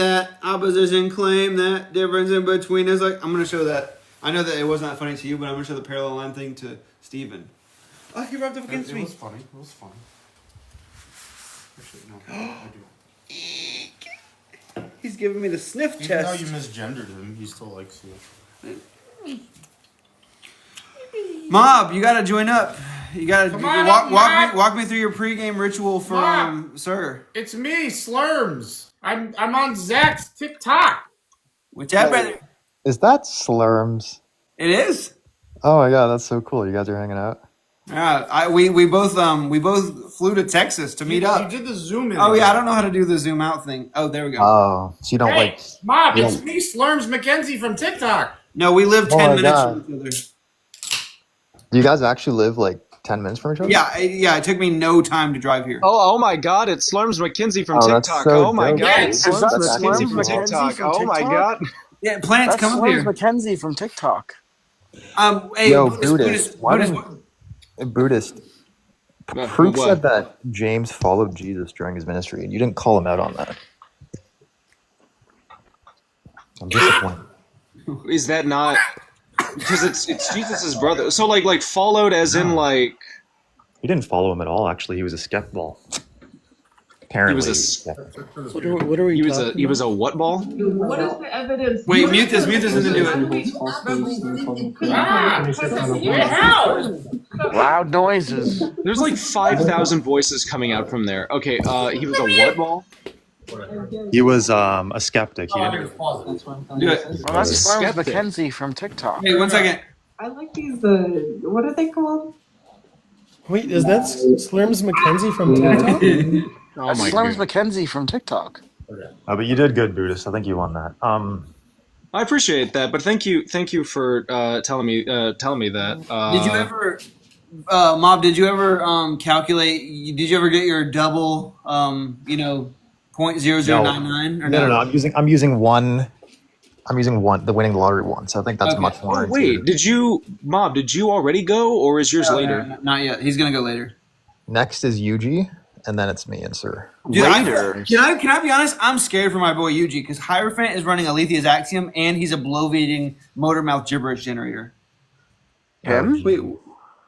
that opposition claim that difference in between us. Like, I'm gonna show that. I know that it wasn't that funny to you, but I'm gonna show the parallel line thing to Steven. Oh, he rubbed up against me. It was funny. It was funny. Actually, no. I do. He's giving me the sniff Even chest. though you misgendered him, he still likes you. Mob, you gotta join up. You gotta walk me through your pregame ritual for Sir. It's me, Slurms. I'm on Zach's TikTok. Which I brother? Is that Slurms? It is. Oh my god, that's so cool. You guys are hanging out. Yeah, we both flew to Texas to meet up. You did the Zoom in. Oh yeah, I don't know how to do the zoom out thing. Oh, there we go. Oh, so you don't like. Mob, it's me, Slurms McKenzie from TikTok. No, we live 10 minutes God. from each other. Do you guys actually live like 10 minutes from each other? Yeah, it took me no time to drive here. Oh my God! It's Slurms McKenzie from that's TikTok. so Oh my dope, God! dude. It's Is Slurms that McKenzie from Slurms TikTok. from Oh my TikTok? God! Yeah, plants, That's come up Slurms here. McKenzie from TikTok. Hey, Yo, Buddhist. Buddhist. Proof said that James followed Jesus during his ministry, and you didn't call him out on that. I'm disappointed. Is that not? Because it's Jesus' brother. So like followed as in like. He didn't follow him at all. Actually, he was a skepball. Apparently, He was What are we he talking was a what ball? What is the evidence? Wait, mute this and then do it. Loud noises. There's like 5,000 voices coming out from there. Okay, he was a what ball? He was a skeptic. He didn't. Do it. Well, that's Slurms Skeptic. McKenzie from TikTok. Hey, 1 second. I like these, what are they called? Wait, is that Slurms McKenzie from TikTok? Oh That's my Slurms God! McKenzie from TikTok. But you did good, Buddhist. I think you won that. I appreciate that, but thank you for telling me that. Did you ever, Mob? Did you ever calculate? Did you ever get your double? .0099 or No. I'm using one. The winning lottery one. So I think that's Okay. much more. Oh wait, did you already go, or is yours later? No, not yet. He's gonna go later. Next is Yuji, and then it's me and Sir. Dude, Later. Can I be honest? I'm scared for my boy Yuji because Hierophant is running Alethea's Axiom and he's a bloviating motor mouth gibberish generator. Him? Wait,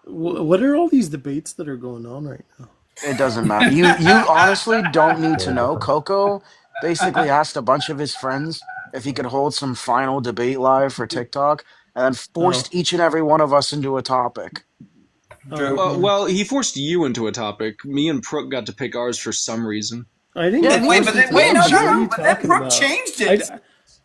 what are all these debates that are going on right now? It doesn't matter. You honestly don't need to know. Coco basically asked a bunch of his friends if he could hold some final debate live for TikTok, and then forced each and every one of us into a topic. Well, he forced you into a topic. Me and Prook got to pick ours for some reason. I didn't. Yeah, get wait, this but then, until- wait, no, what are no, you but then talking Brooke about? changed it.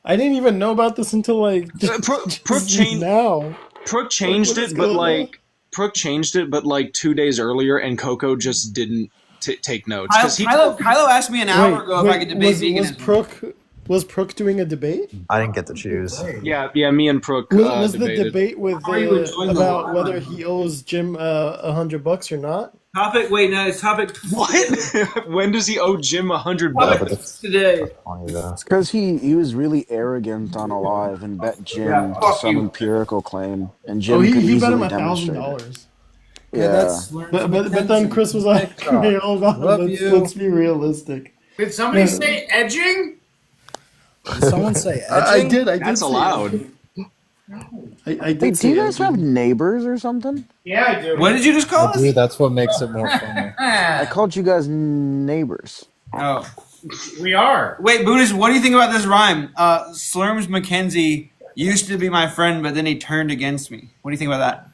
I didn't even know about this until like Prook just changed. now. Prook changed What is it, but going like Prook changed it, but like 2 days earlier, and Coco just didn't take notes because he. Kylo asked me an hour ago if I could debate was veganism. Was Prook doing a debate? I didn't get to choose. Yeah, me and Prook Was the debated. debate with about whether he owes Jim $100 or not? Topic. Wait, no, it's topic. What? When does he owe Jim $100? Today. Funny though. It's because he was really arrogant on a live and bet Jim to some empirical claim, and Jim could He bet easily him demonstrate it. $1,000. Yeah. But then Chris was like, "Hey, hold on, let's be realistic." Did somebody say edging? Did someone say I edging? did. That's say it. allowed. I did. Wait, do say you guys edging. have neighbors or something? Yeah, I do. What did you just call us? Dude, that's what makes it more funny. I called you guys neighbors. Oh. We are. Wait, Buddhist, what do you think about this rhyme? Slurms McKenzie used to be my friend, but then he turned against me. What do you think about that?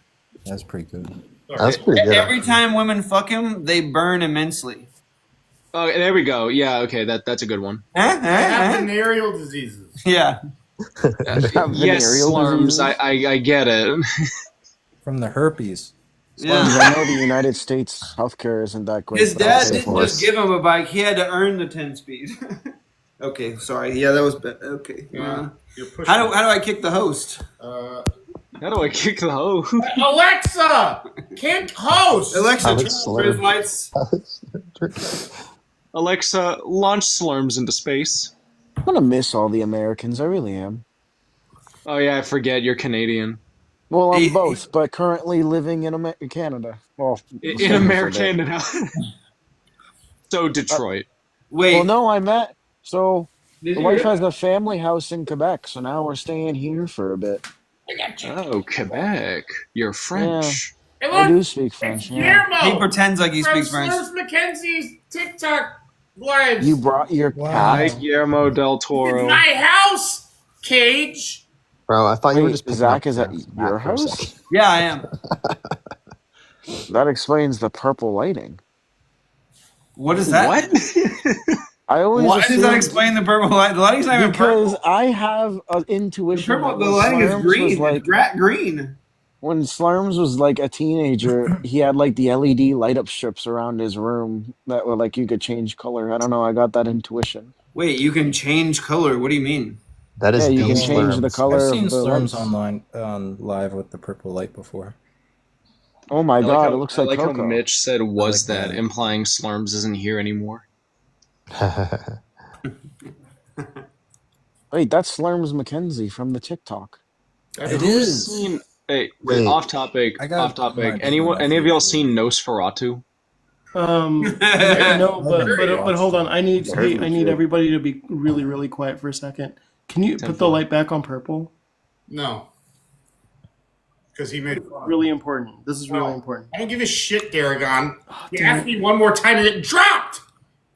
That's pretty good. That's pretty good. Every time women fuck him, they burn immensely. Oh, there we go. Yeah, okay, that's a good one. I have venereal diseases. Yeah. Yes, Venereal Slurms, diseases? I get it. From the herpes. Yeah. I know the United States healthcare isn't that great. His but I'll dad pay didn't for just it. give him a bike; he had to earn the 10-speed. Okay, sorry. Yeah, that was okay. You're pushing. How do I kick the host? How do I kick the hoe? Alexa, can't host. Alexa, turn Alex on red lights. Alexa, launch Slurms into space. I'm gonna miss all the Americans. I really am. Oh yeah, I forget you're Canadian. Well, I'm Hey, both, but currently living in Canada. Well, In America now. So Detroit. Wait, Well, no, I'm at. So The wife has a family house in Quebec, so now we're staying here for a bit. Oh, Quebec. You're French. Hey, I do look, speak it's French, yeah. Guillermo He pretends like he from speaks French. Slurs Mackenzie's TikTok lives. You brought your Hi, cat. Guillermo del It's Toro. my house, Cage. Bro, I thought you were just Wait, picking Zach, up is that Zach's your cat for a house? second. Yeah, I am. That explains the purple lighting. What is that? What? I always Why does that assumed explain the purple light? The lighting's not even because purple. I have an The intuition purple, that the when lighting is Slurms green. was like It's green. when Slurms was like a teenager, he had like the LED light up strips around his room that were like you could change color. I don't know. I got that intuition. Wait, you can change color. What do you mean? That is Yeah, you the can change the Slurms. color I've of seen the Slurms lights. online on live with the purple light before. Oh my I god, it looks like how Coco. Mitch said was like that, that. implying Slurms isn't here anymore. Wait, that's Slurms Mackenzie from the TikTok. It Who's is. seen? Hey, Wait. off topic. I got Off topic. my Anyone? Any of feed y'all for seen you. Nosferatu? No, but hold on. I need Very I need good. everybody to be really quiet for a second. Can you put the light back on purple? No. Because he made fun. Really important. This is really important. I don't give a shit, Daragon. You damn asked me one more time and it dropped!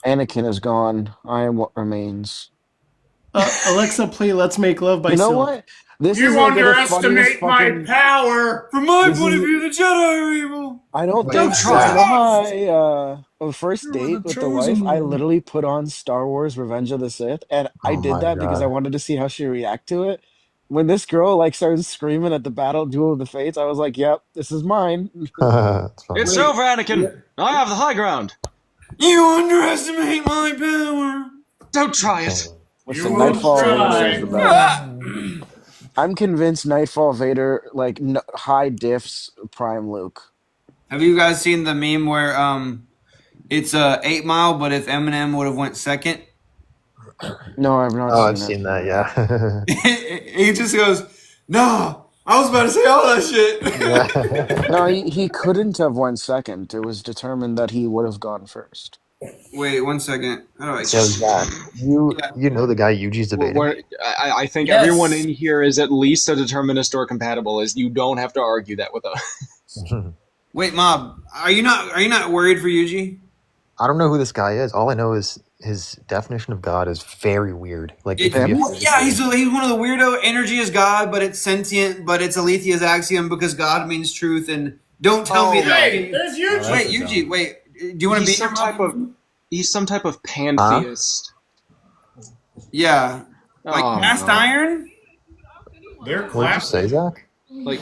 Anakin is gone. I am what remains. Alexa, play "Let's Make Love" by You know Silk. what? This You is like the funniest underestimate my fucking. power! From my This point of is- view, the Jedi are evil. I don't Wait, think try. on first You were date the with the wife, chosen I one. literally put on Star Wars Revenge of the Sith, and I Oh did my that because I God. wanted to see how she react to it. When this girl like started screaming at the battle duel of the fates, I was like, "Yep, this is mine." That's funny. It's over, Anakin. I have the high ground. You underestimate my power. Don't try it. Listen, You Nightfall try. Vader is the best. I'm convinced Nightfall Vader like high diffs Prime Luke. Have you guys seen the meme where it's 8 Mile, but if Eminem would have went second, No, I've not Oh, I've seen seen that. Yeah. he just goes, "No, I was about to say all that shit." Yeah. No, he couldn't have went second. It was determined that he would have gone first. Wait 1 second. How do I? So Zach, you know the guy Yuji's debating. I think Yes. everyone in here is at least a determinist or compatible. As you don't have to argue that with us. Wait, Mob, are you not worried for Yuji? I don't know who this guy is. All I know is his definition of God is very weird. Like, it He's could be one of the weirdo. Energy is God, but it's sentient, but it's Alethea's axiom because God means truth. And don't tell me that. Hey, there's you. Oh, Wait, that's Yuji, dumb. wait. Do you want to be He's some type of pantheist. Yeah, like Oh, cast no. iron. They're What did you say, Zach? Like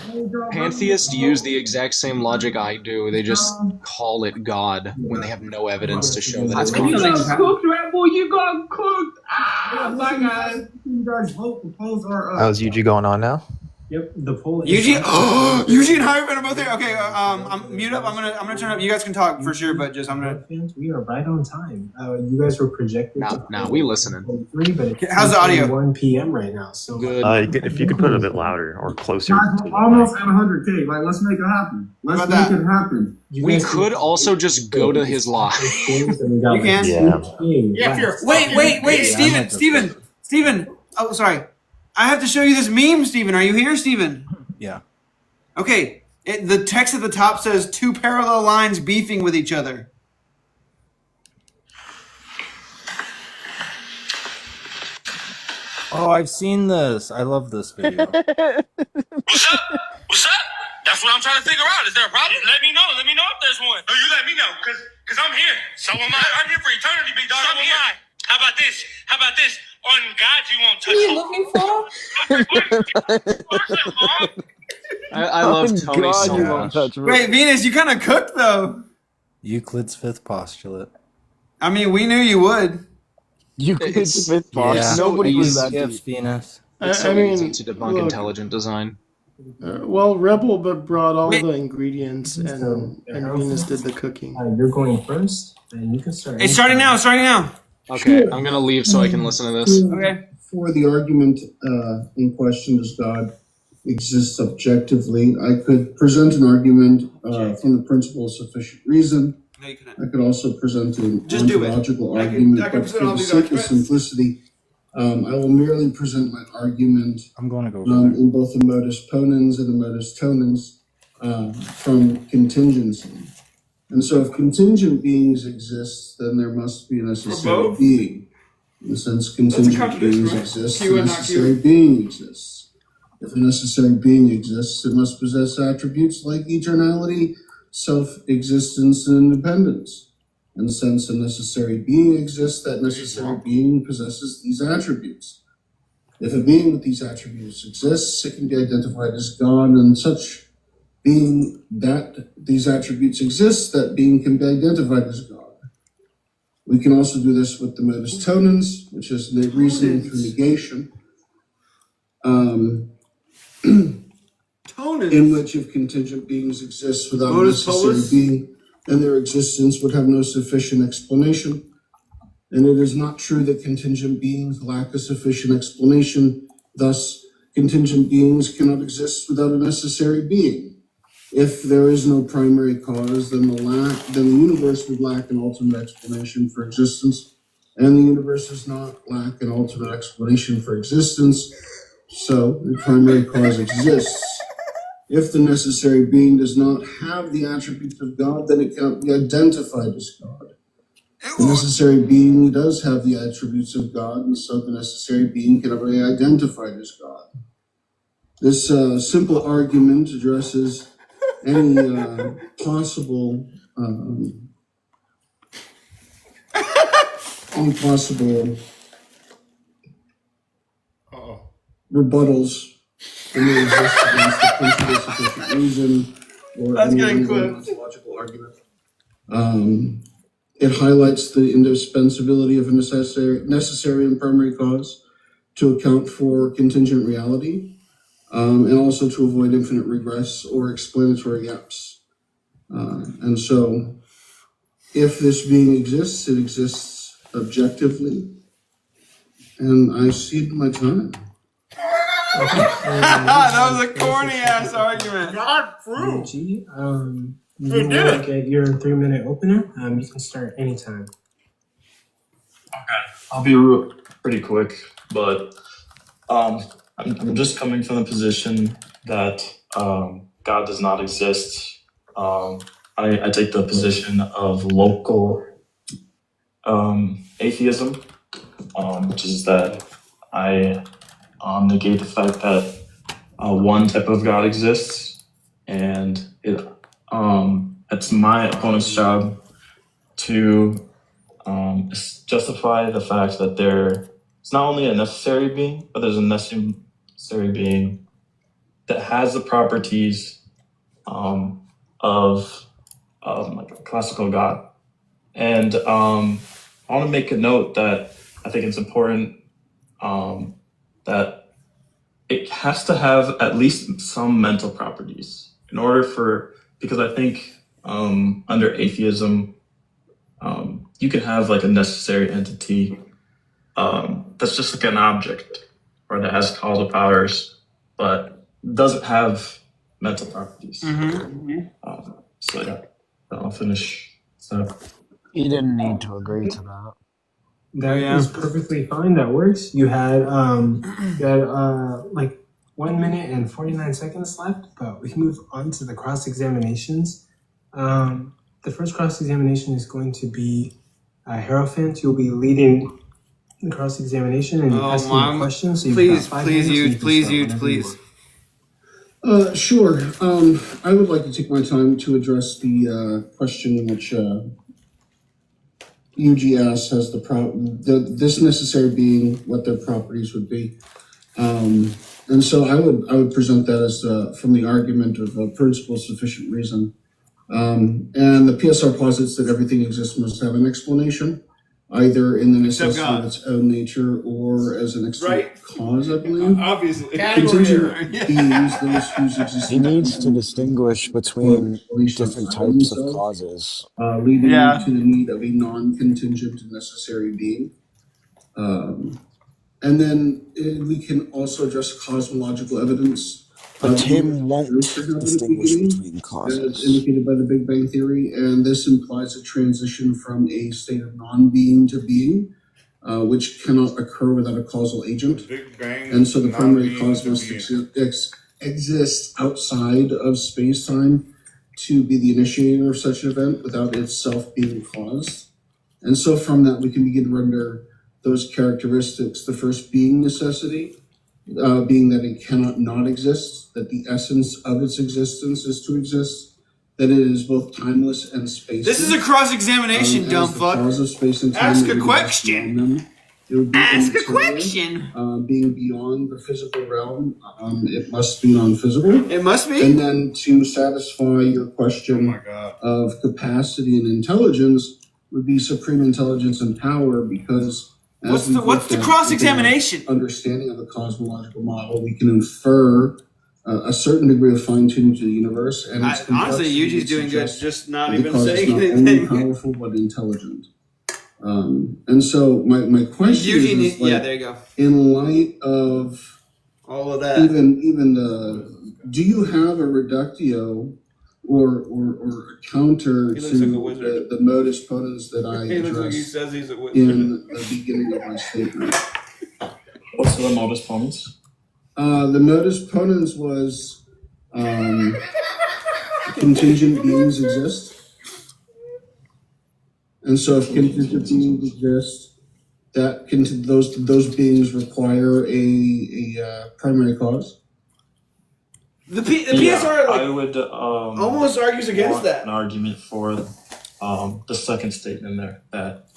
pantheists use the exact same logic I do. They just call it God when they have no evidence to show that it's You You God. got cooked, Red Bull. You got cooked. Ah, my God. You guys vote to close our. How's Yuji going on now? Yep, the poll. Yuji, Yuji and Hyman are both there. Okay, I'm mute up. I'm gonna turn up. You guys can talk for sure, but just I'm gonna. We are right on time. You guys were projected. Now we listening. 3, but it's How's the audio? 1 p.m. right now. So Good. If you could put it a bit louder or closer. Guys, we're almost at 100K. Like, let's make it happen. Let's How make about it happen. We could also just go to his live. You can? Yeah, if you're Wait, Steven. Oh, sorry. I have to show you this meme, Steven. Are you here, Steven? Yeah. Okay. The text at the top says 2 parallel lines beefing with each other. Oh, I've seen this. I love this video. What's up? What's up? That's what I'm trying to figure out. Is there a problem? Let me know. Let me know if there's one. No, you let me know, cause I'm here. So am I. I'm here for eternity, big dog. So am I. How about this? On God, you won't touch What are you looking for? I love Tony so much. Wait, Venus, you kind of cooked, though. Euclid's fifth postulate. I mean, we knew you would. Euclid's fifth Yeah. postulate. Nobody was easy. that Gifts, deep. Venus. It's so I mean, easy to debunk look, intelligent design. well, Rebel but brought all the ingredients, and Venus did the cooking. you're going first, and you can start. It's starting now. Okay, I'm gonna leave so I can listen to this. Okay. For the argument in question, does God exist objectively? I could present an argument from the principle of sufficient reason. No, you couldn't. I could also present an Just do it. ontological I can argument, but present for all the these sake of arguments. simplicity, I will merely present my argument I'm going to go over there. in both the modus ponens and the modus tonens from contingency. And so if contingent beings exist, then there must be a necessary being. In the sense contingent beings exist, a necessary being exists. If a necessary being exists, it must possess attributes like eternality, self-existence, and independence. And since a necessary being exists, that necessary being possesses these attributes. If a being with these attributes exists, it can be identified as God, and such being that these attributes exist, that being can be identified as God. We can also do this with the modus tonens, which is the reasoning through negation. In which if contingent beings exist without a necessary being, then their existence would have no sufficient explanation. And it is not true that contingent beings lack a sufficient explanation. Thus, contingent beings cannot exist without a necessary being. If there is no primary cause, then the universe would lack an ultimate explanation for existence, and the universe does not lack an ultimate explanation for existence, so the primary cause exists. If the necessary being does not have the attributes of God, then it cannot be identified as God. The necessary being does have the attributes of God, and so the necessary being cannot be identified as God. This simple argument addresses any possible rebuttals that may exist against the principle of sufficient reason or any ontological argument. It highlights the indispensability of a necessary and primary cause to account for contingent reality, and also to avoid infinite regress or explanatory gaps. And so, if this being exists, it exists objectively, and I cede my time. That was a corny ass argument. God, true. You want to get your 3-minute opener? You can start anytime. Okay, I'll be pretty quick, but I'm just coming from the position that God does not exist. I take the position of local atheism, which is that I negate the fact that one type of God exists, and it's my opponent's job to justify the fact that it's not only a necessary being, but there's a necessary being that has the properties of like a classical God. And I want to make a note that I think it's important that it has to have at least some mental properties in order because I think under atheism, you can have like a necessary entity that's just like an object or that has causal powers, but doesn't have mental properties. So yeah, I'll finish. So You didn't need to agree to that. That is perfectly fine. That works. You had like 1 minute and 49 seconds left, but we can move on to the cross examinations. The first cross examination is going to be Hierophant. You'll be leading the cross examination and asking questions. So please. Sure. I would like to take my time to address the question which UG asks has this necessary being, what their properties would be. And so I would present that as from the argument of principle of sufficient reason. And the PSR posits that everything exists must have an explanation, either in the necessity of its own nature or as an external cause, I believe. Obviously. Contingent beings, those whose existence He needs to distinguish between different types of causes. Leading to the need of a non-contingent necessary being. And then we can also address cosmological evidence. But Tim won't distinguish between causes. As indicated by the Big Bang Theory, and this implies a transition from a state of non-being to being. which cannot occur without a causal agent. And so the primary cause must exist outside of space-time to be the initiator of such an event without itself being caused. And so from that, we can begin to render those characteristics, the first being necessity, being that it cannot not exist, that the essence of its existence is to exist, that it is both timeless and spaceless. This is a cross-examination, dumb fuck. Cause of space and time. Ask a question. It would be Ask a immaterial, question. Being beyond the physical realm, it must be non-physical. It must be. And then to satisfy your question of capacity and intelligence would be supreme intelligence and power, because what's the cross-examination? Understanding of the cosmological model, we can infer a certain degree of fine-tuning to the universe. And honestly, Yuji's doing good, just not even saying not anything. Only powerful but intelligent. And so my question is, yeah, there you go. In light of all of that, even the, do you have a reductio or a counter to the modus ponens that I addressed in the beginning of my statement? What's the modus ponens? The modus ponens was contingent beings exist. And so if contingent beings exist, that those beings require a primary cause. The PSR I would almost argues against that. An argument for the second statement there, that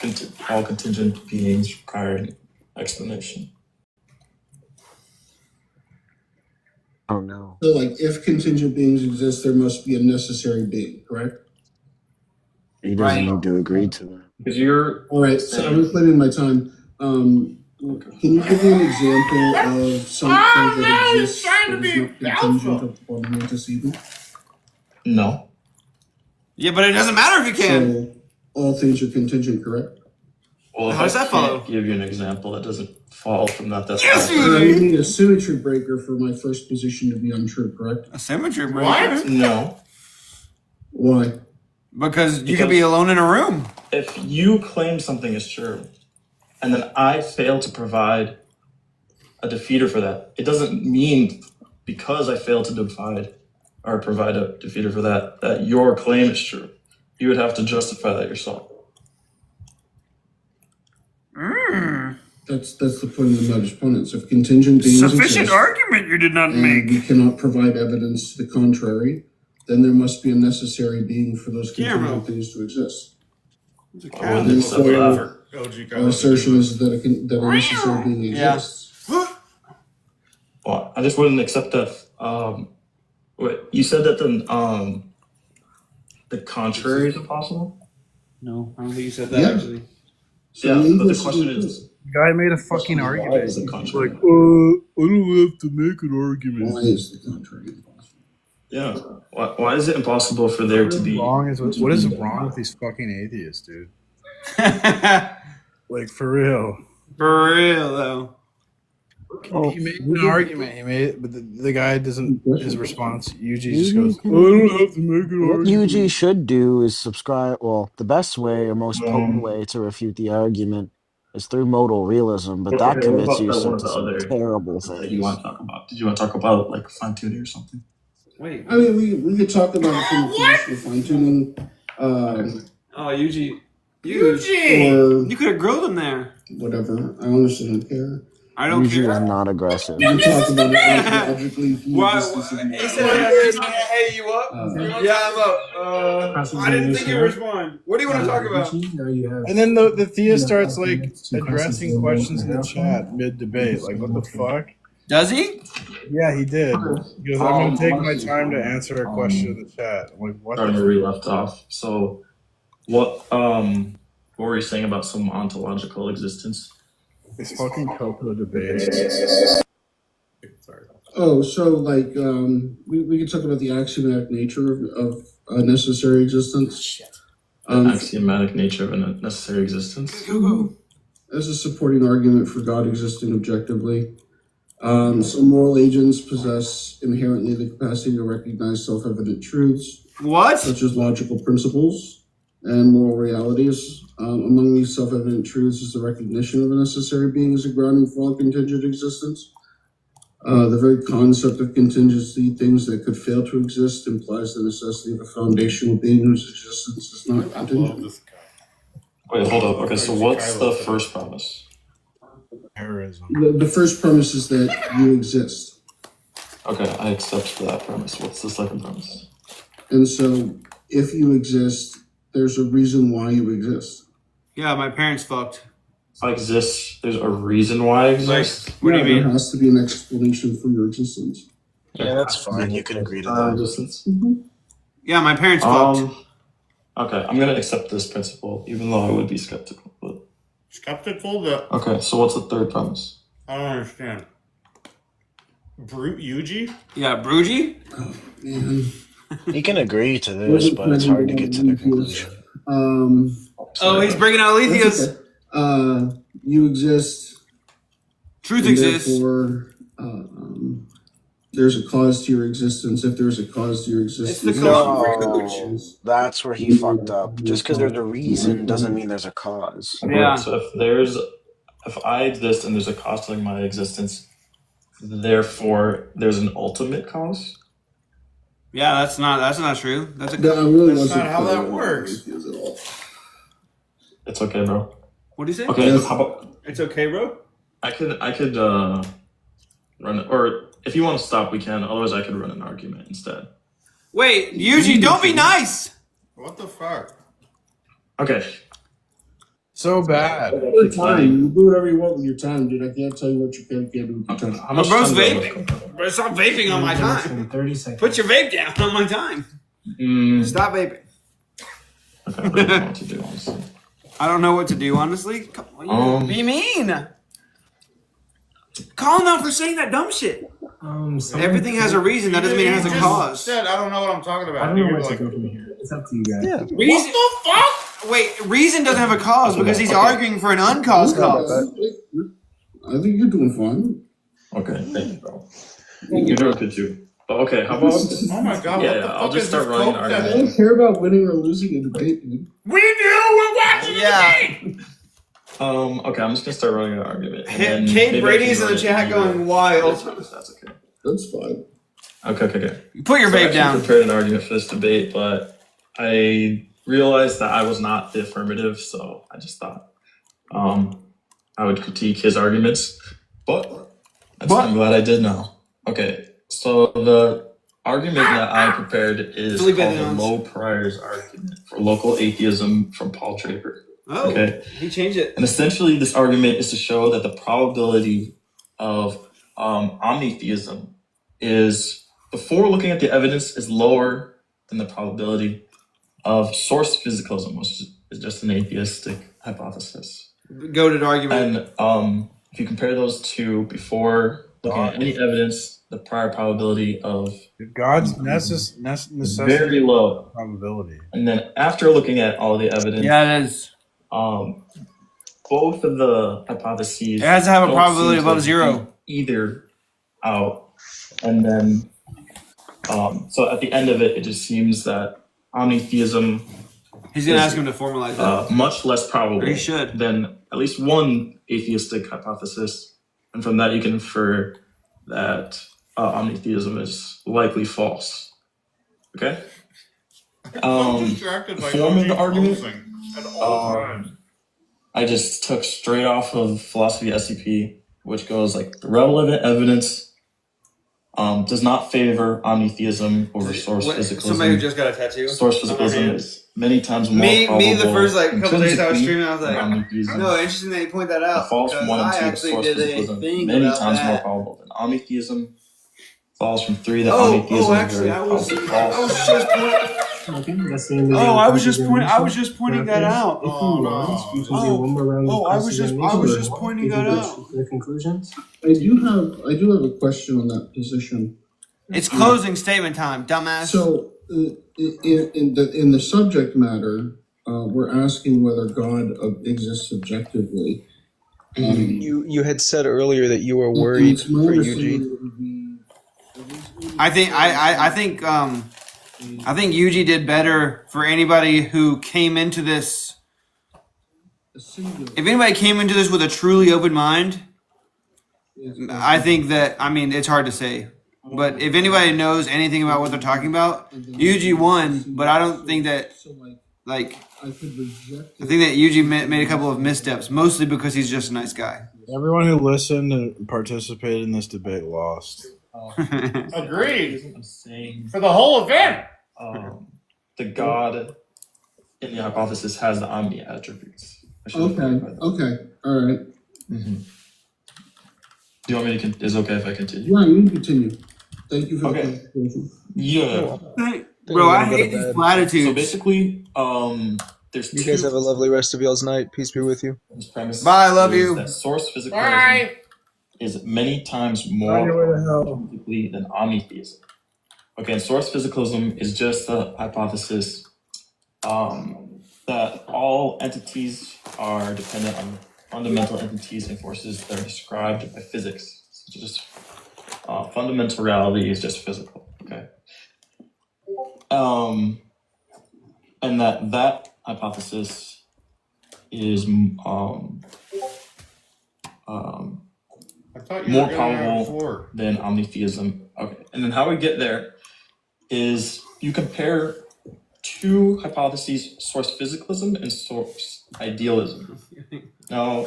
all contingent beings require an explanation. Oh no. So like if contingent beings exist, there must be a necessary being, correct? He doesn't need to agree to that. Because you're all right. So I'm reclaiming my time. Can you give me an example of something that exists that is not contingent upon antecedent? No. Yeah, but it doesn't matter if you can. So all things are contingent, correct? Well, how does that follow? Give you an example that doesn't fall from that. That's I need a symmetry breaker for my first position to be untrue, correct? A symmetry breaker? What? No. Why? Because you could be alone in a room. If you claim something is true, and then I fail to provide a defeater for that, it doesn't mean because I failed to provide a defeater for that, that your claim is true. You would have to justify that yourself. That's the point of the modus ponens. If contingent beings sufficient exist, argument you did not make. You cannot provide evidence to the contrary, then there must be a necessary being for those contingent things to exist. Our assertion is that a necessary being exists. Well, I just wouldn't accept that. You said that the contrary is impossible? No, I don't think you said that actually. Yeah, but the question is, the guy made a fucking argument. He's like, I don't have to make an argument. Why is the contrary impossible? Yeah. Why is it impossible for there to be? What is wrong with these fucking atheists, dude? Like, for real. For real, though. He made an argument. But the guy doesn't. His response, Yuji just goes, I don't have to make an What argument. Yuji should do is subscribe. Well, the best way or most potent way to refute the argument is through modal realism, but that commits you to some terrible things. Did you want to talk about? Did you want to talk about like fine tuning or something? Wait. I mean, we could talk about it from the traditional fine tuning. Yuji. Or you could have grilled him there. Whatever. I honestly don't care. I don't Yuji care. is not aggressive. We can talk about it archaeologically. Why? He said, "Hey, you up? Yeah, I'm up. I didn't think you'd respond. What do you want to talk about?" And then the theist starts like addressing questions in the chat mid debate. Like, what the fuck? Does he? Yeah, he did. He goes, "I'm gonna take my time to answer a question in the chat." I'm like, what? Starting where we left off. So, what were you saying about some ontological existence? This fucking Coco debate. Sorry. Oh, so like we could talk about the axiomatic nature of a necessary existence. Axiomatic nature of a necessary existence. As a supporting argument for God existing objectively. So moral agents possess inherently the capacity to recognize self-evident truths. What? Such as logical principles. and moral realities. Among these self-evident truths is the recognition of a necessary being as a grounding for all contingent existence. The very concept of contingency, things that could fail to exist, implies the necessity of a foundational being whose existence is not contingent. Wait, hold up. Okay, so what's the first premise? Terrorism. The first premise is that you exist. Okay, I accept that premise. What's the second premise? And so, if you exist, there's a reason why you exist. Yeah, my parents fucked. If I exist, there's a reason why I exist? What do you mean? There has to be an explanation for your existence. Yeah, that's fine. You can agree to that. Existence? Yeah, my parents fucked. Okay, I'm gonna accept this principle, even though I would be skeptical. But... Skeptical? That Okay, so what's the third premise? I don't understand. Yuji? Yeah, Bruji? Oh, man. You can agree to this, but it's hard to get to the conclusion. Oh, he's bringing out Alethea. Okay. You exist. Truth exists. Therefore, there's a cause to your existence. If there's a cause to your existence, No, that's where he fucked up. Just because there's a reason doesn't mean there's a cause. Yeah. So if I exist and there's a cause to my existence, therefore there's an ultimate cause. Yeah, that's not true. That's That really That's wasn't not how clear that what works. it is at all. It's okay, bro. What do you say? Okay, how about It's okay, bro. I could run it, or if you want to stop, we can. Otherwise, I could run an argument instead. Wait, Yuji, don't be nice. What the fuck? Okay. So bad. Your time. You do whatever you want with your time, dude. I can't tell you what you can do with your time. How much bro's time do I have? vaping. Bro, stop vaping on my time. 30 seconds. Put your vape down on my time. Stop vaping. Okay, I don't know what to do, honestly. I don't know what to do, honestly. Come on, be mean. Call him out for saying that dumb shit. Everything has a reason. That doesn't mean it has a cause. Said, I don't know what I'm talking about. I don't know You're where to like, go from here. It's up to you guys. Yeah. Reason, what the fuck? Wait, reason doesn't have a cause because he's arguing for an uncaused cause. I think you're doing fine. Okay, thank you, bro. You're doing good too. But okay, how about? Oh my god, Yeah, what the fuck I'll just is start this running coke an that- I argument. don't care about winning or losing a debate, dude. We do! We're watching the debate! Okay, I'm just gonna start running an argument. and then Kate maybe I Brady's can in the run it chat in going your- wild. That's okay. That's fine. Okay. Put your So I vape actually down. prepared an argument for this debate, but I realized that I was not the affirmative, so I just thought I would critique his arguments. But I'm glad I did now. Okay, so the argument that I prepared is Felipe called the Leon's. low priors argument for local atheism from Paul Draper. Oh, Okay. he changed it. And essentially, this argument is to show that the probability of omnitheism is, before looking at the evidence, is lower than the probability of source physicalism, which is just an atheistic hypothesis. Goated argument. And if you compare those two before looking at any evidence, the prior probability of God's necessity very low probability. And then after looking at all the evidence, Yeah, it is. both of the hypotheses It has to have a don't probability seem to above zero. be either out, and then so at the end of it, it just seems that omnitheism He's gonna is, ask him to formalize that. much less probable Or he should. than at least one atheistic hypothesis, and from that you can infer that omnitheism is likely false. Okay. I'm distracted by Form of the OG argument. closing at all times. I just took straight off of philosophy SCP, which goes like the relevant evidence does not favor omnitheism over source physicalism. Somebody who just got a tattoo. Source on their physicalism hand. is many times more Me, probable. the first couple days I was intrinsically streaming, I was than like, omnitheism. no, interesting that you point that out. The false because one and I two of actually source did a physicalism thing many about times more that. probable than omnitheism. Falls from 3 that Oh, omnitheism is actually, very I was probably just false. Okay, that's the end of the I was just cross-examination. pointing that out. If you want, we can do one more round of I was just cross-examination. pointing If you that go out. to the conclusions. I do have a question on that position. It's closing statement time, dumbass. So, in the subject matter, we're asking whether God exists subjectively. You had said earlier that you were worried It's my for understanding Eugene. that it would be- I think I think Yuji did better for anybody who came into this. If anybody came into this with a truly open mind, I think that, I mean, it's hard to say. But if anybody knows anything about what they're talking about, Yuji won, but I don't think that, like, I think that Yuji made a couple of missteps, mostly because he's just a nice guy. Everyone who listened and participated in this debate lost. Agreed. For the whole event. The God in the hypothesis has the omni attributes. Okay, all right. Mm-hmm. Do you want me to? Is it okay if I continue? Yeah, you can continue. Thank you for the clarification. Yeah. Bro, I hate these platitudes. So basically, there's You guys have a lovely rest of y'all's night. Peace be with you. Bye, I love you. That source physicalism is many times more physically than omnitheism. Okay, and source physicalism is just the hypothesis that all entities are dependent on fundamental entities and forces that are described by physics. So just fundamental reality is just physical. Okay. And that hypothesis is more probable than omnitheism. Okay, and then how we get there is you compare two hypotheses: source physicalism and source idealism. Now,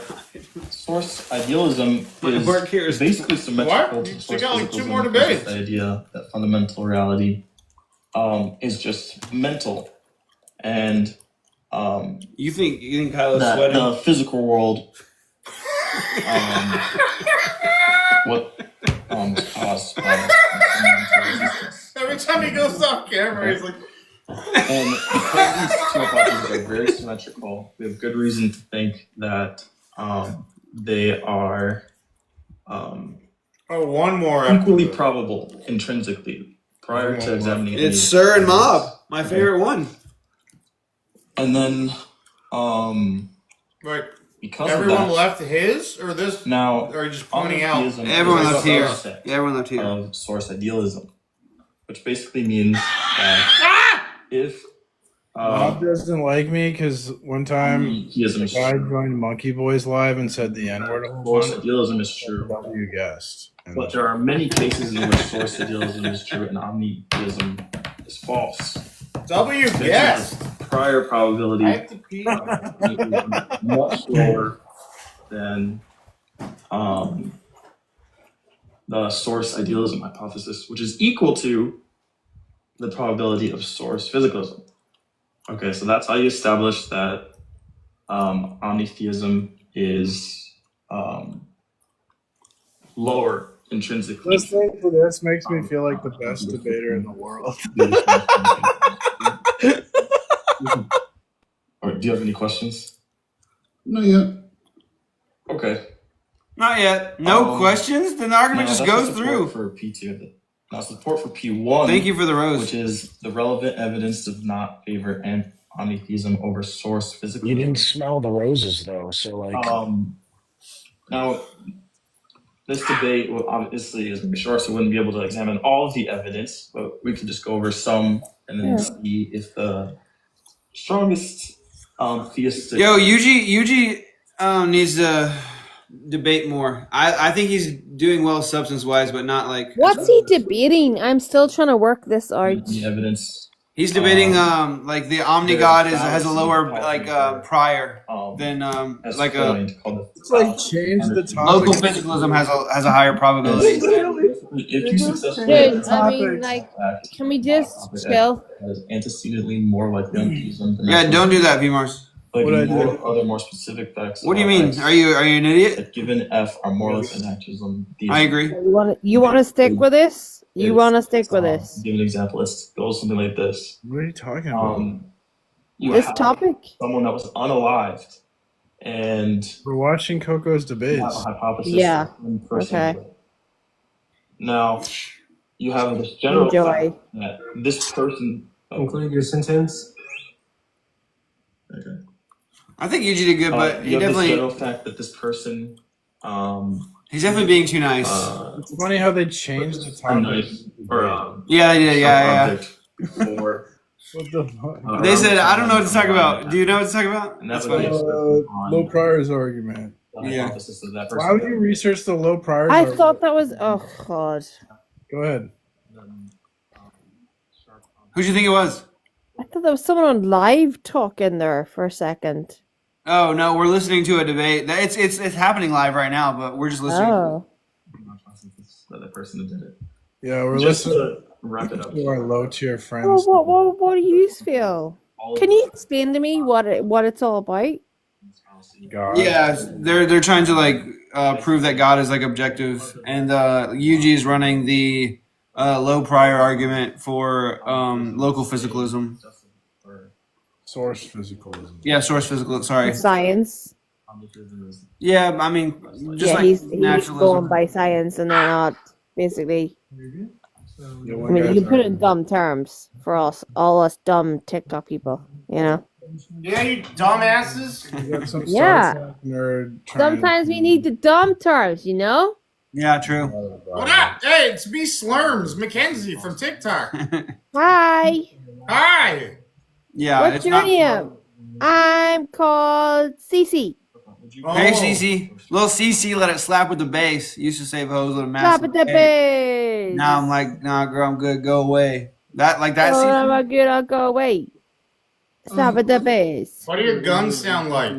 source idealism is basically symmetrical to source physicalism. The idea that fundamental reality is just mental, and you think Kylo's that sweating? the physical world caused by Every time he goes off camera, he's like. And because these two hypotheses are very symmetrical, we have good reason to think that they are one more equally probable intrinsically prior to examining. It's Sir and Mob, my favorite one. And then, right. Because everyone of that, left his or this now, or just pointing out everyone left here. Yeah, everyone left here. Of source idealism, which basically means that if Bob doesn't like me because one time the guy joined Monkey Boys Live and said the N-word. Source idealism is true. You guessed. But there are many cases in which source idealism is true and omnitheism is false. W guessed. Prior probability much lower than the source idealism hypothesis, which is equal to the probability of source physicalism. Okay, so that's how you establish that omnitheism is lower intrinsically. Listening to this makes me feel like the best debater in the world. Or do you have any questions? Not yet. Okay. Not yet. No questions? Then the argument just goes through. For P2. Now support for P1. Thank you for the rose. Which is the relevant evidence does not favor omnitheism over source physicalism. You didn't smell the roses though, so like. Now, this debate obviously is very short, so we wouldn't be able to examine all of the evidence, but we could just go over some and then see if the strongest theistic. Yo, Yuji needs to debate more. I think he's doing well substance wise, but not like. What's he debating? I'm still trying to work this out. The evidence. He's debating like the Omni God has a lower prior than like a. It's like change the topic. Local physicalism has a higher probability. If you successfully. Dude, I mean, like, can we just chill? Is antecedently more likely on theism. Yeah, don't do that, P-Mars. Like other more specific facts. What do you mean? Are you an idiot? That given F are more likely than anarchism. I agree. You want to stick with this? You want to stick with this? Give an example. It goes something like this. What are you talking about? This topic? Someone that was unalived, and we're watching Coco's debates. Yeah. Okay. Now, you have this general fact that this person. Conclude your sentence. Okay. I think Yuji did good, but he definitely. This general fact that this person. He's definitely being too nice. It's funny how they changed the topic. Nice, or, yeah. before. What the fuck? They said, I don't know what to talk about. Do you know what to talk about? That's funny. Low priors argument. Yeah. Why would you research the low priors I argument? thought that was. Oh God. Go ahead. Who do you think it was? I thought there was someone on live talking there for a second. Oh no, we're listening to a debate. It's happening live right now, but we're just listening. Oh. The person that did it. Yeah, we're Just listening to wrap it up. to our low tier friends. Well, what do you feel? Can you explain to me what it's all about? God. Yeah, they're trying to like prove that God is like objective, and UG is running the low prior argument for local physicalism. Source physicalism. Yeah, source physical. Sorry. Science. Yeah, I mean, just Yeah, like he's naturalism. going by science, and they're not basically. I mean, you can put it in dumb terms for all us dumb TikTok people, you know. Yeah, you dumbasses. You got some Yeah. Star Trek nerd trying Sometimes we need the dumb terms, you know. Yeah, true. What up? Hey, it's me, Slurms, Mackenzie from TikTok. Hi. Hi. Yeah. What's it's your not... name? I'm called Cece. Hey, Cece. Little Cece, let it slap with the bass. Used to save hoes with a Stop massive. at the base. Now I'm like, nah, girl, I'm good. Go away. That Oh, Cece. I'm good. I'll go away. Stop at the base. What do your guns sound like?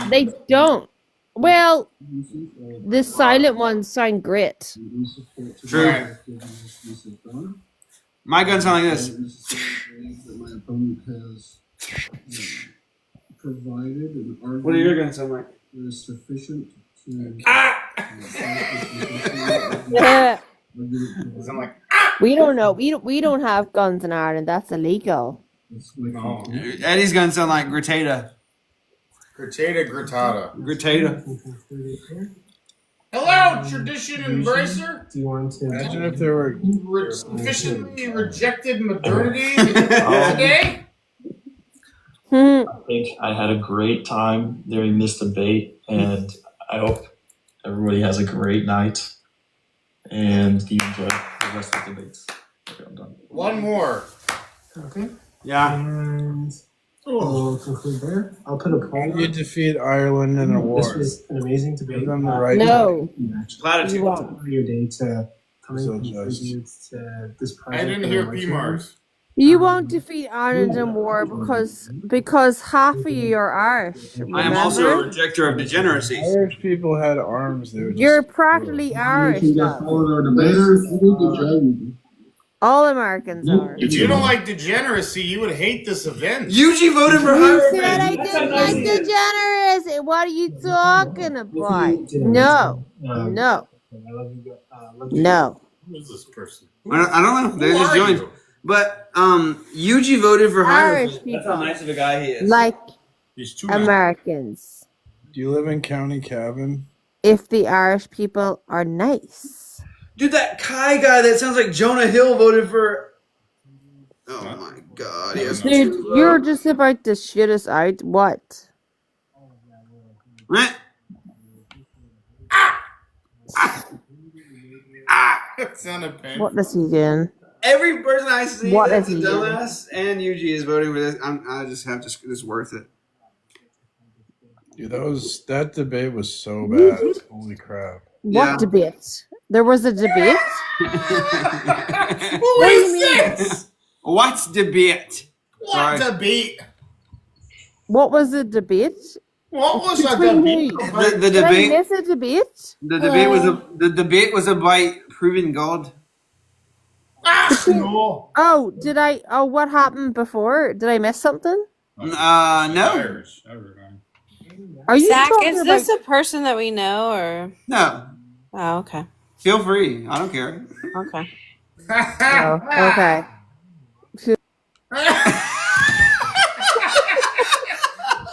They don't. Well, the silent ones sound great. True. My gun sound like this. What do your guns sound like? Sufficient to Yeah. I'm like, We don't know. We don't have guns in Ireland. That's illegal. no. Eddie's guns sound like Gritata. Gritata. Gritata. Hello, tradition embracer. Do you want to Imagine if there were Sufficiently rejected modernity today? I think I had a great time during this debate, and I hope everybody has a great night and you enjoy the rest of the debates. Okay, I'm done. One more. Okay. Yeah. And we'll conclude there. I'll put a how poll. do you defeat Ireland in a war? This was an amazing debate. Give them the right No. Platitude. You won't. For your day to come So and just. contribute to this project. I didn't hear PMARS. You won't defeat Ireland in war because half of you are Irish. I am also a Remember? rejecter of degeneracy. Irish people had arms. They were just You're practically Irish. Love. Our debaters. You did a good job. All Americans are. If you don't like degeneracy, you would hate this event. UG voted for You higher said I didn't like degeneracy. What are you talking about? No. No. No. Who is this person? I don't know. They Who just are joined. you? But UG voted for higher. Irish That's how people. nice of a guy he is. Like He's too nice. Americans. Do you live in County Cavan? If the Irish people are nice. Dude, that Kai guy that sounds like Jonah Hill voted for. Oh my God! Yes. Dude, you're just about to shit us out. What? Right? It sounded painful. What is he doing? Every person I see What that's a is he doing? dumbass and UG is voting for this. I just have to. It's worth it. Dude, that debate was so bad. Holy crap! What Yeah. debate? There was a debate? Who What do you is mean? this? What's debate? What Sorry. debate? What was the debate? What was a Between debate? who? The Did I debate. miss a debate? The debate was about proving God. No. Oh, did I? Oh, what happened before? Did I miss something? No. Irish. Are you Zach, talking is about? this a person that we know or? No. Oh, okay. Feel free. I don't care. Okay. Oh, okay.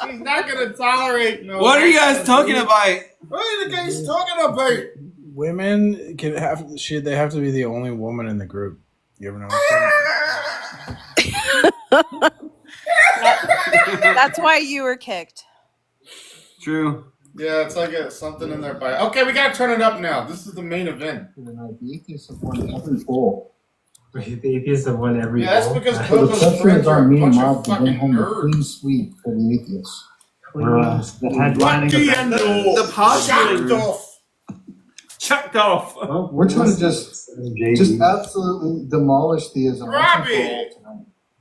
He's not gonna tolerate no. What are you guys talking about? What are you guys talking about? Women they have to be the only woman in the group. You ever know? That's why you were kicked. True. Yeah, it's like something in their bio. Okay, we gotta turn it up now. This is the main event. The atheists have won every poll. Right, the atheists have won every Yeah, that's poll. because So the Coco's questions friends are aren't a me and bunch Mob of to bring fucking home the nerds. clean sweep for the atheists. The headlining event. The postulating. Chucked off. Chucked off. Well, we're trying to just absolutely demolish theism. Robbie!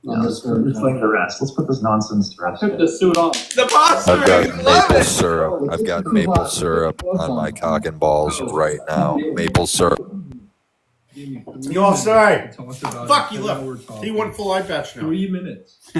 Let's like the rest. Let's put this nonsense to rest. Took the suit off. The I've postulating. got Love maple it. syrup. I've got maple syrup on my cock and balls right now. Maple syrup. Go outside. Fuck, he left. He went full eye patch now. 3 minutes.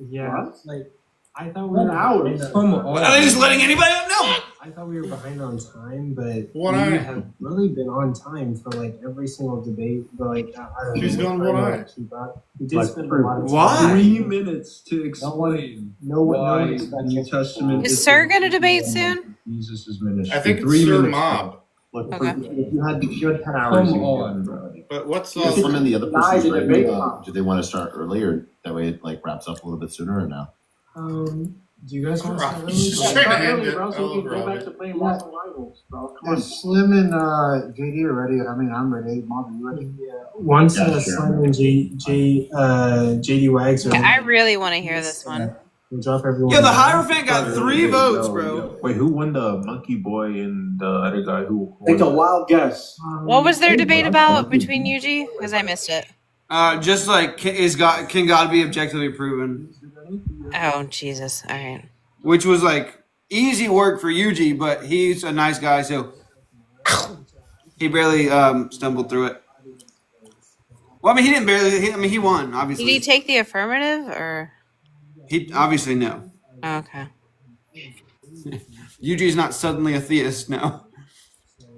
Yeah, like I thought we were Are they just letting anybody up? No. I thought we were behind on time, but One we eye. have really been on time for like every single debate. But like, I don't know. He's we're gone trying one to, eye. like, keep up. We did spend a lot of time. Why? 3 minutes to explain No one why expects the New us to Testament Is Sir gonna debate soon? Jesus' ministry. I think it's 3 Sir minutes. Mob. Look, Okay. if you had 10 hours, Come on, bro. But what's Just swim in the other person's Guys, ring. debate. Do they want to start earlier? That way it like wraps up a little bit sooner or now? Do you guys want to start Just early? trying to end it. Bro, so we Oh, can go back to playing Lost in Rivals, bro. Come on. If Slim and JD are ready, I mean, I'm ready. Mob, are you ready? Yeah. Once Yeah, sure. Slim and JD Wags are I really want to hear this one. we'll drop everyone. Yo, the Hierophant got 3 votes, bro. Wait, who won the Monkey Boy and the other guy? Who? Take a wild guess. What was their debate about between UG? Because I missed it. Just like can God be objectively proven, Oh, Jesus. All right. which was like easy work for Yuji, but he's a nice guy, so he barely stumbled through it. Well, I mean, he didn't barely. He won, Did obviously. he take the affirmative or? He obviously no. Oh, okay. Yuji's not suddenly a theist. No. Well,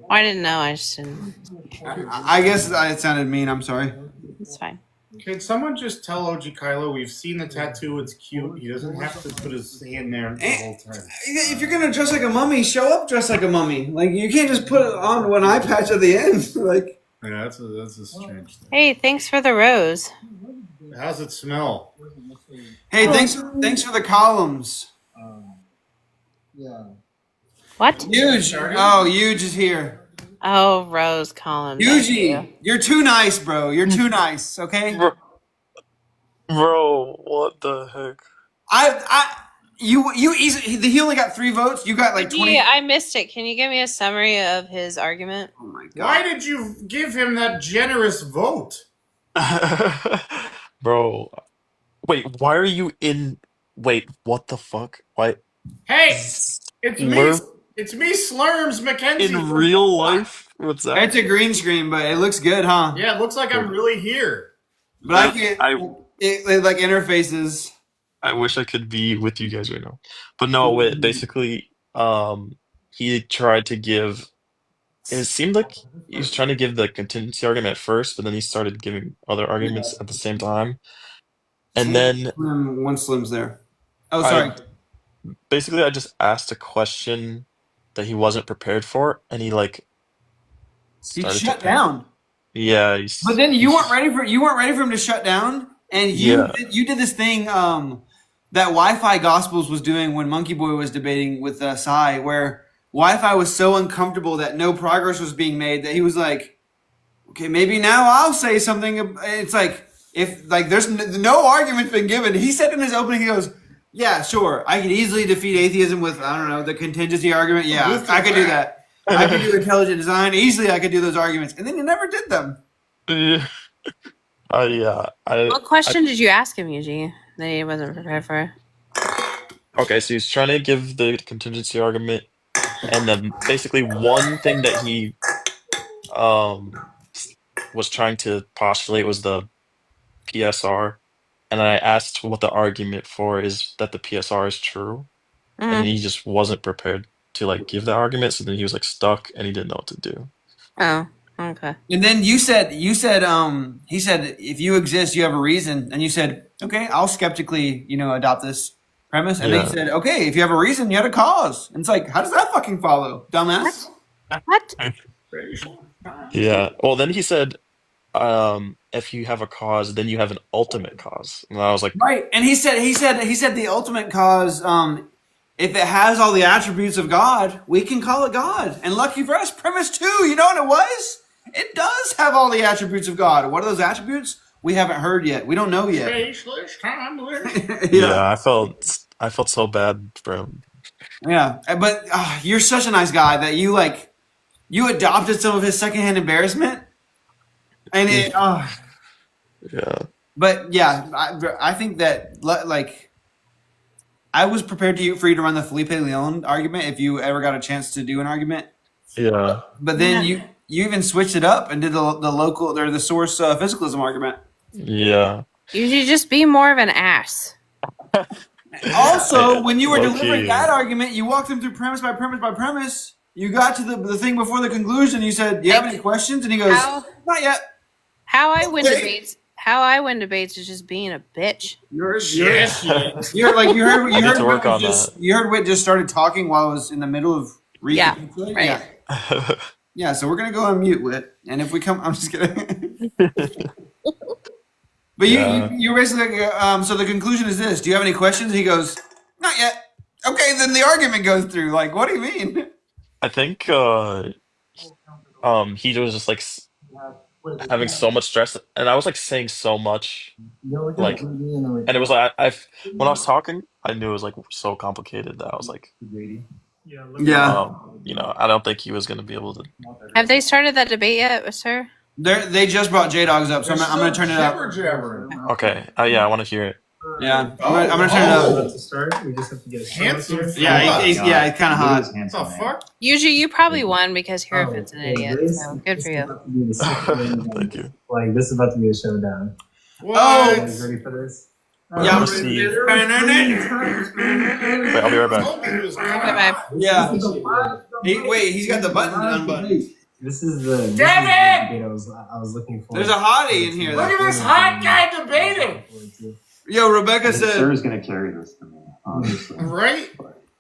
I didn't know. I just didn't. I guess it sounded mean. I'm sorry. It's fine. Can someone just tell OG Kylo we've seen the tattoo, it's cute. He doesn't have to put his hand there the whole time. If you're gonna dress like a mummy, show up dressed like a mummy. Like you can't just put it on one eye patch at the end. Like Yeah, that's a strange thing. Hey, thanks for the rose. How's it smell? hey, thanks for the columns. Yeah. What? Huge. Oh, Huge is here. Oh, Rose Collins. thank you. Yuji, you're too nice, bro. You're too nice. Okay. Bro, what the heck? You easily. He only got 3 votes. You got like 20. Yeah, I missed it. Can you give me a summary of his argument? Oh my god. Why did you give him that generous vote? Bro, wait, why are you in? Wait, what the fuck? Why? Hey, it's me. We're It's me, Slurms Mackenzie. in real life? What's that? It's a green screen, but it looks good, huh? Yeah, it looks like I'm really here. But I can't. It like interfaces. I wish I could be with you guys right now. But no, wait, basically, he tried to give. It seemed like he was trying to give the contingency argument at first, but then he started giving other arguments at the same time. And then One Slim's there. Oh, I sorry. basically I just asked a question that he wasn't prepared for, and he like He started shut to down. Yeah, But then you weren't ready for him to shut down, and Yeah. you did this thing that Wi-Fi Gospels was doing when Monkey Boy was debating with Sai, where Wi-Fi was so uncomfortable that no progress was being made that he was like, "Okay, maybe now I'll say something." It's like if like there's no argument's been given. He said in his opening, he goes, "Yeah, sure, I could easily defeat atheism with I don't know the contingency argument. Yeah, I could do that." I could do intelligent design easily. I could do those arguments, and then you never did them. Yeah. What question did you ask him, Yuji, that he wasn't prepared for? Okay, so he's trying to give the contingency argument, and then basically one thing that he was trying to postulate was the PSR, and I asked what the argument for is that the PSR is true, and he just wasn't prepared to like give that argument, so then he was like stuck and he didn't know what to do. Oh, okay. And then he said, he said, if you exist, you have a reason. And you said, okay, I'll skeptically, adopt this premise. And then he said, okay, if you have a reason, you had a cause. And it's like, how does that fucking follow, dumbass? What? Yeah. Well, then he said, if you have a cause, then you have an ultimate cause. And I was like, right. And he said the ultimate cause, if it has all the attributes of God, we can call it God. And lucky for us, premise 2, you know what it was? It does have all the attributes of God. What are those attributes? we haven't heard yet. We don't know yet. Faceless, timeless. Yeah, I felt so bad for him. Yeah, but you're such a nice guy that you adopted some of his secondhand embarrassment, and it. Yeah. But yeah, I think that like I was prepared for you to run the Felipe Leon argument if you ever got a chance to do an argument. Yeah. But then you even switched it up and did the local or the source physicalism argument. Yeah. You should just be more of an ass. Also, when you were Low-key. delivering that argument, you walked them through premise by premise by premise. You got to the thing before the conclusion. You said, "Do you have any questions?" And he goes, "Not yet." How I win debates? How I win debates is just being a bitch. You're like you heard need to work on that. You heard Whit just started talking while I was in the middle of reading. Yeah, right. Yeah. Yeah, so we're gonna go on mute, Whit, and if we come, I'm just kidding. But you basically so the conclusion is this: do you have any questions? He goes, "Not yet." Okay, then the argument goes through. Like, what do you mean? I think he was just like having so much stress, and I was like saying so much, like, and it was like when I was talking, I knew it was like so complicated that I was like, Yeah. I don't think he was gonna be able to. Have they started that debate yet, sir? They just brought J-Dogs up, so I'm gonna turn it up. Okay. Yeah, I want to hear it. Yeah, I'm gonna turn it up. About to start. We just have to get Handsome. Yeah, he's kind of hot. What the fuck? Usually, you probably won because Hierophant's an idiot. So good for you. Thank you. Like this is about to be a showdown. Oh, You guys ready for this? yeah. Let's see. Wait, I'll be right back. Bye-bye. Yeah. He's got the button unbuttoned. This is the Damn debate I was looking for. There's a hottie in here. Look at this hot guy debating. Yo, Rebecca said. Sir's gonna carry this to me, honestly. Right?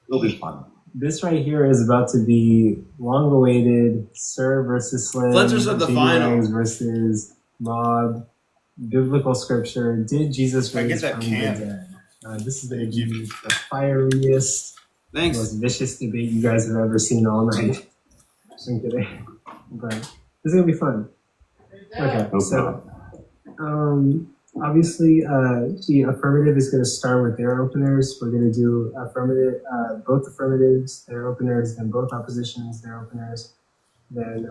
It'll be fun. This right here is about to be long-awaited Sir versus Slim. Let's just have the JD final. Wags versus Mob. Biblical scripture. Did Jesus I get raise that from the can. dead? This is going to be the fieriest, most vicious debate you guys have ever seen all night. I'm kidding. But this is going to be fun. Okay, so obviously the affirmative is going to start with their openers. We're going to do affirmative, both affirmatives, their openers, then both oppositions, their openers. Then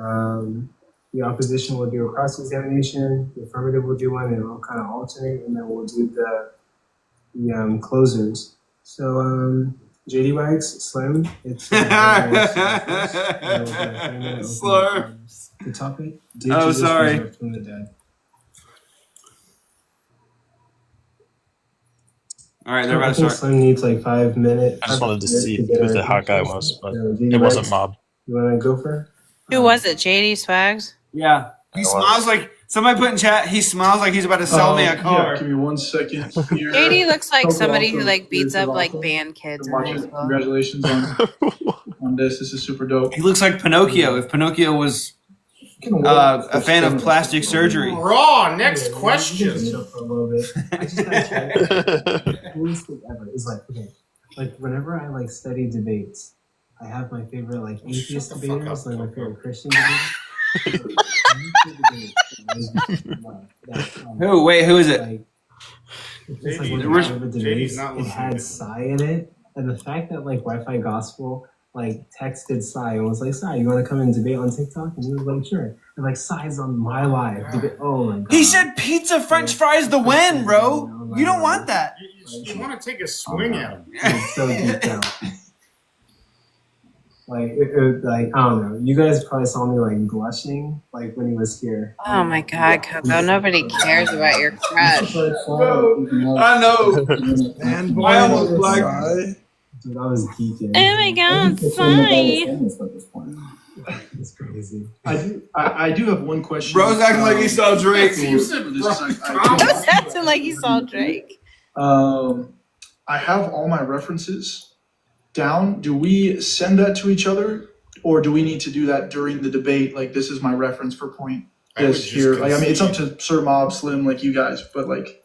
the opposition will do a cross-examination, the affirmative will do one, and it'll kind of alternate, and then we'll do the closers. So JD Wags, Slim, it's Slurms. the topic. Did Oh, Jesus sorry. resurrect from the dead? All right, they're about I to think start. Slim needs like 5 minutes. I just wanted to see get who our the hot guy questions. was, but So, JD it wasn't Wags, Mob. You want to go for? Who was it? JD Swags? Yeah, he smiles like somebody put in chat. He smiles like he's about to sell me a car. Yeah, give me 1 second here. JD looks like Coco somebody also who like beats is up like awesome. band kids in high school. Congratulations on this. This is super dope. He looks like Pinocchio. If Pinocchio was a fan of plastic surgery. Raw. Next question. For a little bit. I just gotta check. The coolest thing ever is like, okay, like whenever I like study debates, I have my favorite like atheist debaters, like my favorite Christian debaters. Who? Wait, who is it? Like, it's like one of JD, my favorite debates. not It listening had to Psy in it, and the fact that like Wi-Fi Gospel like texted Psy and was like, "Psy, you want to come and debate on TikTok?" And he was like, "Sure." And like Psy's on my live debate. Oh my god. He said pizza, French fries, the win, bro. You don't want that. You want to take a swing at him. It's so deep down. Like, like I don't know. You guys probably saw me like blushing, like when he was here. Oh my god, Coco, nobody cares about your crush. I know. Man, I almost blacked. Dude, I was geeking. Oh my god, sorry. It's crazy. I do have one question. Bro's acting like he saw Drake. I was acting like you saw Drake. I have all my references down. Do we send that to each other, or do we need to do that during the debate? Like, this is my reference for point this here. Like, I mean, it's up to Sir Mob, Slim, like you guys, but like,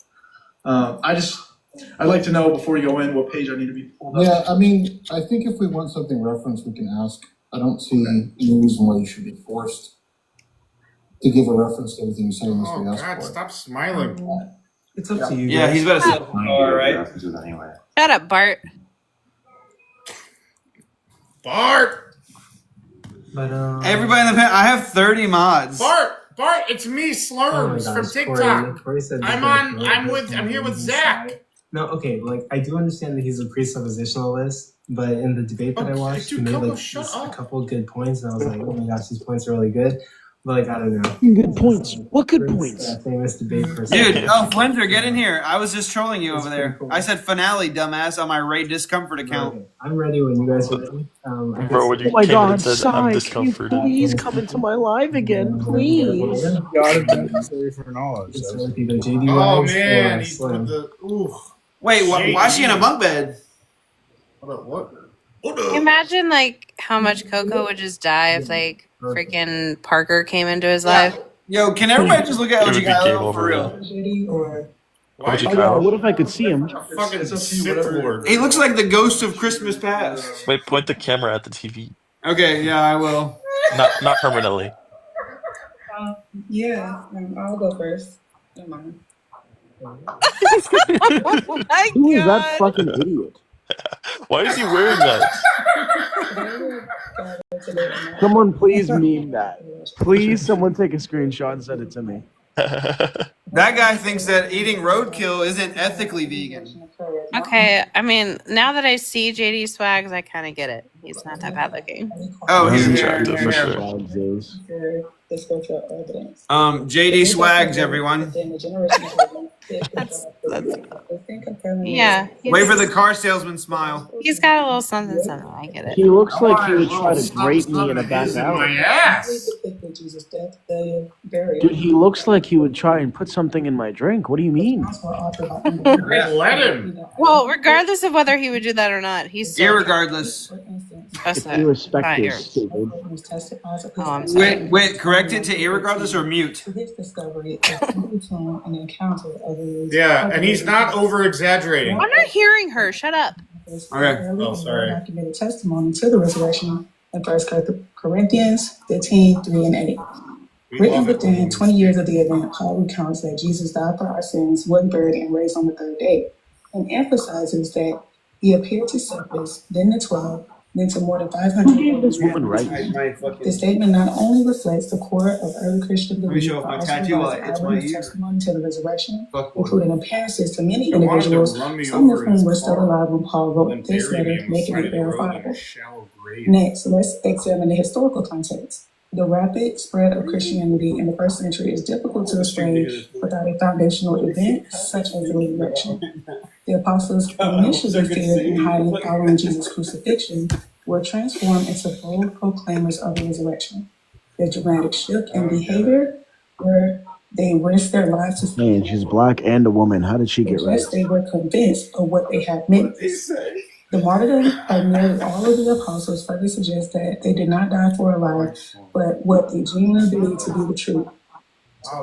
I'd like to know before you go in what page I need to be pulled up. Yeah, I mean, I think if we want something referenced, we can ask. I don't see any reason why you should be forced to give a reference to everything you're saying unless we Oh ask God! for it. Stop smiling. It's up to you. Yeah, guys. he's about to say all right. References anyway. Shut up, Bart. Bart. But Everybody in the pen. I have 30 mods. Bart, it's me, Slurms from TikTok. Corey said I'm here with Zach. No, okay, like I do understand that he's a presuppositionalist, but in the debate that I watched, he made like a couple of good points, and I was like, oh my gosh, these points are really good. But like I don't know. Good points. What good points? Famous debate person. Dude, Flinter, get in here. I was just trolling you over there. I said finale, dumbass, on my Ray Discomfort account. Okay, I'm ready when you guys are ready. Bro, when you Oh my came in God, and said, I'm Sai, can you discomforted. please come into my live again, please? God is necessary for knowledge. It's with either JD Oh Wags man, or he's Slim. with the ooh. Wait, why is she in a bunk bed? What? Imagine like how much Coco would just die if like freaking Parker came into his life. Yo, can everybody just look at It would OG be game Kylo over for then. real? Why? OG Oh yeah, Kylo? what if I could see him? Fucking Sith Lord. He looks like the ghost of Christmas past. Wait, point the camera at the TV. Okay, yeah, I will. Not permanently. Yeah, I'll go first. Never mind. Oh my Who is that God. fucking idiot? Why is he wearing that? Someone please meme that. Please, someone take a screenshot and send it to me. That guy thinks that eating roadkill isn't ethically vegan. Okay, I mean, now that I see JD Swags, I kind of get it. He's not that bad looking. Oh, He's he's attractive for sure. JD Swags, everyone. Yeah. Wait for the car salesman smile. He's got a little something, something. I get it. He looks like he would try to grape me in a back My alley. ass. Dude, he looks like he would try and put something in my drink. What do you mean? Let him. Well, regardless of whether he would do that or not, he's still Irregardless. It's irrespective, not stupid. Oh, I'm sorry. Wait, correct it to irregardless or mute? Yeah, and he's not over exaggerating. I'm not hearing her. Shut up. Okay. Oh, sorry. Documented testimony to the resurrection in 1 Corinthians 15, 3 and 8. Written within 20 years of the event, Paul recounts that Jesus died for our sins, was buried, and raised on the third day, and emphasizes that he appeared to Cephas, then to 12, then to more than 500. Who gave this woman rights? The statement not only reflects the core of early Christian Let me belief, show off but my also tattoo while provides it's my eyewitness ear. testimony to the resurrection, Fuck boy. including appearances to many You wanted to individuals, run me some of over in whom his were still car alive when Paul wrote and this bury me letter, on the making side it of the road in verifiable. a shallow grave. Next, let's examine the historical context. The rapid spread of Christianity in the first century is difficult to explain without a foundational event such as the resurrection. The apostles, initially feared and hiding following Jesus' crucifixion, were transformed into bold proclaimers of the resurrection. The dramatic shift in behavior, where they risked their lives to Man, she's black and a woman. How did she get suggest rights? they were convinced of what they had meant. The martyrdom of nearly all of the apostles further suggests that they did not die for a lie, but what they genuinely believed to be the truth.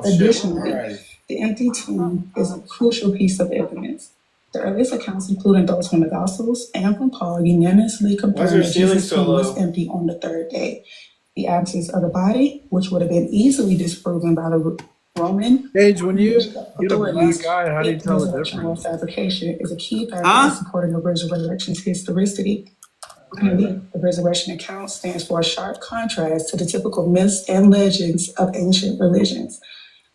Additionally, the empty tomb is a crucial piece of evidence. The earliest accounts, including those from the Gospels and from Paul, unanimously confirm that Jesus' tomb was empty on the third day. The absence of the body, which would have been easily disproven by the Roman Paige, when you get a black authorities, guy, how do you tell the resurrection or difference? fabrication, is a key factor in supporting the resurrection's historicity. Finally, the resurrection account stands for a sharp contrast to the typical myths and legends of ancient religions.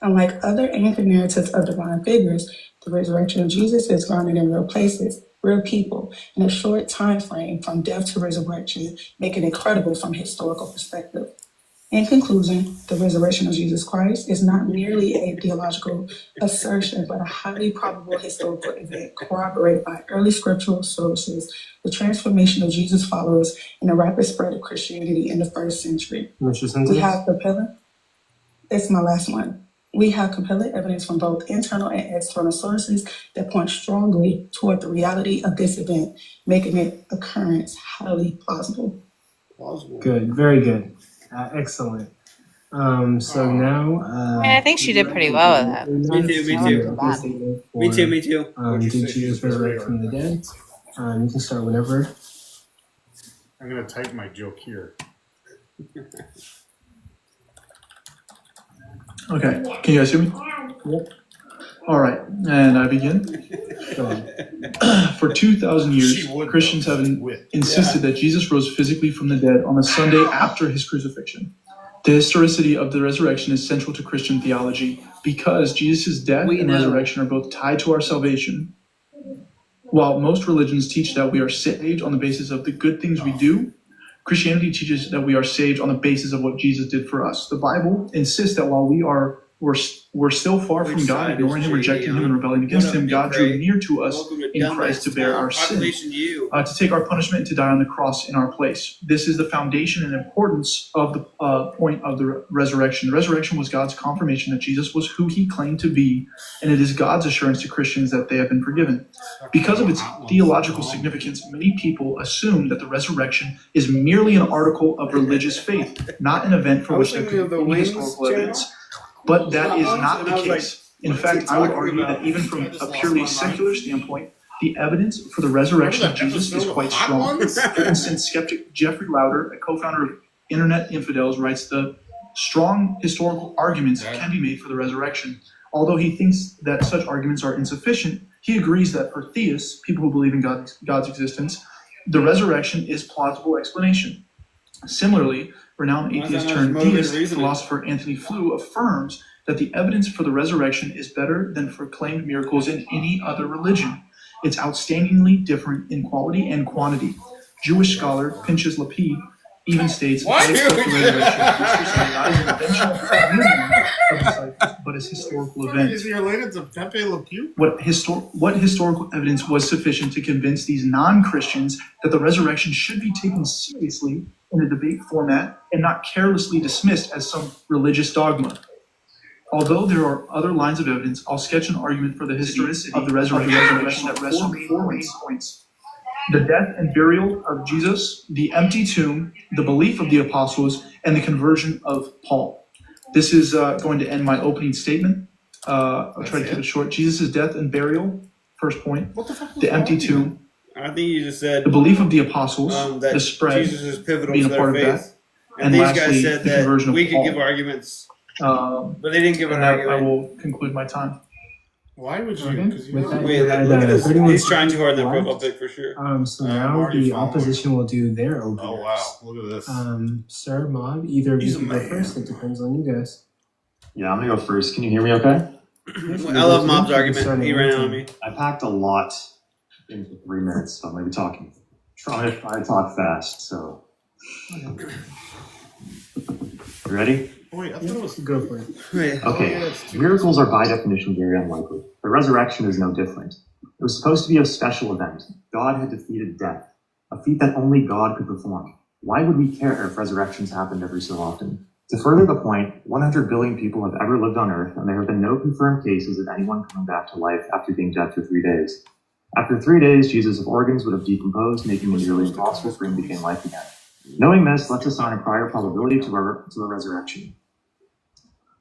Unlike other ancient narratives of divine figures, the resurrection of Jesus is grounded in real places, real people, in a short time frame from death to resurrection, making it credible from a historical perspective. In conclusion, the resurrection of Jesus Christ is not merely a theological assertion, but a highly probable historical event corroborated by early scriptural sources, the transformation of Jesus' followers, and the rapid spread of Christianity in the first century. We have compelling, that's my last one. We have compelling evidence from both internal and external sources that point strongly toward the reality of this event, making its occurrence highly plausible. Good, very good, excellent. So now, I mean, I think she did pretty well with that. Me too. Did Jesus resurrect from the dead? You can start whenever. I'm gonna type my joke here. Okay, can you guys hear me? Yep. All right, and I begin. For 2,000 years, Christians have insisted that Jesus rose physically from the dead on the Sunday after his crucifixion. The historicity of the resurrection is central to Christian theology because Jesus' death and resurrection are both tied to our salvation. While most religions teach that we are saved on the basis of the good things we do, Christianity teaches that we are saved on the basis of what Jesus did for us. The Bible insists that while we're still far from God, ignoring him, rejecting him, and rebelling against him, God drew near to us in Christ to bear our sin, to take our punishment and to die on the cross in our place. This is the foundation and importance of the point of the resurrection. The resurrection was God's confirmation that Jesus was who he claimed to be, and it is God's assurance to Christians that they have been forgiven. Because of its theological significance, many people assume that the resurrection is merely an article of religious faith, not an event for which there could be any historical evidence. But that is not the case. In fact, I would argue that even from a purely secular standpoint, the evidence for the resurrection of Jesus is quite strong. For instance, skeptic Jeffrey Lauder, a co-founder of Internet Infidels, writes the strong historical arguments can be made for the resurrection. Although he thinks that such arguments are insufficient, he agrees that for theists, people who believe in God's existence, the resurrection is plausible explanation. Similarly, renowned atheist turned deist philosopher Anthony Flew affirms that the evidence for the resurrection is better than for claimed miracles in any other religion. It's outstandingly different in quality and quantity. Jewish scholar Pinchas Lapid even states that the resurrection is not an invention of the disciples, but as historical event. Is he related to Pepe Le Pew? What historical evidence was sufficient to convince these non-Christians that the resurrection should be taken seriously in a debate format and not carelessly dismissed as some religious dogma? Although there are other lines of evidence, I'll sketch an argument for the historicity of the resurrection that rests on 4 main points. The death and burial of Jesus, the empty tomb, the belief of the apostles, and the conversion of Paul. This is going to end my opening statement. I'll try to keep it short. Jesus' death and burial, first point. The empty tomb. I think you just said the belief of the apostles, that the spread, Jesus is pivotal being to a part their of faith. that. And these lastly, guys said the that conversion of we could Paul. give arguments, but they didn't give an I argument. will conclude my time. Why would you? Okay. Because With that, Wait, you're at, look at this. 31 He's trying too hard in that seconds profile left. pic for sure. So now the opposition will do their openers. Oh wow! Look at this. Sir, Mob, either of you He's a can go man. first. It depends on you guys. Yeah, I'm gonna go first. Can you hear me okay? I love Mob's argument. He ran on me. I packed a lot in 3 minutes, so I'm gonna be talking. Try to talk fast, so. You ready? Wait, I thought it was Go for it. Okay, miracles are by definition very unlikely. The resurrection is no different. It was supposed to be a special event. God had defeated death, a feat that only God could perform. Why would we care if resurrections happened every so often? To further the point, 100 billion people have ever lived on Earth, and there have been no confirmed cases of anyone coming back to life after being dead for 3 days. After 3 days, Jesus' organs would have decomposed, making it nearly impossible for him to gain life again. Knowing this, let's assign a prior probability to a resurrection.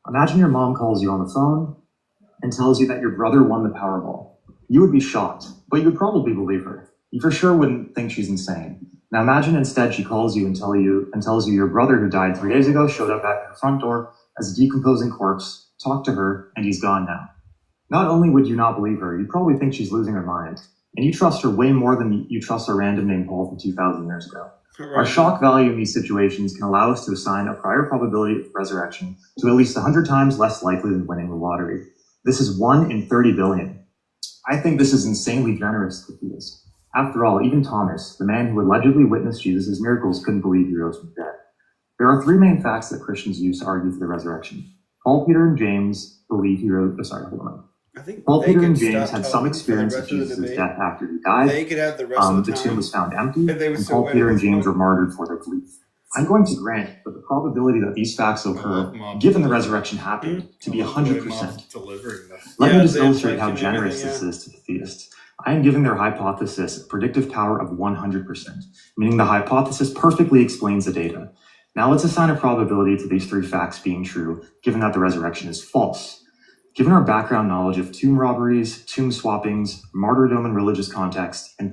Imagine your mom calls you on the phone and tells you that your brother won the Powerball. You would be shocked, but you would probably believe her. You for sure wouldn't think she's insane. Now imagine instead she calls you and tells you your brother who died 3 days ago showed up at her front door as a decomposing corpse, talked to her, and he's gone now. Not only would you not believe her, you'd probably think she's losing her mind. And you trust her way more than you trust a random named Paul from 2,000 years ago. Our shock value in these situations can allow us to assign a prior probability of resurrection to at least 100 times less likely than winning the lottery. This is 1 in 30 billion. I think this is insanely generous to theists. After all, even Thomas, the man who allegedly witnessed Jesus' miracles, couldn't believe he rose from the dead. There are 3 main facts that Christians use to argue for the resurrection. Paul, Peter, and James believe he rose. Paul, Peter, and James had some experience of Jesus' death after he died. They could have the rest of The the tomb time. was found empty, If they were and so Paul, Peter, and wonderful. James were martyred for their belief. I'm going to grant that the probability that these facts occur, given the resurrection happened, to be 100%. Let me just illustrate how generous this is to the theists. I am giving their hypothesis a predictive power of 100%, meaning the hypothesis perfectly explains the data. Now let's assign a probability to these 3 facts being true, given that the resurrection is false. Given our background knowledge of tomb robberies, tomb swappings, martyrdom in religious context, and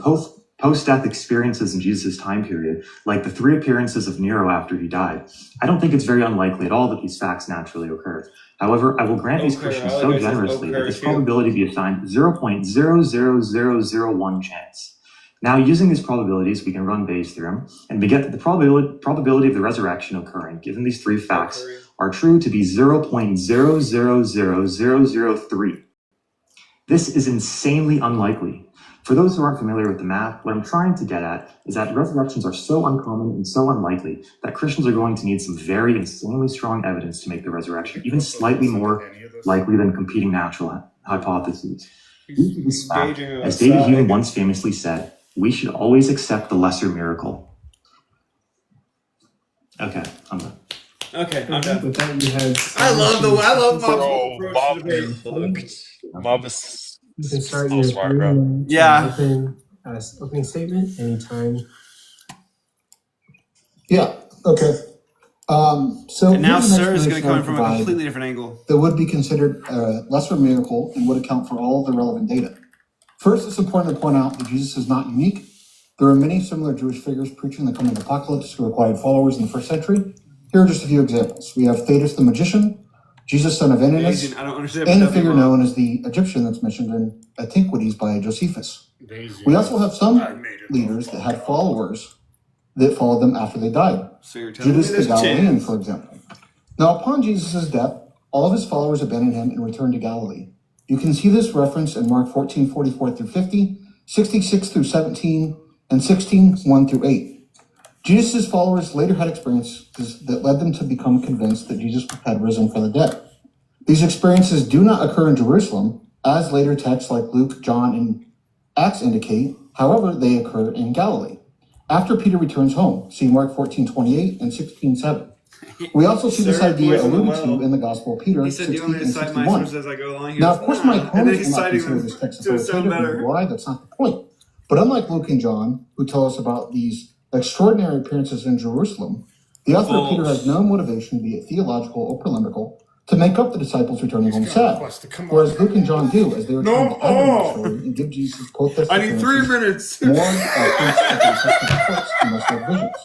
post-death experiences in Jesus' time period, like the 3 appearances of Nero after he died, I don't think it's very unlikely at all that these facts naturally occur. However, I will grant these Christians so generously that this probability be assigned 0.00001 chance. Now, using these probabilities, we can run Bayes' theorem, and we get that the probability of the resurrection occurring, given these 3 facts, are true to be 0.000003. This is insanely unlikely. For those who aren't familiar with the math, what I'm trying to get at is that resurrections are so uncommon and so unlikely that Christians are going to need some very insanely strong evidence to make the resurrection even slightly more likely than competing natural hypotheses. Due to this fact, as David Hume once famously said, we should always accept the lesser miracle. Okay, I'm done. Okay, I'm done. With that, you had I love Bob's Bro, approach to Bob is debate. hooked. Bob is You can start so your smart, 3 bro. minute Yeah. opening statement anytime. Yeah. Okay. So And now here's an Sir is going to explanation I come would from a provide completely different angle. that would be considered a lesser miracle and would account for all of the relevant data. First, it's important to point out that Jesus is not unique. There are many similar Jewish figures preaching the coming apocalypse who acquired followers in the first century. Here are just a few examples. We have Thaddeus the magician, Jesus son of Ananias, I don't understand. and a figure known as the Egyptian that's mentioned in Antiquities by Josephus. We also have some leaders that had followers that followed them after they died. So you're telling Judas me the there's a Galilean, chance. for example. Now, upon Jesus' death, all of his followers abandoned him and returned to Galilee. You can see this reference in Mark 14:44 through 50, 66 through 17, and 16, 1 through 8. Jesus' followers later had experiences that led them to become convinced that Jesus had risen from the dead. These experiences do not occur in Jerusalem, as later texts like Luke, John, and Acts indicate. However, they occur in Galilee. After Peter returns home, see Mark 14:28 and 16:7. We also see this idea alluded to in the Gospel of Peter, He said, 60 "Do you want me to and cite my 61. sources as I go along?" He Now, goes, of course, "Nah." my And then opponents he's will not citing consider them this text to sound authoritative, better. nor why. That's not the point. But unlike Luke and John, who tell us about these extraordinary appearances in Jerusalem, the author of Peter has no motivation, be it theological or polemical, to make up the disciples returning home sad. Whereas Luke and John do, as they were trying to add to the story and give Jesus post-death I need 3 minutes. more proofs of the reports and less their visions.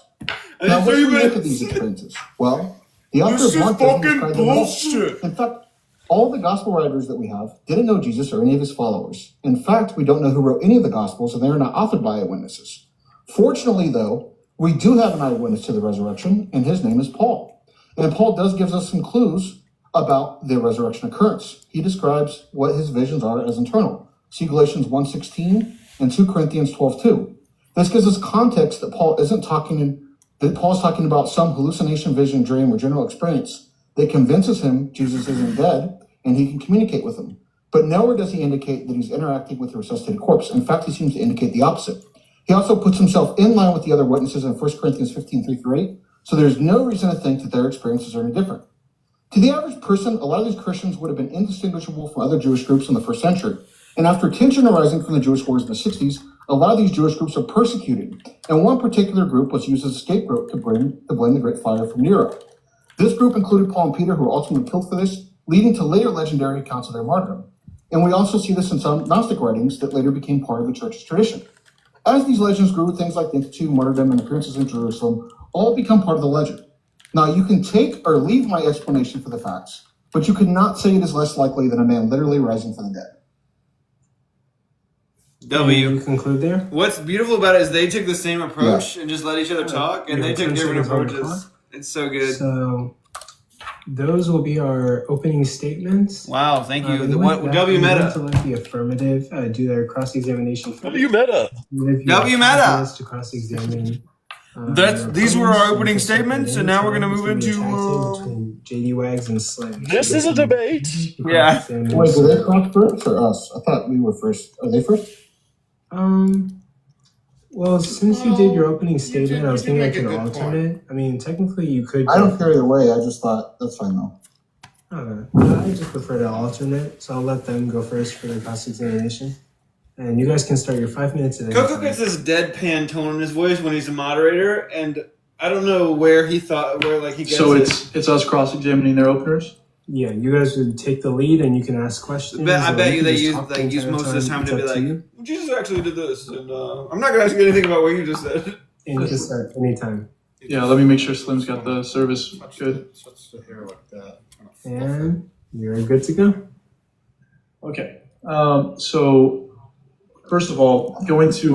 Now, what do we make of these experiences? Well, the author of Mark doesn't describe them at all. In fact, all the gospel writers that we have didn't know Jesus or any of his followers. In fact, we don't know who wrote any of the gospels, and they are not authored by eyewitnesses. Fortunately, though, we do have an eyewitness to the resurrection, and his name is Paul. And Paul does give us some clues about the resurrection occurrence. He describes what his visions are as internal. See Galatians 1:16 and 2 Corinthians 12:2. This gives us context that Paul's talking about some hallucination, vision, dream, or general experience that convinces him Jesus isn't dead and he can communicate with him. But nowhere does he indicate that he's interacting with a resuscitated corpse. In fact, he seems to indicate the opposite. He also puts himself in line with the other witnesses in 1 Corinthians 15:3-8, so there's no reason to think that their experiences are any different. To the average person, a lot of these Christians would have been indistinguishable from other Jewish groups in the first century. And after tension arising from the Jewish wars in the 60s, a lot of these Jewish groups are persecuted. And one particular group was used as a scapegoat to blame the Great Fire from Nero. This group included Paul and Peter, who were ultimately killed for this, leading to later legendary accounts of their martyrdom. And we also see this in some Gnostic writings that later became part of the church's tradition. As these legends grew, things like the Institute, martyrdom, and appearances in Jerusalem all become part of the legend. Now, you can take or leave my explanation for the facts, but you could not say it is less likely than a man literally rising from the dead. W. Conclude there. What's beautiful about it is they took the same approach and just let each other talk, and they took different approaches. It's so good. So those will be our opening statements. Wow, thank you. W Meta. To let the affirmative do their cross-examination. W Meta. W Meta. To cross-examine. These were our opening statements, and now we're gonna move into between JD Wags and Slim. This is a debate. Yeah. Wait, do they talk first or us? I thought we were first. Are they first? Well, since you did your opening statement, I was thinking I could alternate. I mean, technically you could. I don't care either way. I just thought that's fine though. Okay. I just prefer to alternate, so I'll let them go first for their cross-examination. And you guys can start your 5 minutes. Coco gets this deadpan tone in his voice when he's a moderator, and I don't know where he gets So it's us cross-examining their openers? Yeah, you guys would take the lead and you can ask questions. I bet you they use most of the time to be like, Jesus actually did this, and I'm not gonna ask you anything about what you just said. And you can start anytime. Yeah, let me make sure Slim's got the service good. Touch the hair like that. And you're good to go. Okay. So first of all, going to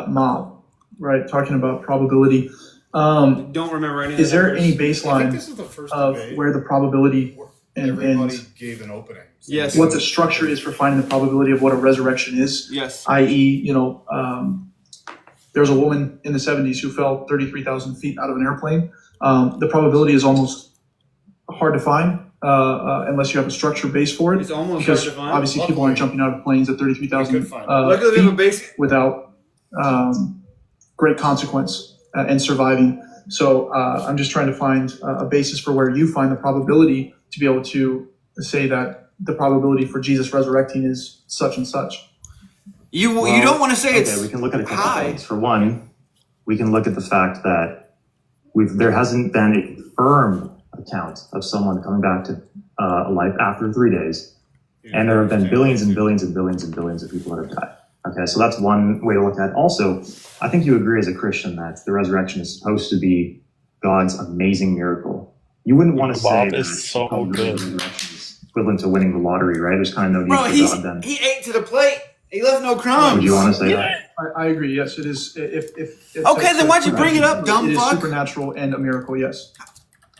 mob, right? Talking about probability. Don't remember any. Is there any I think baseline this is the first of debate where the probability and everybody gave an opening. Yes. what the structure is for finding the probability of what a resurrection is? Yes. I.e., there was a woman in the 70s who fell 33,000 feet out of an airplane. The probability is almost hard to find unless you have a structure base for it. It's almost because hard to find. obviously people aren't jumping out of planes at 33,000 Luckily, they have a base. without great consequence and surviving. So I'm just trying to find a basis for where you find the probability to be able to say that the probability for Jesus resurrecting is such and such. You don't want to say it's we can look at a couple high. things. For one, we can look at the fact that there hasn't been a firm account of someone coming back to life after 3 days, and there have been billions and billions and billions and billions of people that have died. Okay, so that's one way to look at it. Also, I think you agree as a Christian that the resurrection is supposed to be God's amazing miracle. You wouldn't want to say Bob that is so the good. resurrection is equivalent to winning the lottery, right? There's kind of no Bro, need for God then. he ate to the plate. He left no crumbs. Would you want to say that? I agree. Yes, it is. If Okay, then why'd you bring it up, dumb It is fuck? supernatural and a miracle. Yes.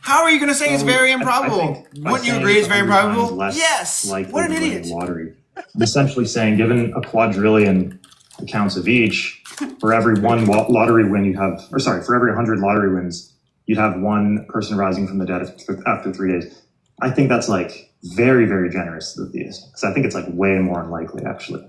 How are you going to say it's very I improbable? think by Wouldn't you saying agree it's very 100 times improbable? less Yes. likely What an to win idiot. the lottery. I'm essentially saying, given a quadrillion accounts of each, for every one lottery win you have, or sorry, for every 100 lottery wins, you'd have one person rising from the dead after 3 days. I think that's like very, very generous to the theist. Because I think it's like way more unlikely, actually.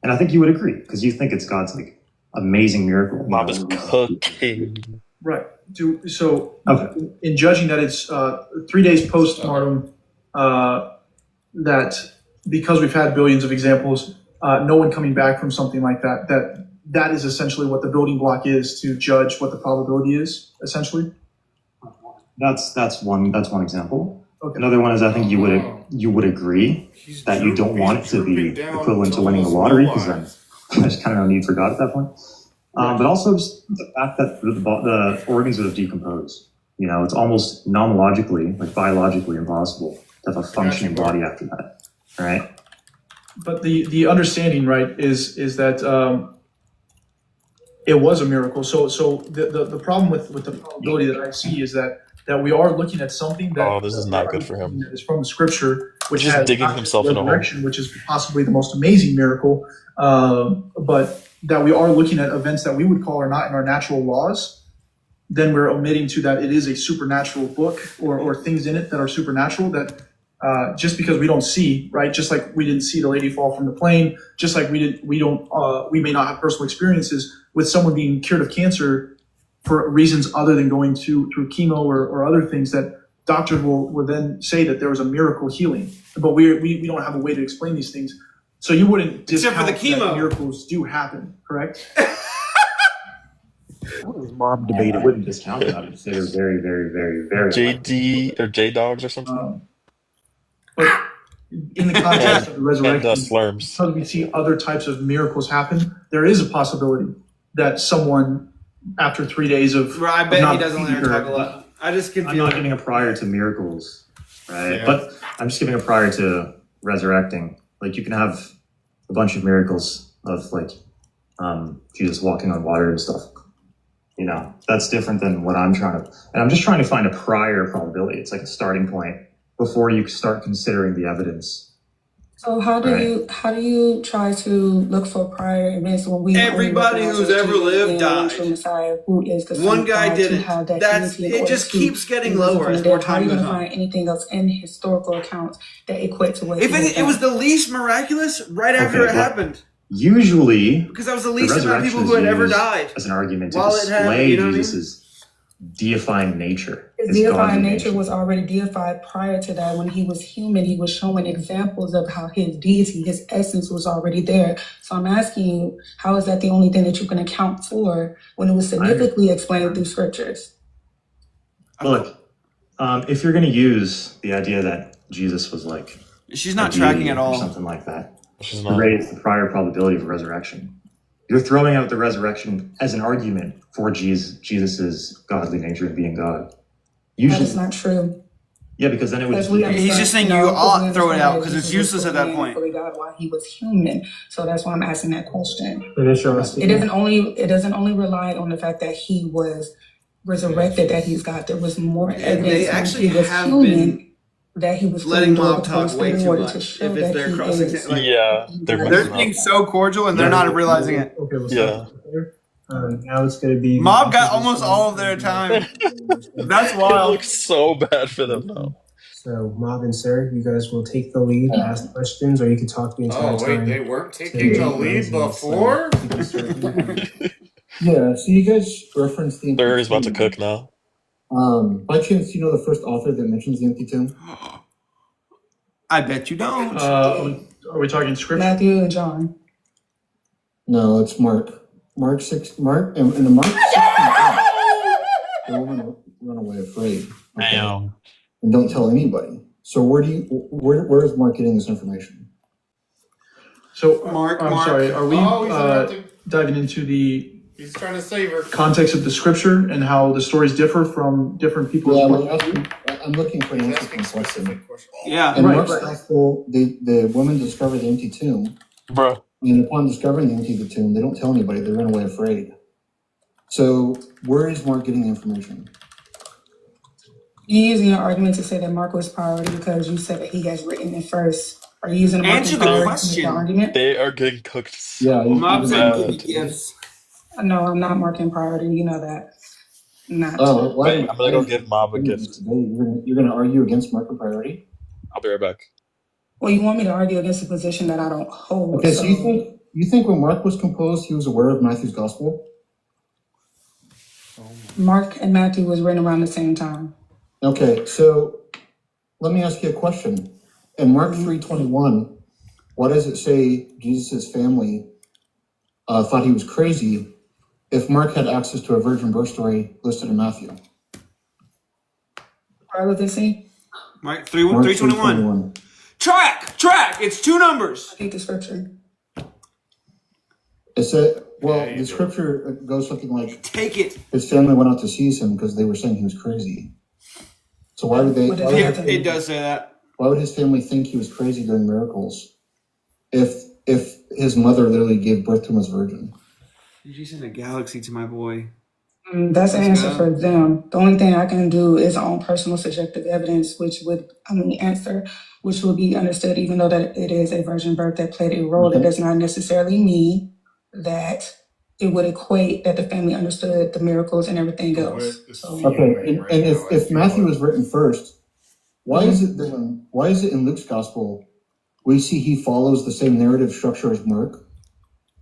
And I think you would agree, because you think it's God's like amazing miracle. Bob is cooking. Right. In judging that it's 3 days post-mortem, that because we've had billions of examples, no one coming back from something like that is essentially what the building block is to judge what the probability is, essentially. That's one example. Okay. Another one is I think you would agree that you don't want it to be equivalent to winning the lottery, because then there's kind of no need for God at that point. But also just the fact that the organs would have decomposed. It's almost nonologically, like biologically impossible to have a functioning body after that, right? But the understanding, right, is that it was a miracle. So the problem with the probability that I see is that we are looking at something that Oh, this is not good for him. is from the scripture, which He's has digging not just himself in a hole. resurrection, which is possibly the most amazing miracle, but that we are looking at events that we would call are not in our natural laws. Then we're omitting to that it is a supernatural book or things in it that are supernatural that just because we don't see, right? Just like we didn't see the lady fall from the plane, just like we may not have personal experiences with someone being cured of cancer for reasons other than going through chemo or other things that doctors will then say that there was a miracle healing. But we don't have a way to explain these things. So you wouldn't Except for the discount that chemo. miracles do happen, correct? Mob debating. I wouldn't discount it. I would say they're very, very, very, very JD or J Dogs or something. But in the context of the resurrection, And SLURMS. because we see other types of miracles happen, there is a possibility that someone, after 3 days of Bro, I of bet not he doesn't let her fever- talk a lot. I just can I'm feel not it. giving a prior to miracles, right? Yeah. But I'm just giving a prior to resurrecting. Like you can have a bunch of miracles of like Jesus walking on water and stuff. That's different than what I'm trying to. And I'm just trying to find a prior probability. It's like a starting point before you start considering the evidence. So how do you try to look for prior events when we Everybody only who's recognize ever Jesus lived being died. the true Messiah, who is the Son One of guy God, did to it. have that That's unity in it. order Just to keeps getting be risen lower from as the more dead. How are time you goes going to on. find anything else in historical accounts that equate to what If he has it done? was the least miraculous right after Okay, it well, happened, Usually, because that was the the least amount of resurrection people who had is ever used died. as an argument to While it had, display you know what I mean? Jesus' deifying nature. His His godly deifying nature was already deified prior to that. When he was human, he was showing examples of how his deity, his essence was already there. So I'm asking you, how is that the only thing that you can account for when it was significantly explained through scriptures? Look, if you're going to use the idea that Jesus was like She's a not tracking deity at or all. something like that, She's to not. raise the prior probability of resurrection. You're throwing out the resurrection as an argument for Jesus's godly nature of being God. That Usually, is not true. yeah, because then it would Because just we be. understand, He's just saying you you know, 'cause we ought throw it understand out that because it's Jesus was useless at fully that man and point. fully God while he was human. So that's why I'm asking that question. Finish your It doesn't only rely on the fact that he was resurrected, that he's God. There was more evidence They when actually he was have human been that he was fully letting endowed Mob with the Holy talk way Spirit in too order to much. show If it's that their he cross is. exam, like Yeah, they're God. they're messing being up. so cordial and they're Yeah. not realizing it. Okay, we'll Yeah. stop there. Now it's going to be Mob got almost all of their time. That's It wild. looks so bad for them now. So, Mob and Sir, you guys will take the lead, ask questions, or you can talk the entire Oh wait, time. they weren't taking the lead before? Yeah, so you guys referenced the They're empty about to tomb. cook now. By chance, you know the first author that mentions the empty tomb? I bet you don't. Are we talking scripture? Matthew and John. No, it's Mark. Mark in the Mark 16, the woman run away afraid. Okay? Damn. And don't tell anybody. So where is Mark getting this information? So, Mark, I'm sorry, are we diving into the He's trying to save her. context of the scripture and how the stories differ from different people's I'm looking for an answer to the question. Yeah. In Mark's gospel, the women discover the empty tomb. Bruh. And upon discovering the empty tomb, they don't tell anybody. They run away afraid. So where is Mark getting the information? You're using your argument to say that Mark was priority because you said that he has written it first. Are you using Mark Answer as the priority to make question. the argument? They are getting cooked so Yeah, Mob said give me bad. gifts. No, I'm not marking priority. You know that. Not. Oh, Wait, I'm gonna go give Mob a gift. Today you're gonna argue against Mark for priority? I'll be right back. Well, you want me to argue against a position that I don't hold. Okay, so you think when Mark was composed, he was aware of Matthew's gospel? Mark and Matthew was written around the same time. Okay, so let me ask you a question. In Mark 3:21, why does it say Jesus' family thought he was crazy if Mark had access to a virgin birth story listed in Matthew? Relevancy? Mark 3:21. Track. It's two numbers. Read the scripture. It said, the scripture goes something like, take it. His family went out to seize him because they were saying he was crazy. So why would they? It does say that. Why would his family think he was crazy doing miracles if his mother literally gave birth to him as virgin? You sent a galaxy to my boy. That's an answer for them. The only thing I can do is on personal subjective evidence, which would be understood, even though that it is a virgin birth that played a role. That does not necessarily mean that it would equate that the family understood the miracles and everything else. Okay, and if Matthew was written first, why is it in Luke's gospel we see he follows the same narrative structure as Mark,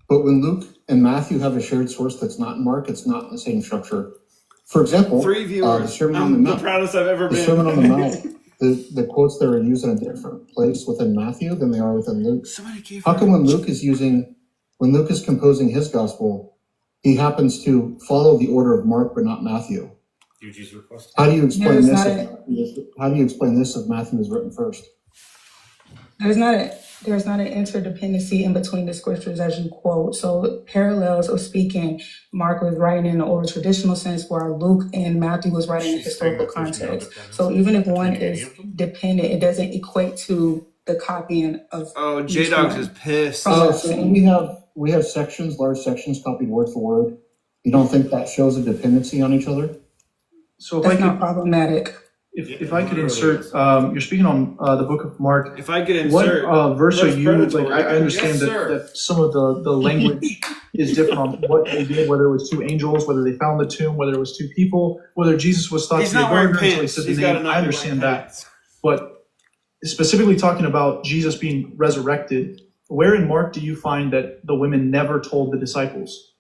but when Luke and Matthew have a shared source that's not in Mark, it's not in the same structure. For example, 3 viewers. the Sermon on the I'm Mount. the proudest I've ever The been. Sermon on the Mount. The quotes there are used in a different place within Matthew than they are within Luke. How come when Luke is composing his gospel, he happens to follow the order of Mark but not Matthew? How do you explain this if Matthew was written first? There's not an interdependency in between the scriptures as you quote. So parallels of speaking, Mark was writing in the oral traditional sense, while Luke and Matthew was writing in historical context. So even if one is dependent, it doesn't equate to the copying of. Oh, J-Dogs is pissed. So we have sections, large sections copied word for word. You don't think that shows a dependency on each other? So that's not problematic. If I could insert, you're speaking on the book of Mark. If I could insert, what verse are you? predatory. Like, I understand Yes, that some of the language is different on what they did, whether it was two angels, whether they found the tomb, whether it was two people, whether Jesus was thought to be a gardener until he said the name. I understand that, but specifically talking about Jesus being resurrected, where in Mark do you find that the women never told the disciples?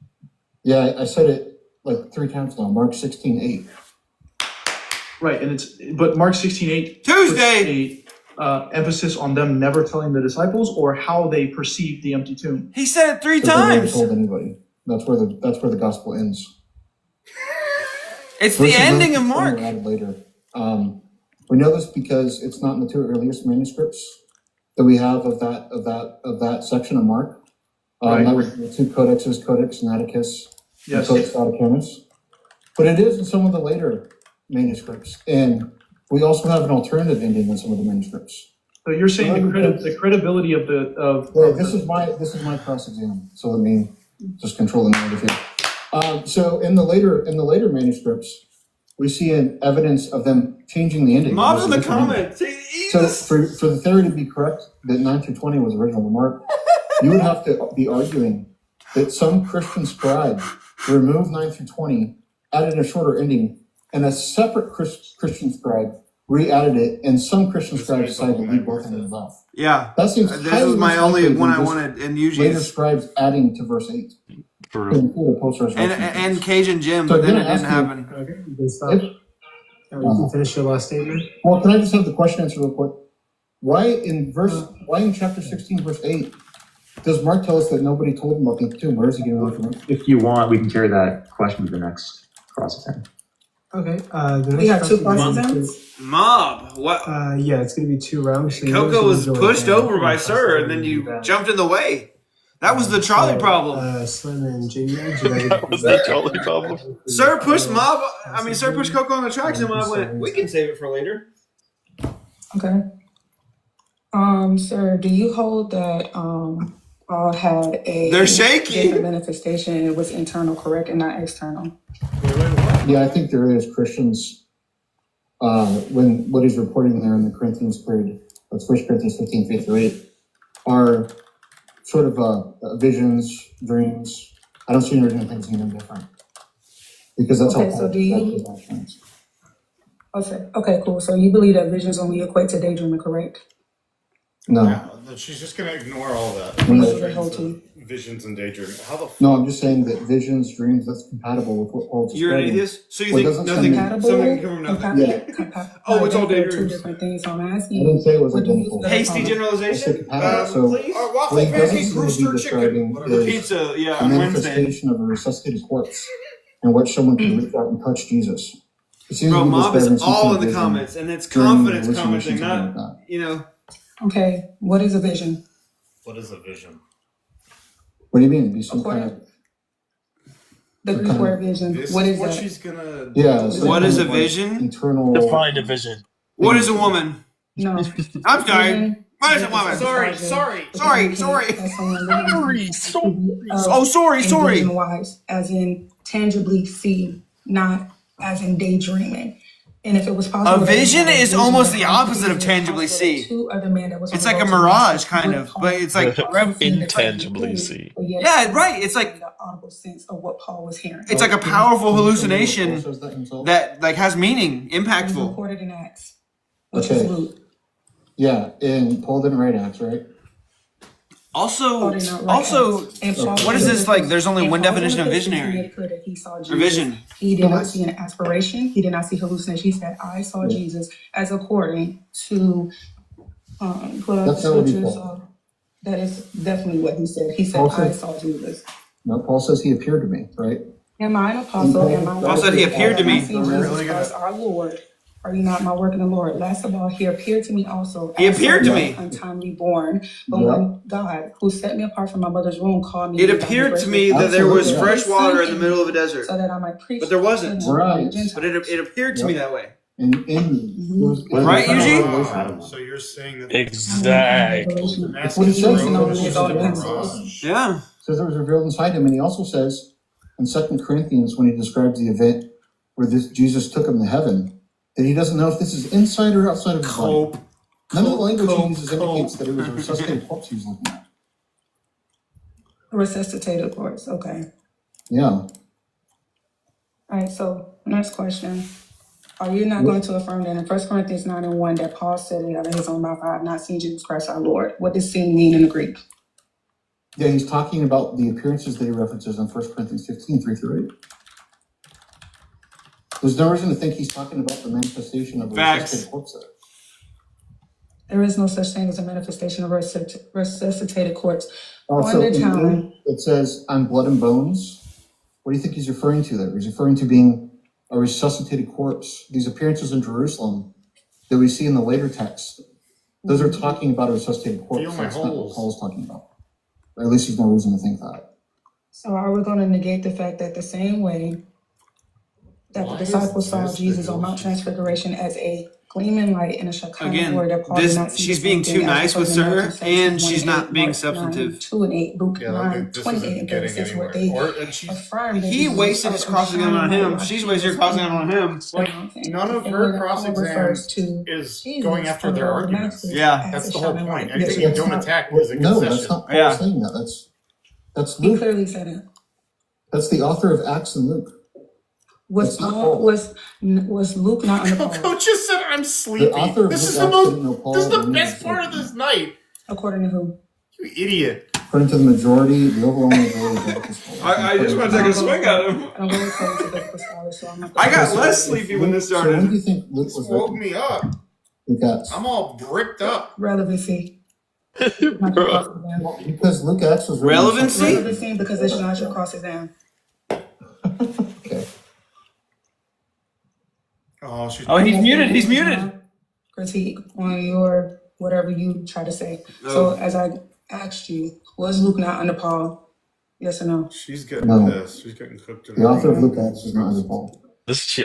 Yeah, I said it like 3 times now. Mark 16:8. Right, but Mark 16:8 Tuesday emphasis on them never telling the disciples or how they perceived the empty tomb. He said it 3 They never times. told anybody. That's where the gospel ends. It's the ending of Verses Mark. added later. We know this because it's not in the 2 earliest manuscripts. that we have of that section of Mark. Right. That was the two codexes, Codex Sinaiticus and Yes. Codex Vaticanus. But it is in some of the later manuscripts, and we also have an alternative ending in some of the manuscripts. So you're saying the credibility of This is my cross exam. So let me just control the narrative here. So in the later manuscripts, we see an evidence of them changing the ending. Mobs in the comments. So for the theory to be correct, that 9 through 20 was original Mark, you would have to be arguing that some Christian scribe removed 9 through 20, added a shorter ending, and a separate Christian scribe re-added it, and some Christian scribes decided to leave both endings off. Yeah. That seems This was my only one I wanted, and usually later scribes adding to verse 8. For To include a post-resurrection. and Cajun Jim, So but then I'm it gonna didn't ask you- happen. Okay, you can stop. You can finish your last statement. Well, can I just have the question answered real quick? Why in chapter 16, verse 8, does Mark tell us that nobody told him about the tomb? Where is he getting the information? If you want, we can carry that question to the next cross exam. Okay. The next We have two cross cross-exams? Mob, what? Yeah, it's going to be 2 rounds. So Coco was pushed over by Sir, and then you jumped in the way. That was the trolley problem. Slim and JD. That was the trolley problem. Sir pushed Sir pushed Coco on the tracks, and Mob went, we can save it for later. Okay. Sir, do you hold that Paul had a They're shaky. different manifestation and it was internal, correct, and not external? Yeah, I think there is Christians, when what he's reporting there in the Corinthians period, that's 1 Corinthians 15, 3 through 8, are sort of visions, dreams. I don't see any original things anything different. Because that's Okay, all so do you- Okay, cool. So you believe that visions only equate to daydreaming, correct? No. Yeah, she's just gonna ignore all that. No. Visions and daydreaming. How the No, I'm just saying that visions, dreams, that's compatible with what Paul's You're an describing. atheist? So you Well, it think doesn't nothing, sound- something can come from nothing? Yeah. Oh, it's all They're two daydreams. different things. So I'm asking I didn't say it was what do you identical. use Hasty I generalization? said compatible. So Please? what Waffle, he doesn't pancake, seem to rooster, be describing chicken. is Pizza, yeah, a on Wednesday. manifestation of a resuscitated corpse in which someone can reach out and touch Jesus. It seems Bro, to be Mob is describing some all kind in of the vision comments, and it's during confidence hallucination, commenting, something not, like you know. Okay, what is a vision? What is a vision? What do you mean? It'd be some kind of The Greek word vision. This What is is what that? she's gonna. yeah. What is a vision? Internal. Define a vision. What is a woman? No. I'm sorry. Vision What is a is woman? a Sorry. Oh, sorry. Vision-wise, as in tangibly see, not as in daydreaming. And if it was possible, A vision that is almost the opposite of tangibly see. two other men that was It's on like a the road mirage, together, kind of, but it's like Intangibly see. but yet yeah, right. It's like the audible sense of what Paul was hearing. it's like a powerful hallucination that like has meaning, It was impactful. recorded in Acts, which is Okay. Luke. Yeah, and Paul didn't write Acts, right? Also, Paul did not write Acts. And Paul what is this like? There's only and one Paul definition of made it visionary. clear that he saw Or Jesus. vision. He did not see an aspiration. He did not see hallucination. He said, "I saw Jesus," as according to put up the That's not what he scriptures. said. That is definitely what he said. He said, Paul "I said- saw Jesus." No, Paul says he appeared to me, right? Am I an apostle? Am I? Paul said he appeared to me. Have I seen Jesus Christ, our Lord? Are you not my work in the Lord? Last of all, he appeared to me also. He as appeared to someone me. untimely born. But Yeah. when God, who set me apart from my mother's womb, called me, It by his appeared to grace, me that there was Absolutely. fresh water in the middle of a desert, so that I might preach. but there wasn't. to them, Right. Gentiles. But it appeared to me that way. And in it was Right, Eugene? So you're saying that Exactly. That's what it says. Basing on his own pencils. Yeah. It says it was revealed inside him, and he also says in 2 Corinthians when he describes the event where Jesus took him to heaven, that he doesn't know if this is inside or outside of his body. None of the language he uses indicates that it was a resuscitated corpse he was looking at. Resuscitated corpse. Okay. Yeah. All right. So next question. Are you not going to affirm that in 1 Corinthians 9:1 that Paul said it out of his own mouth, "I have not seen Jesus Christ our Lord"? What does "seen" mean in the Greek? Yeah, he's talking about the appearances that he references in 1 Corinthians 15, 3 through 8. There's no reason to think he's talking about the manifestation of a resuscitated corpse there. There is no such thing as a manifestation of a resuscitated corpse. Also, On the in town, Luke, it says, "I'm blood and bones." What do you think he's referring to there? He's referring to being a resuscitated corpse. These appearances in Jerusalem that we see in the later text Those are talking about a resuscitated corpse. Feel my That's not what holes. Paul's talking about. Or at least there's no reason to think that. So are we going to negate the fact that the same way that the disciples saw Jesus on Mount Transfiguration as a gleaming light in a Shekinah glory, that Paul did not see she's the same being too thing as nice with referred in her, Matthew 17, and 1 she's and not 8, being Mark substantive. 9, 2 and 8, Luke Yeah, 9, this 28 isn't and getting 36, where anywhere. they affirmed that He Jesus wasted was his cross exam on him. like She's he wasting her was cross in exam on him. Like, none of And her when cross Paul exam refers to is Jesus going after and their Lord arguments. Damascus Yeah. as That's a the whole shining point. light. Yes, Anything sir. you don't attack is a No, concession. that's not Paul Yeah. saying that. That's He Luke. clearly said it. That's the author of Acts and Luke. Was That's not Paul Paul. was Luke not under Paul? Coach just said I'm sleepy. The author of This is Luke the Acts didn't know most. Paul. This is the or neither best did part of Paul. this night. According to who? You idiot. According to the majority, the overwhelming majority of biblical scholars. I just want to take a swing at him. I don't go according to biblical scholars, so I'm not. I got Okay, so less if sleepy Luke- when this So when do started. you think Luke This was woke written? me up. Luke Acts. I'm all bricked up. Relevancy. Not your Bro. cross exam. Because Luke Acts was written. Relevancy? Relevancy because it's not your cross exam. Okay. Oh, she's. Oh, he's muted. He's muted. Critique on your whatever you try to say. So as I asked you, was Luke not under Paul? Yes or no? She's getting No. pissed. She's getting cooked in The author of Luke Acts is not under Paul. This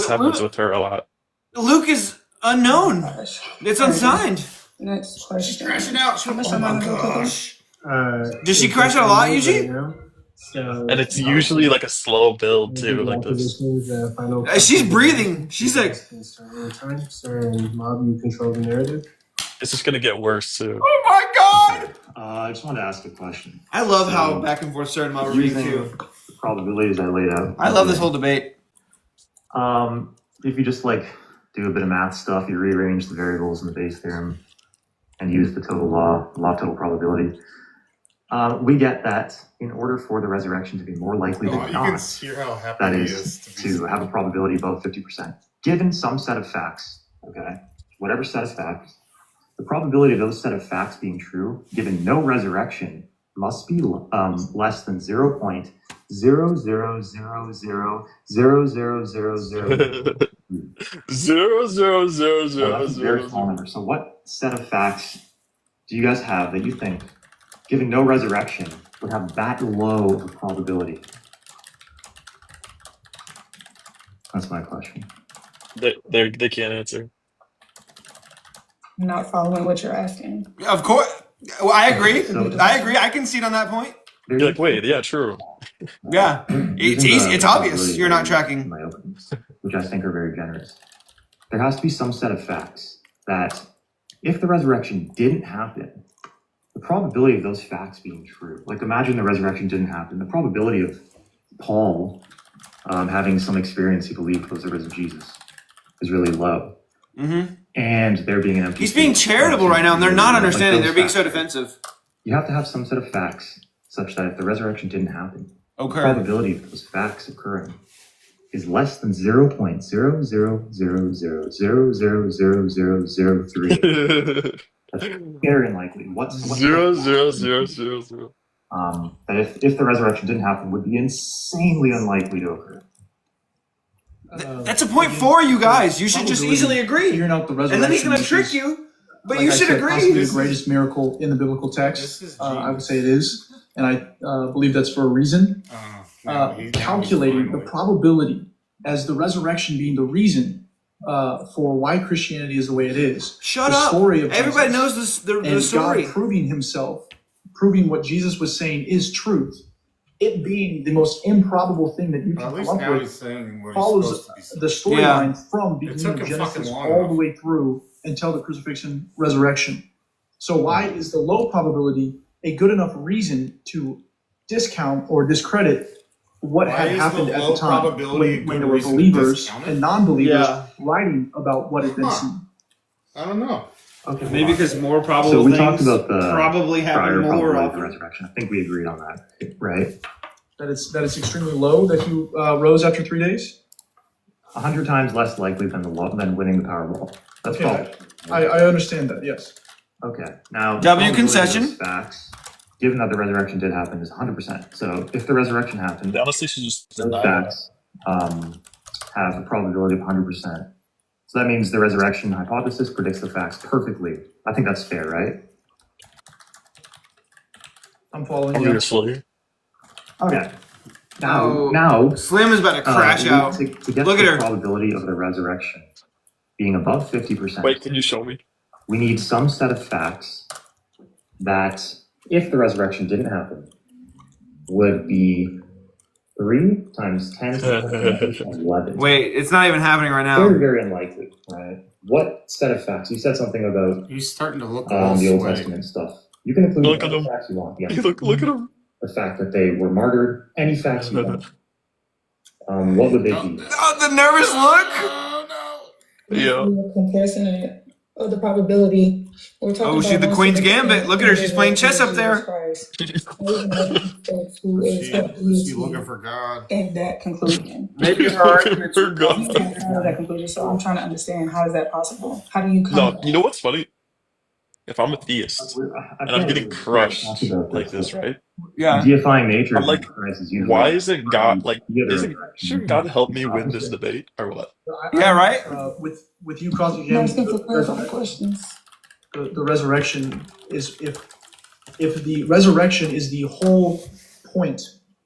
happens with her a lot. Luke is unknown. Gosh. It's unsigned. Next question. She's crashing out. How much Oh time my I got, Coco? gosh. Does she crash out a lot, Eugene? And it's usually like a slow build too, like this. She's breathing. She's like, Sir and Mob, you control the narrative. It's just gonna get worse too. oh my god! I just wanted to ask a question. I love how back and forth certain model reading Using too. the probabilities I laid out. I love this whole debate. If you just like do a bit of math stuff, you rearrange the variables in the base theorem and use the total law of total probability. We get that in order for the resurrection to be more likely Oh, than you not, can see how happy that he is is to have a probability above 50%. Given some set of facts, okay, whatever set of facts, the probability of those set of facts being true, given no resurrection, must be less than 0.000000000. 0.0000000. That's a very small number. So what set of facts do you guys have that you think, given no resurrection, would have that low of probability? That's my question. They can't answer. I'm not following what you're asking. Of course. Well, I agree. So- I agree. I concede on that point. You're like, wait, yeah, true. Yeah. It's easy. It's obvious you're not tracking. My openings, which I think are very generous. There has to be some set of facts that, if the resurrection didn't happen, the probability of those facts being true, like imagine the resurrection didn't happen, the probability of Paul having some experience he believed was the risen Jesus is really low. Mm-hmm. And there being an empty He's being charitable right now, and they're not understanding. They're being so defensive. You have to have some set of facts such that if the resurrection didn't happen, the Okay. probability of those facts occurring is less than 0.000000003. That's very unlikely. What's 0.00000. that if the resurrection didn't happen would be insanely unlikely to occur. That's a point for you guys. You should just easily agree. Figuring out the resurrection, And then he's going to which trick is, you, but like you I should said, possibly agree. the greatest miracle in the biblical text. I would say it is, and I believe that's for a reason. Calculating the probability as the resurrection being the reason for why Christianity is the way it is. Shut the up. Story of Everybody Jesus, knows the and story. God proving himself, proving what Jesus was saying is truth. It being the most improbable thing that you can At come least up now with he's saying what he's follows supposed to be saying. the storyline from It beginning took of him Genesis fucking long all enough. the way through until the crucifixion, resurrection. So why is the low probability a good enough reason to discount or discredit what Why had is happened the at low the time probability a when good there were reason to believers discount it? and non-believers Yeah. writing about what had been seen? I don't know. Okay. Maybe because more probable So we things talked about the probably happen prior more probability of the often. resurrection. I think we agreed on that, right? That it's extremely low that you rose after 3 days? 100 times less likely than winning the Powerball. That's Okay, probably. I understand that, yes. Okay. Now, the W probability of concession. those facts, given that the resurrection did happen, is 100%. So if the resurrection happened, They honestly should just those deny that. facts have a probability of 100%. So that means the resurrection hypothesis predicts the facts perfectly. I think that's fair, right? I'm following you. Obviously. Okay. Now, Slim is about to crash out. To get Look the at her. probability of the resurrection being above 50%. Wait, can you show me? We need some set of facts that, if the resurrection didn't happen, would be 3 times 10 to the 11. Wait, it's not even happening right now. Very, very unlikely, right? What set of facts? You said something about He's starting to look the Old sweaty. Testament stuff. You can include Look at whatever him. facts you want. Yeah. Look at him. The fact that they were martyred, any facts you want. What would they be? Oh, the nervous look. Yeah. Comparison of the probability. We're talking Oh, she's about the Queen's Gambit. Look at her. She's playing chess up there. She's looking for God. And that conclusion. Maybe her argument's Out of that conclusion. So I'm trying to understand, how is that possible? How do you come? No, you know what's funny? If I'm a theist and I'm getting crushed like this, right? Yeah. Deifying nature. I'm like, why isn't God like? Shouldn't God help me win this debate or what? Yeah, right. With you cross-examining questions. The resurrection is if the resurrection is the whole point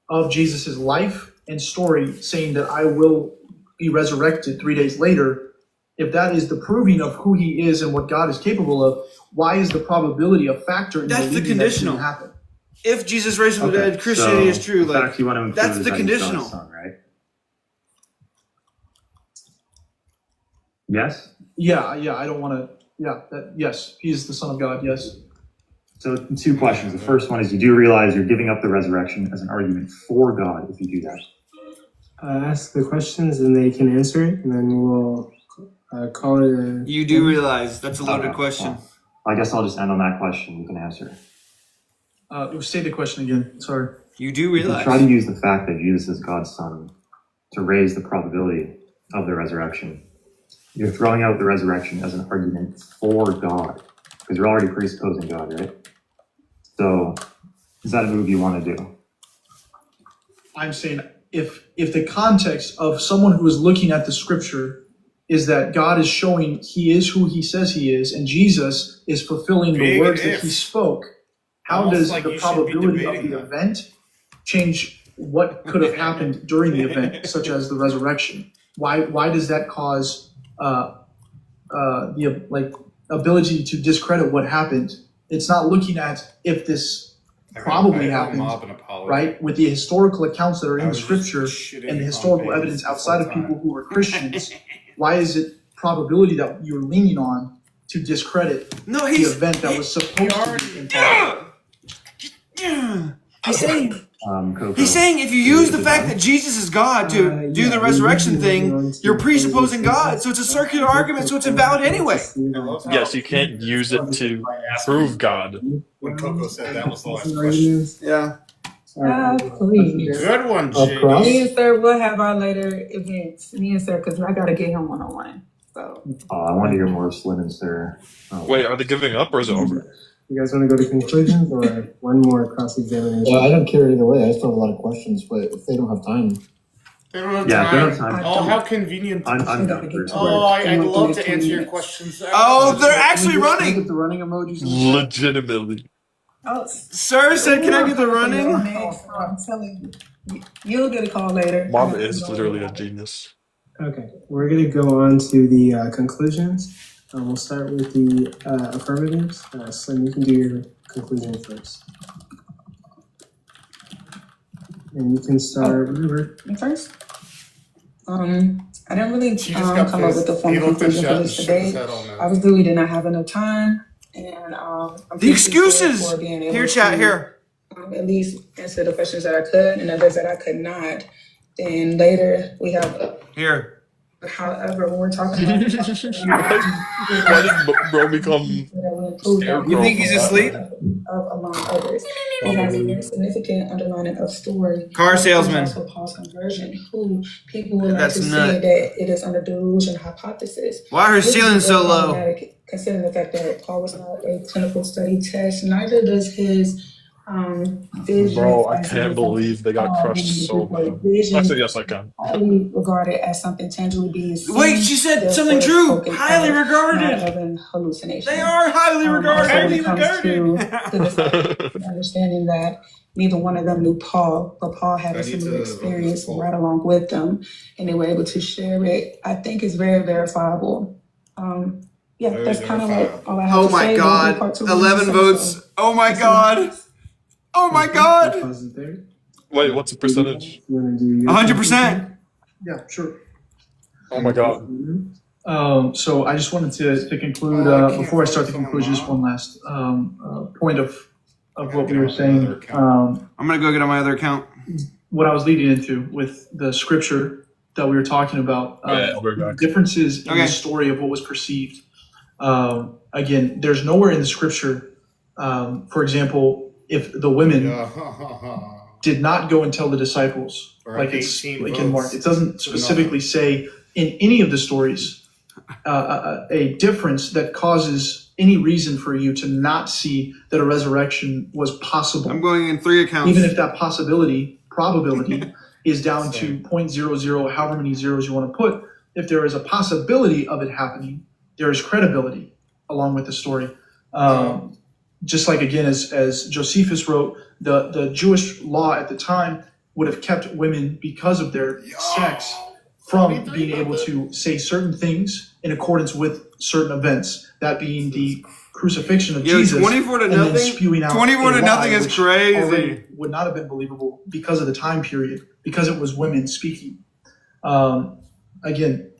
of Jesus's life and story, saying that I will be resurrected 3 days later. If that is the proving of who he is and what God is capable of, why is the probability a factor in That's the conditional. Happen? If Jesus raised from the dead, Christianity is true. Like, you want to include that's the conditional. Son, right? Yes. Yeah. I don't want to. Yeah. Yes, he is the Son of God. Yes. So 2 questions. The first one is, you do realize you're giving up the resurrection as an argument for God if you do that. Ask the questions and they can answer it, and then we'll call it. You do realize that's a loaded question. Well, I guess I'll just end on that question. You can answer. Say the question again. Sorry. You do realize. Try to use the fact that Jesus is God's Son to raise the probability of the resurrection. You're throwing out the resurrection as an argument for God, because you're already presupposing God, right? So, is that a move you want to do? I'm saying if the context of someone who is looking at the scripture is that God is showing he is who he says he is, and Jesus is fulfilling the words that he spoke, how does the probability of the event change what could have happened during the event, such as the resurrection? Why does that cause the ability to discredit what happened? It's not looking at if this probably happened, right? With the historical accounts that are in the scripture and the historical evidence outside of people who were Christians, why is it probability that you're leaning on to discredit the event that was supposed to be impossible? He's saying if you use the fact that Jesus is God to do the resurrection thing, you're presupposing God. So it's a circular argument, so it's invalid anyway. Yes, you can't use it to prove God. When Coco said that was the last question. Yeah. Please. Good one, Me and Sir will have our later events. Me and Sir, because I got to get him one-on-one. So. I want to hear more of Slim and Sir. Wait, are they giving up or is it over? You guys want to go to conclusions or one more cross-examination? Well, I don't care either way. I still have a lot of questions, but if they don't have time. They don't have Yeah, time. they don't have time. Oh, how convenient. I'm done for I'd love to answer your questions. Oh, they're actually running. Get the running emojis. Legitimately. Oh, Sir said, "Can I get the running?" I'm telling you, you'll get a call later. Mom is literally a genius. Okay, we're going to go on to the conclusions. We'll start with the affirmatives. Slim, you can do your conclusion first. And you can start whenever. First? I didn't really come up with the formal conclusion for this today. Obviously, we did not have enough time. And the excuses! Here, chat, here. At least answer the questions that I could and others that I could not. Then later, we have... Here. However, when we're talking about... Why did bro become scarecrow? You think he's asleep? Among others. It has a very significant underlining of story. Car salesman. Also post-conversion, who people would like to say that it is under delusion hypothesis. Why are her ceilings so low? Considering the fact that Paul was not a clinical study test, neither does his visions. Bro, I As it can't was like believe they got crushed so bad. Actually, visions yes, I can. highly regarded as something tangibly being seen. Wait, she said something therefore true. spoken Highly of, regarded. not of an hallucination. They are highly regarded. Also, when it comes to the understanding that neither one of them knew Paul, but Paul had a similar experience right along with them, and they were able to share it. I think it's very verifiable. Yeah, Very that's kind of like all I have Oh to my say. God. Part two, 11 votes. Oh my God. Oh my God. Wait, what's the percentage? 100%. Yeah, sure. Oh my God. So I just wanted to conclude, before I start the conclusion, just one last point of what we were saying. I'm going to go get on my other account. What I was leading into with the scripture that we were talking about, differences in the story of what was perceived. Again, there's nowhere in the scripture, for example, if the women did not go and tell the disciples, like in Mark, it doesn't specifically say in any of the stories a difference that causes any reason for you to not see that a resurrection was possible. I'm going in 3 accounts. Even if that probability is down to 0.00, however many zeros you want to put, if there is a possibility of it happening, there is credibility along with the story. Just like, again, as Josephus wrote, the Jewish law at the time would have kept women, because of their sex, from being able to say certain things in accordance with certain events, that being the crucifixion of Jesus, 24 to and nothing. then spewing out 24 to a nothing lie, is which crazy. already would not have been believable because of the time period, because it was women speaking. Again,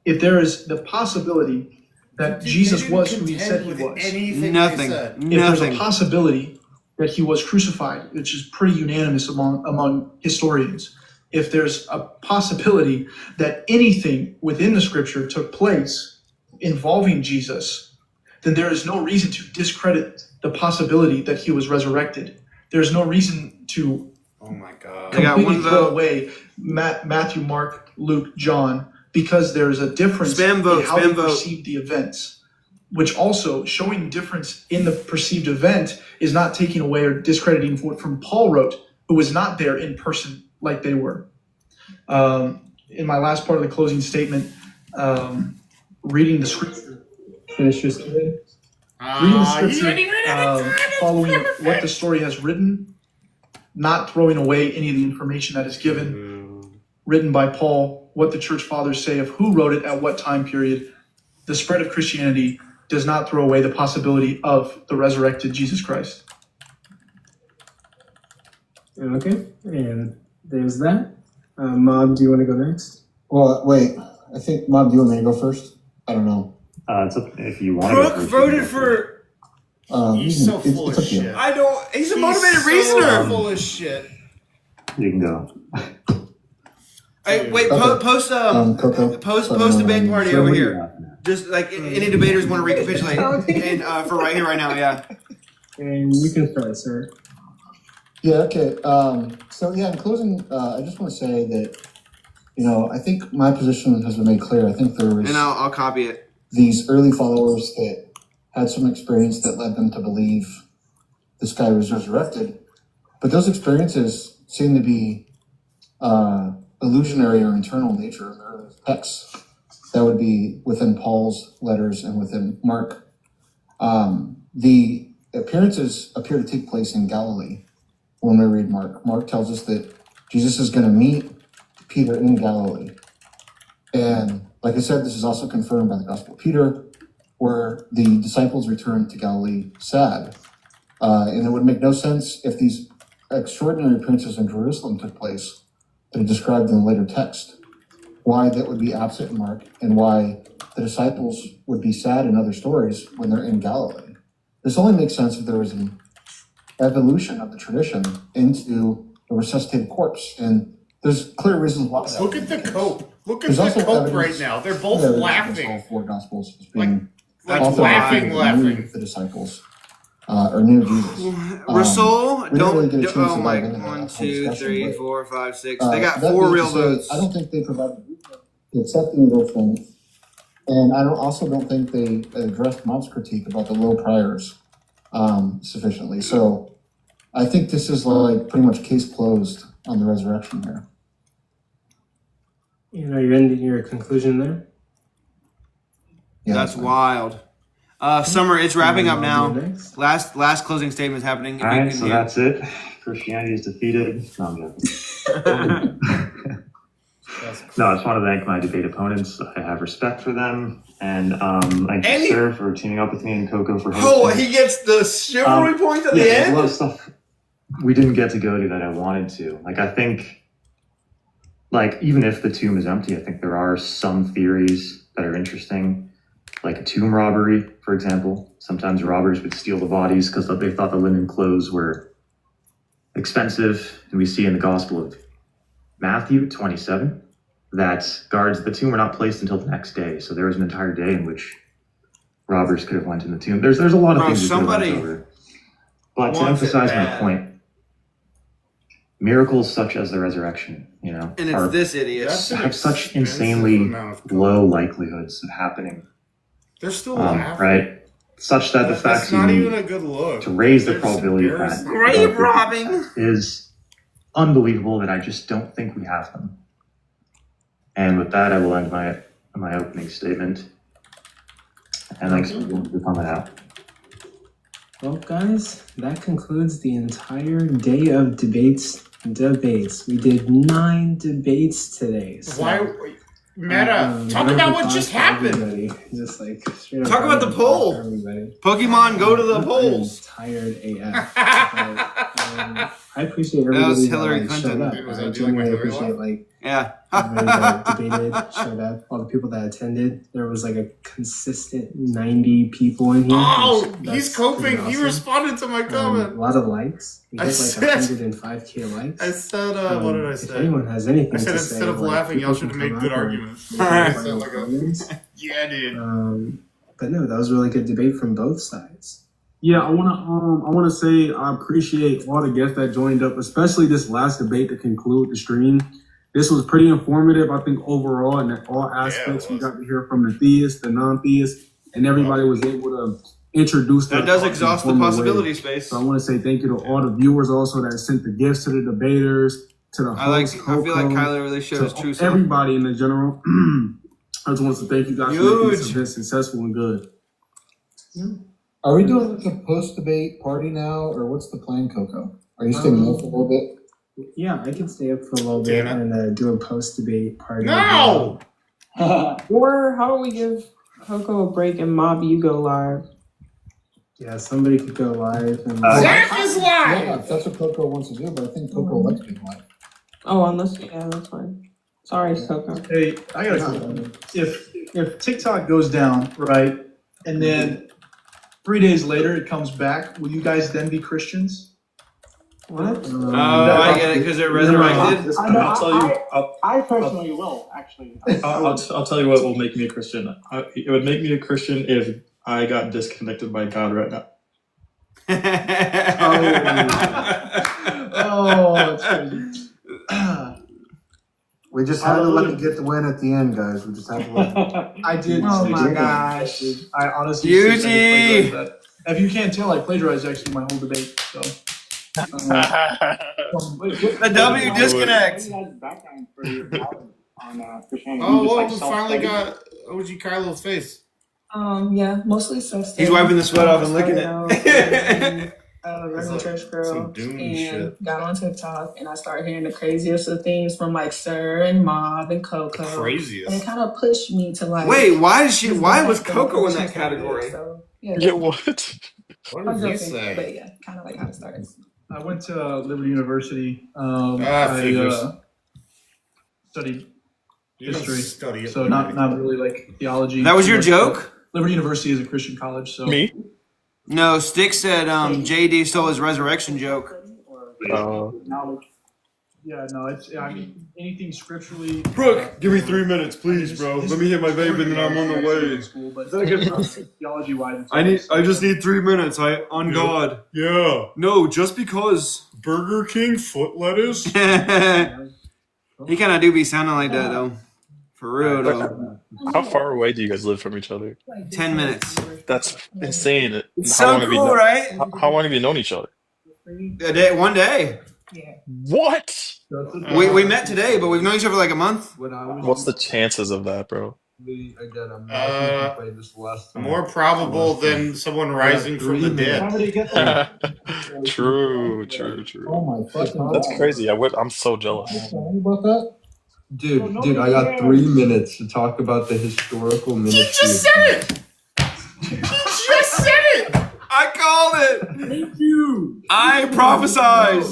if there is the possibility that Jesus was who he said he was, Nothing. if there's a possibility that he was crucified, which is pretty unanimous among historians, if there's a possibility that anything within the scripture took place involving Jesus, then there is no reason to discredit the possibility that he was resurrected. There's no reason to completely throw away Matthew, Mark, Luke, John, because there's a difference in how they perceive the events, which also showing the difference in the perceived event is not taking away or discrediting what from Paul wrote, who was not there in person like they were. In my last part of the closing statement, reading the scripture, finish this today. Reading the scripture, following what the story has written, not throwing away any of the information that is given, written by Paul, what the church fathers say of who wrote it at what time period. The spread of Christianity does not throw away the possibility of the resurrected Jesus Christ. Okay, and there's that. Mob, do you want to go next? Well, wait. I think, Mob, do you want me to go first? I don't know. It's up if you want. Brooke voted for. He's so full of shit. I don't. He's a motivated reasoner. Full of shit. You can go. Hey, wait. Okay. Post debate party over here. Just like any debaters want to recapitulate, and for right here, right now, yeah. And you can start, sir. Yeah, okay. So, yeah, in closing, I just want to say that, I think my position has been made clear. I think there was... And I'll copy it. These early followers that had some experience that led them to believe this guy was resurrected. But those experiences seem to be illusionary or internal in nature of the early texts. That would be within Paul's letters and within Mark. The appearances appear to take place in Galilee when we read Mark. Mark tells us that Jesus is going to meet Peter in Galilee. And like I said, this is also confirmed by the Gospel of Peter, where the disciples returned to Galilee sad. And it would make no sense if these extraordinary appearances in Jerusalem took place that are described in the later text, why that would be absent in Mark, and why the disciples would be sad in other stories when they're in Galilee. This only makes sense if there was an evolution of the tradition into a resuscitated corpse. And there's clear reasons why. Look at the cope. Look at the cope right now. They're both laughing. All four Gospels as being like laughing. The disciples or new Jesus. Rasul, don't really get a chance to oh my, dive into 1, that 2, 3, but, 4, 5, 6. They got that 4 being real said, votes. I don't think they provided the accepting of those things. And I also don't think they addressed Mob's critique about the low priors sufficiently. So I think this is like pretty much case closed on the resurrection here. You know, you're ending your conclusion there. Yeah, That's wild. Summer, it's wrapping up now. Last closing statement happening. All right, so that's it. Christianity is defeated. No, I'm joking. No, I just want to thank my debate opponents. I have respect for them, and thank you, sir, for teaming up with me and Coco for hosting. Oh, he gets the chivalry point at the There's end? a lot of stuff we didn't get to go to that I wanted to. Like, I think, like, even if the tomb is empty, I think there are some theories that are interesting, like a tomb robbery, for example. Sometimes robbers would steal the bodies because they thought the linen clothes were expensive. And we see in the Gospel of Matthew 27 that guards at the tomb were not placed until the next day. So there was an entire day in which robbers could have went in the tomb. There's a lot of things we could have went over. But to emphasize my point, miracles such as the resurrection, you know, And it's this idiot. have such insanely low likelihoods of happening. They're still laughing. Right? Such that the fact That's not even a good look. to raise the probability of that Grave robbing is unbelievable that I just don't think we have them. And with that, I will end my opening statement. And thanks for coming out. Well, guys, that concludes the entire day of debates. We did 9 debates today. So, Why? Meta, talk about what just happened. Just like Talk about the poll. Pokemon, go to the polls. Tired AF. But, I appreciate everybody That was Hillary that showed Clinton. up. Was I that genuinely like appreciate like yeah. everybody that debated, showed up, all the people that attended. There was like a consistent 90 people in here. Oh, That's he's coping. pretty He awesome. responded to my comment. A lot of likes. We I hit said- like 105K likes. I said, what did I say? If anyone has anything I said to instead say, of like, laughing, y'all people should can make come good up and arguments. make I funny said like comments. Yeah, dude. But no, that was a really good debate from both sides. Yeah, I wanna say I appreciate all the guests that joined up, especially this last debate to conclude the stream. This was pretty informative, I think, overall, in all aspects. We got to hear from the theists, the non-theists, and everybody was able to introduce That their does thoughts in a exhaust the formal way. possibility space. So I want to say thank you to all the viewers also that sent the gifts to the debaters, to the host, I feel like Coco, Kyler really showed his to true self. everybody in the general. I just want to thank you guys for making this event successful and good. Are we doing like a post-debate party now, or what's the plan, Coco? Are you staying there for a little bit? Yeah, I can stay up for a little bit and do a post-debate party. No! Or how about we give Coco a break and Mob you go live? Yeah, somebody could go live. And Zach is live! Yeah, if that's what Coco wants to do, but I think Coco likes being live. Oh, unless that's fine. Sorry, Coco. Hey, I got a question. If TikTok goes down, right, and then 3 days later it comes back, will you guys then be Christians? What? Oh, I get it, because they're resurrected. I'll tell you. I personally will, actually. I'll tell you what will make me a Christian. It would make me a Christian if I got disconnected by God right now. Oh, that's crazy. We just had to let him get the win at the end, guys. We just had to let him. I did. Oh my gosh. I honestly. Beauty! If you can't tell, I plagiarized actually my whole debate. So. The W disconnect. Oh, well, we finally got OG Kylo's face. Yeah, mostly self. He's wiping the sweat off and licking it. Regular church girl, some doom and shit. got on TikTok, and I started hearing the craziest of things from like Sir and Mob and Coco. Craziest. And it kind of pushed me to like. Wait, why was just Coco in go that back category? So, yeah, Yeah, what? What I'm did he joking, say? but yeah, kind of like how it started. I went to Liberty University. Figures. I studied You don't history, study it. so not really like theology. That was your joke? Liberty University is a Christian college, so Me? No, Stick said JD stole his resurrection joke. yeah, no, it's I mean anything scripturally. Brooke, give me 3 minutes, please, bro. Let me hit my vape and then I'm on the way. School, but theology wise. I just need 3 minutes. On God. Yeah. No, just because. Burger King foot lettuce? He kind of do be sounding like that though. For real though. How far away do you guys live from each other? 10 minutes. That's insane. It's How so long have you cool, known- right? How long have you known each other? A day, one day. Yeah. What? We met today, but we've known each other for like a month. What's the chances of that, bro? More probable than someone rising from the dead. True. Oh my fucking That's god. crazy. I'm so jealous. About that? Dude, I got 3 minutes to talk about the historical ministry. He just said it! He just said it! I called it! Thank you. I prophesied!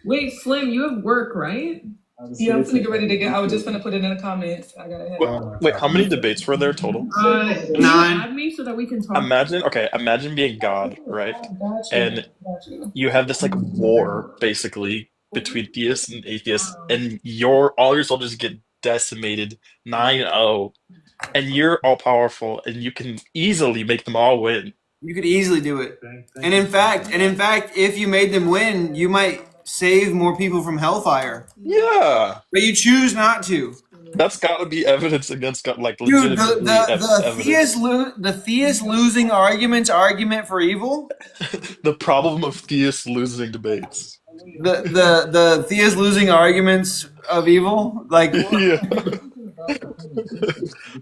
Wait, Slim, you have work, right? Yeah, I'm finna get ready to get. I was just finna put it in the comments. I gotta head. Wait, how many debates were there total? Can you add me so that we can talk? Imagine being God, right? And you have this like war basically between theists and atheists, and all your soldiers get decimated 9-0, and you're all powerful, and you can easily make them all win. You could easily do it. And in fact, if you made them win, you might save more people from hellfire. Yeah. But you choose not to. That's gotta be evidence against God, like Dude, legitimately the theist losing argument for evil. The problem of theists losing debates. The theist losing arguments of evil, like yeah.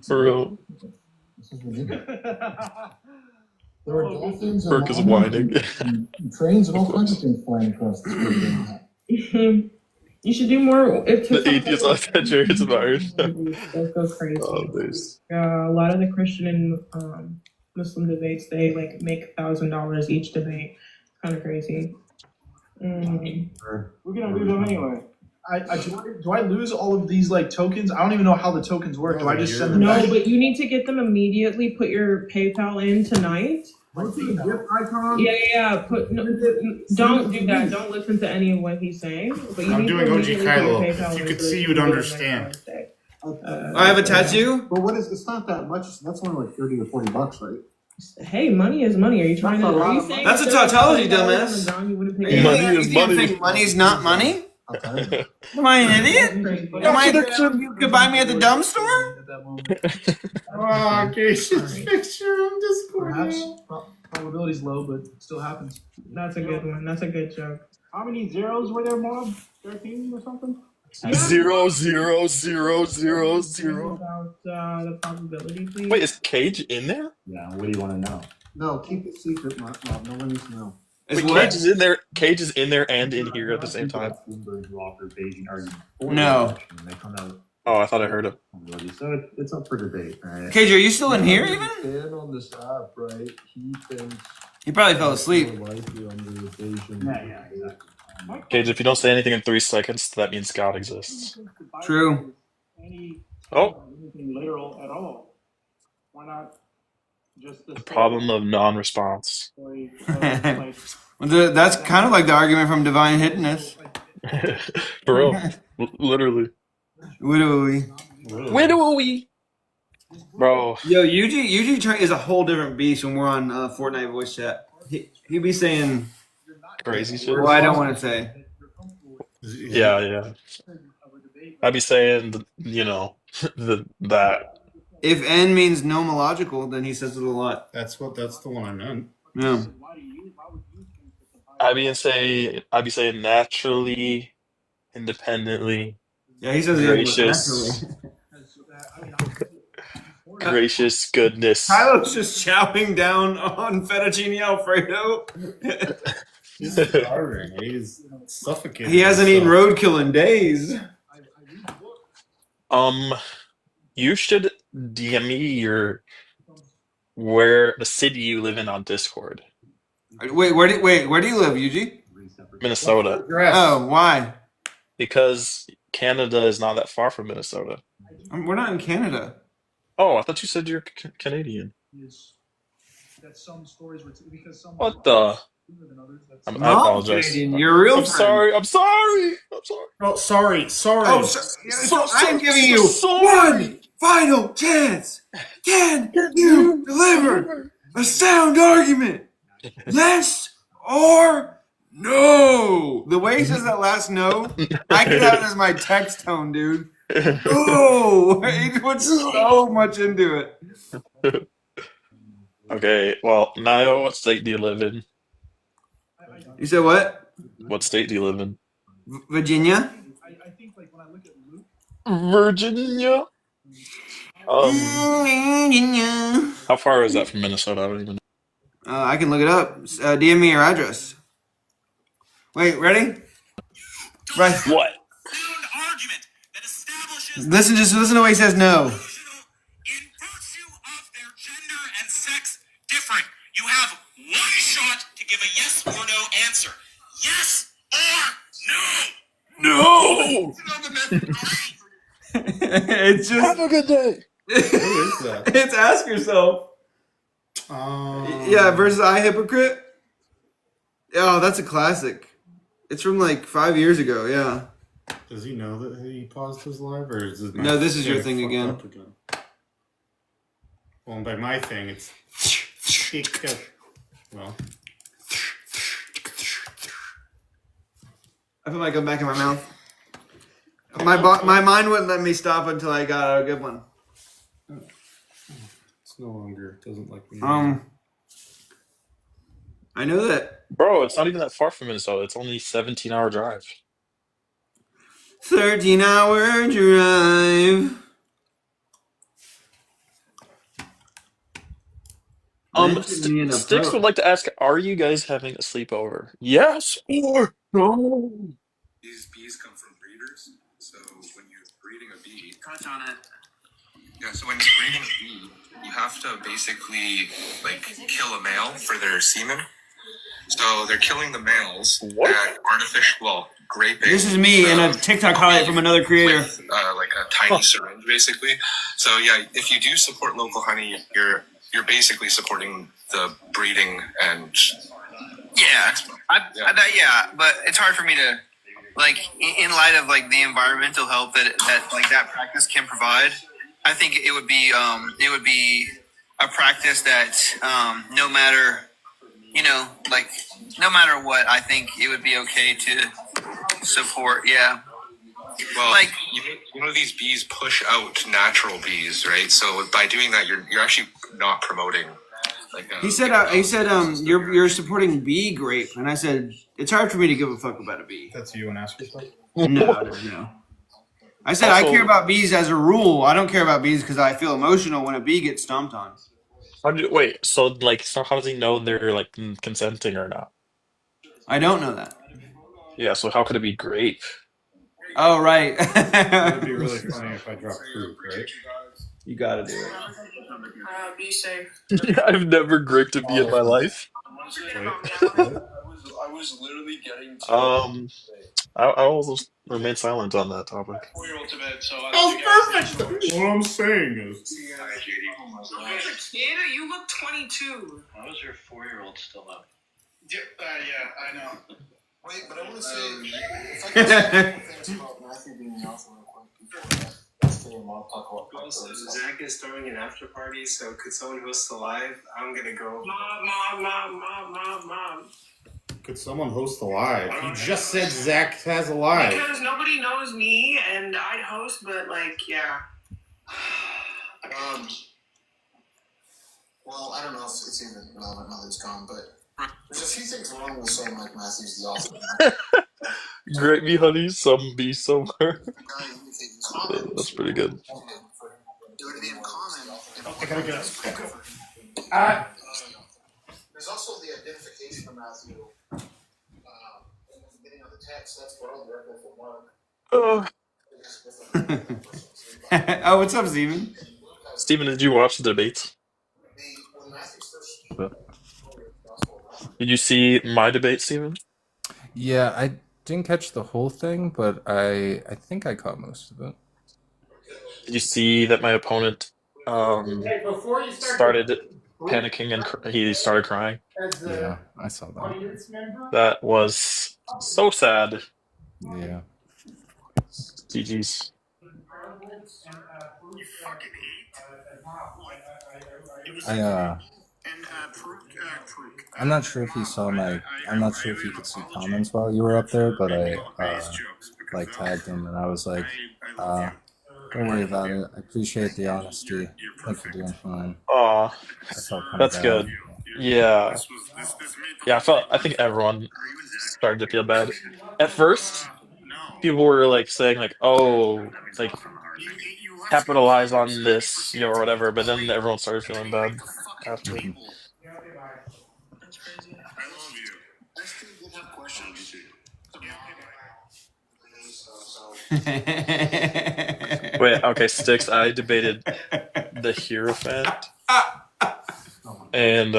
For real. There are dolphins and Burke is whining. and trains and all kinds of things flying across the street. You should do more. The atheists on that Jared's fired. That goes crazy. Oh, there's A lot of the Christian and Muslim debates, they like make $1,000 each debate. Kind of crazy. We're gonna lose them anyway. Do I lose all of these like tokens? I don't even know how the tokens work. Do I just send them back? No, but you need to get them immediately. Put your PayPal in tonight. Yeah. Don't do that. Don't listen to any of what he's saying. But you I'm need doing to OG immediately put your Kylo. PayPal If you in could so see, that you'd you can understand. I have a tattoo. But what is? It's not that much. That's only like $30 or $40, right? Hey, money is money. Are you trying to? Are you saying That's a tautology, dumbass. Money is money. Think money's not money? Am I an idiot? Am I you could buy me at the dumb store? Oh, okay, just picture him Discord. Perhaps probability's low, but it still happens. That's a good one. That's a good joke. How many zeros were there, Mob? 13 or something? 0, 0, 0, 0, 0. About the probability, please. Wait, is Cage in there? Yeah, what do you want to know? No, keep it secret, Rob. No one needs to know. Wait, Cage is in there. Cage is in there and in here at the same time. No. They come out. Oh, I thought I heard him. So it's up for debate, right? KJ, are you still in here even? Fan on this app, right? He thinks He probably fell asleep. Yeah, exactly. Cage, if you don't say anything in 3 seconds, that means God exists. True. Oh. Anything literal at all? Why not just The problem of non-response. That's kind of like the argument from divine hiddenness. For real. Literally. Literally. Bro. Yo, UG is a whole different beast when we're on Fortnite voice chat. He be saying crazy shit. Well, I don't want to say. Yeah. I'd be saying, that. If N means nomological, then he says it a lot. That's the one I meant. Yeah. I'd be saying naturally, independently. Yeah, he says gracious. Gracious goodness. Kylo's just chowing down on fettuccine Alfredo. He's starving. He's suffocating. He hasn't eaten roadkill in days. You should DM me the city you live in on Discord. Wait, where do you live, Yuji? Minnesota. Oh, why? Because Canada is not that far from Minnesota. We're not in Canada. Oh, I thought you said you're Canadian. That some stories were because some. What the? I apologize. Canadian. You're real. I'm sorry. I'm sorry. Oh, sorry. Oh, I'm giving you one final chance. Can you deliver a sound argument? Yes or no? The way he says that last no, I could have it as my text tone, dude. Oh, he puts so much into it. Okay, well, Nio, what state do you live in? You said what? What state do you live in? Virginia. I think like when I look at Luke. Virginia. Virginia. How far is that from Minnesota? I don't even know. I can look it up. DM me your address. Wait, ready? Right. What? Listen to what he says. No. Different. You have one shot to give a yes or no answer. Yes or no. No. It's just. Have a good day. Who is that? It's Ask Yourself. Yeah, versus I Hypocrite. Oh, that's a classic. It's from like 5 years ago. Yeah. Does he know that he paused his live, or is this? No, this is your thing again. Well, by my thing, it's. Well. I put my gun back in my mouth. My mind wouldn't let me stop until I got a good one. It's no longer. Doesn't like me. I know that. Bro, it's not even that far from Minnesota. It's only 17-hour drive. 13-hour drive. Sticks would like to ask, are you guys having a sleepover? Yes or no? These bees come from breeders, so when you're breeding a bee, touch on it. Yeah, so when you're breeding a bee, you have to basically like kill a male for their semen. So they're killing the males and graping. This is me in a TikTok highlight from another creator. With, like a tiny syringe, basically. So yeah, if you do support local honey, you're basically supporting the breeding and. Yeah, but it's hard for me to, like, in light of like the environmental help that practice can provide. I think it would be a practice that no matter what, I think it would be okay to support. Yeah. Well, like you know these bees push out natural bees, right? So by doing that, you're actually not promoting. He said you're supporting bee grape, and I said it's hard for me to give a fuck about a bee. That's you and Ask Yourself? No. I said I care about bees as a rule. I don't care about bees because I feel emotional when a bee gets stomped on. Wait, so how does he know they're like consenting or not? I don't know that. Yeah, so how could it be grape? Oh, right. It would be really funny if I dropped fruit, right? You gotta do it. Be safe. I've never graped a bee in my life. I was literally getting. I will remain silent on that topic. Oh, perfect! What I'm saying is. You guys are kid? You look 22. How is your 4-year-old still up? Yeah, I know. Wait, but I want to say, if I can say things about Matthew being the author real quick before Zach is throwing an after party, so could someone host the live? I'm gonna go. Mom. Could someone host a live? He just said Zach has a live. Because nobody knows me, and I'd host, but yeah. Well, I don't know if it's even relevant now that he's gone, but there's a few things wrong with saying Mike Matthews the author. Grape me, honey, some bee somewhere. That's pretty good. Do it in common. I gotta get There's also the identification of Matthew in the beginning of the text. That's what I'll directly for Mark. Oh, what's up, Steven? Steven, did you watch the debates? Did you see my debate, Steven? Yeah, I didn't catch the whole thing, but I think I caught most of it. Did you see that my opponent started panicking and he started crying? Yeah, I saw that. That was so sad. Yeah. GG's. I'm not sure if you saw I'm not sure if you could see comments while you were up there, but I tagged him and I was like, don't worry about it. I appreciate the honesty. I think you're doing fine. Aw, I felt kind of that's bad. good. Yeah. Yeah, I think everyone started to feel bad. At first, people were like saying like, "Oh, like capitalize on this, you know, or whatever," but then everyone started feeling bad after. That's crazy. I love you. I still did have questions. Wait, okay, Sticks, I debated the Hierophant and